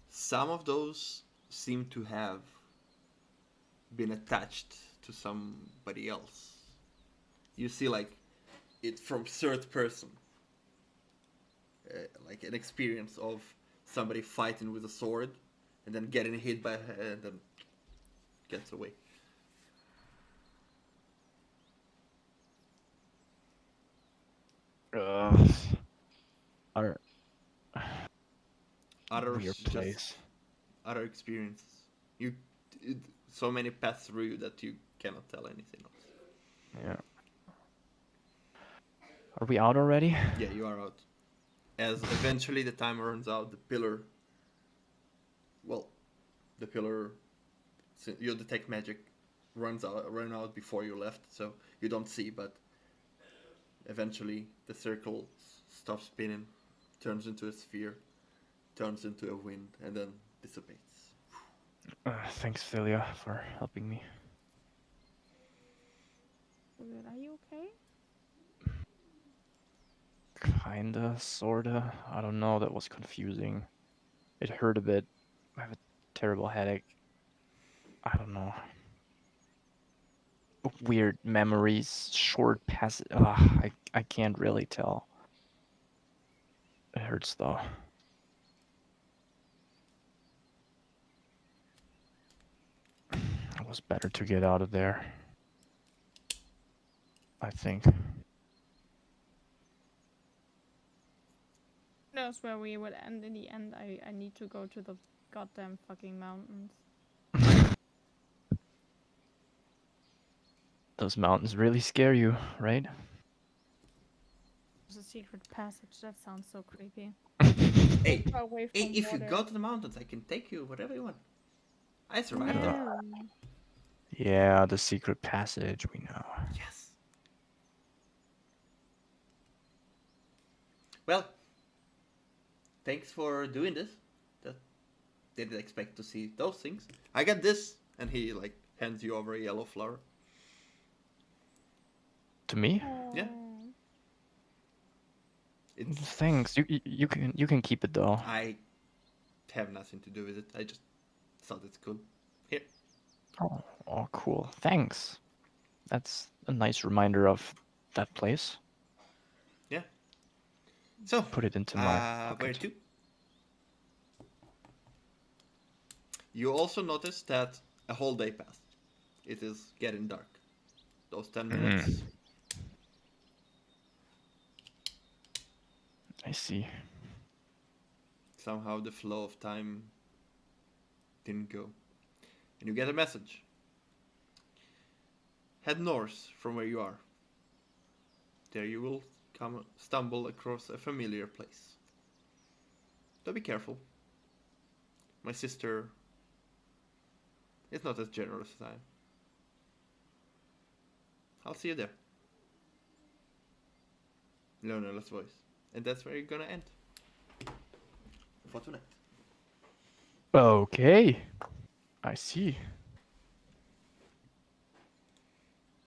some of those seem to have been attached to somebody else. You see, like, it from third person, like an experience of somebody fighting with a sword and then getting hit by and then gets away. Our Others weird just place. other experiences. You so many pass through you that you cannot tell anything else. Yeah. Are we out already? Yeah, you are out. As eventually the time runs out, the pillar. Well, the pillar. You detect magic. Ran out before you left, so you don't see. But eventually, the circle stops spinning, turns into a sphere, turns into a wind, and then dissipates. Thanks, Thilia, for helping me. Good. Are you okay? Kinda, sorta. I don't know, that was confusing. It hurt a bit. I have a terrible headache. I don't know. Weird memories, short passes. I can't really tell. It hurts though. It was better to get out of there. I think. Knows where we would end in the end. I need to go to the goddamn fucking mountains. Those mountains really scare you, right? There's a secret passage. That sounds so creepy. Hey, Far away from if you water. go to the mountains, I can take you whatever you want. I survived them. No. Yeah, the secret passage, we know. Yes. Well, thanks for doing this. That didn't expect to see those things. I got this, and he like hands you over a yellow flower. To me? Yeah. Aw. It's Thanks. You can keep it though. I have nothing to do with it. I just thought it's cool. Here. Oh, cool. Thanks. That's a nice reminder of that place. Yeah. So Put it into my where pocket. to? You also notice that a whole day passed. It is getting dark. Those 10 minutes. I see. Somehow the flow of time didn't go. And you get a message. Head north from where you are. There you will stumble across a familiar place. So be careful. My sister is not as generous as I am. I'll see you there. Leonerless voice. And that's where you're gonna end. For tonight. Okay. I see.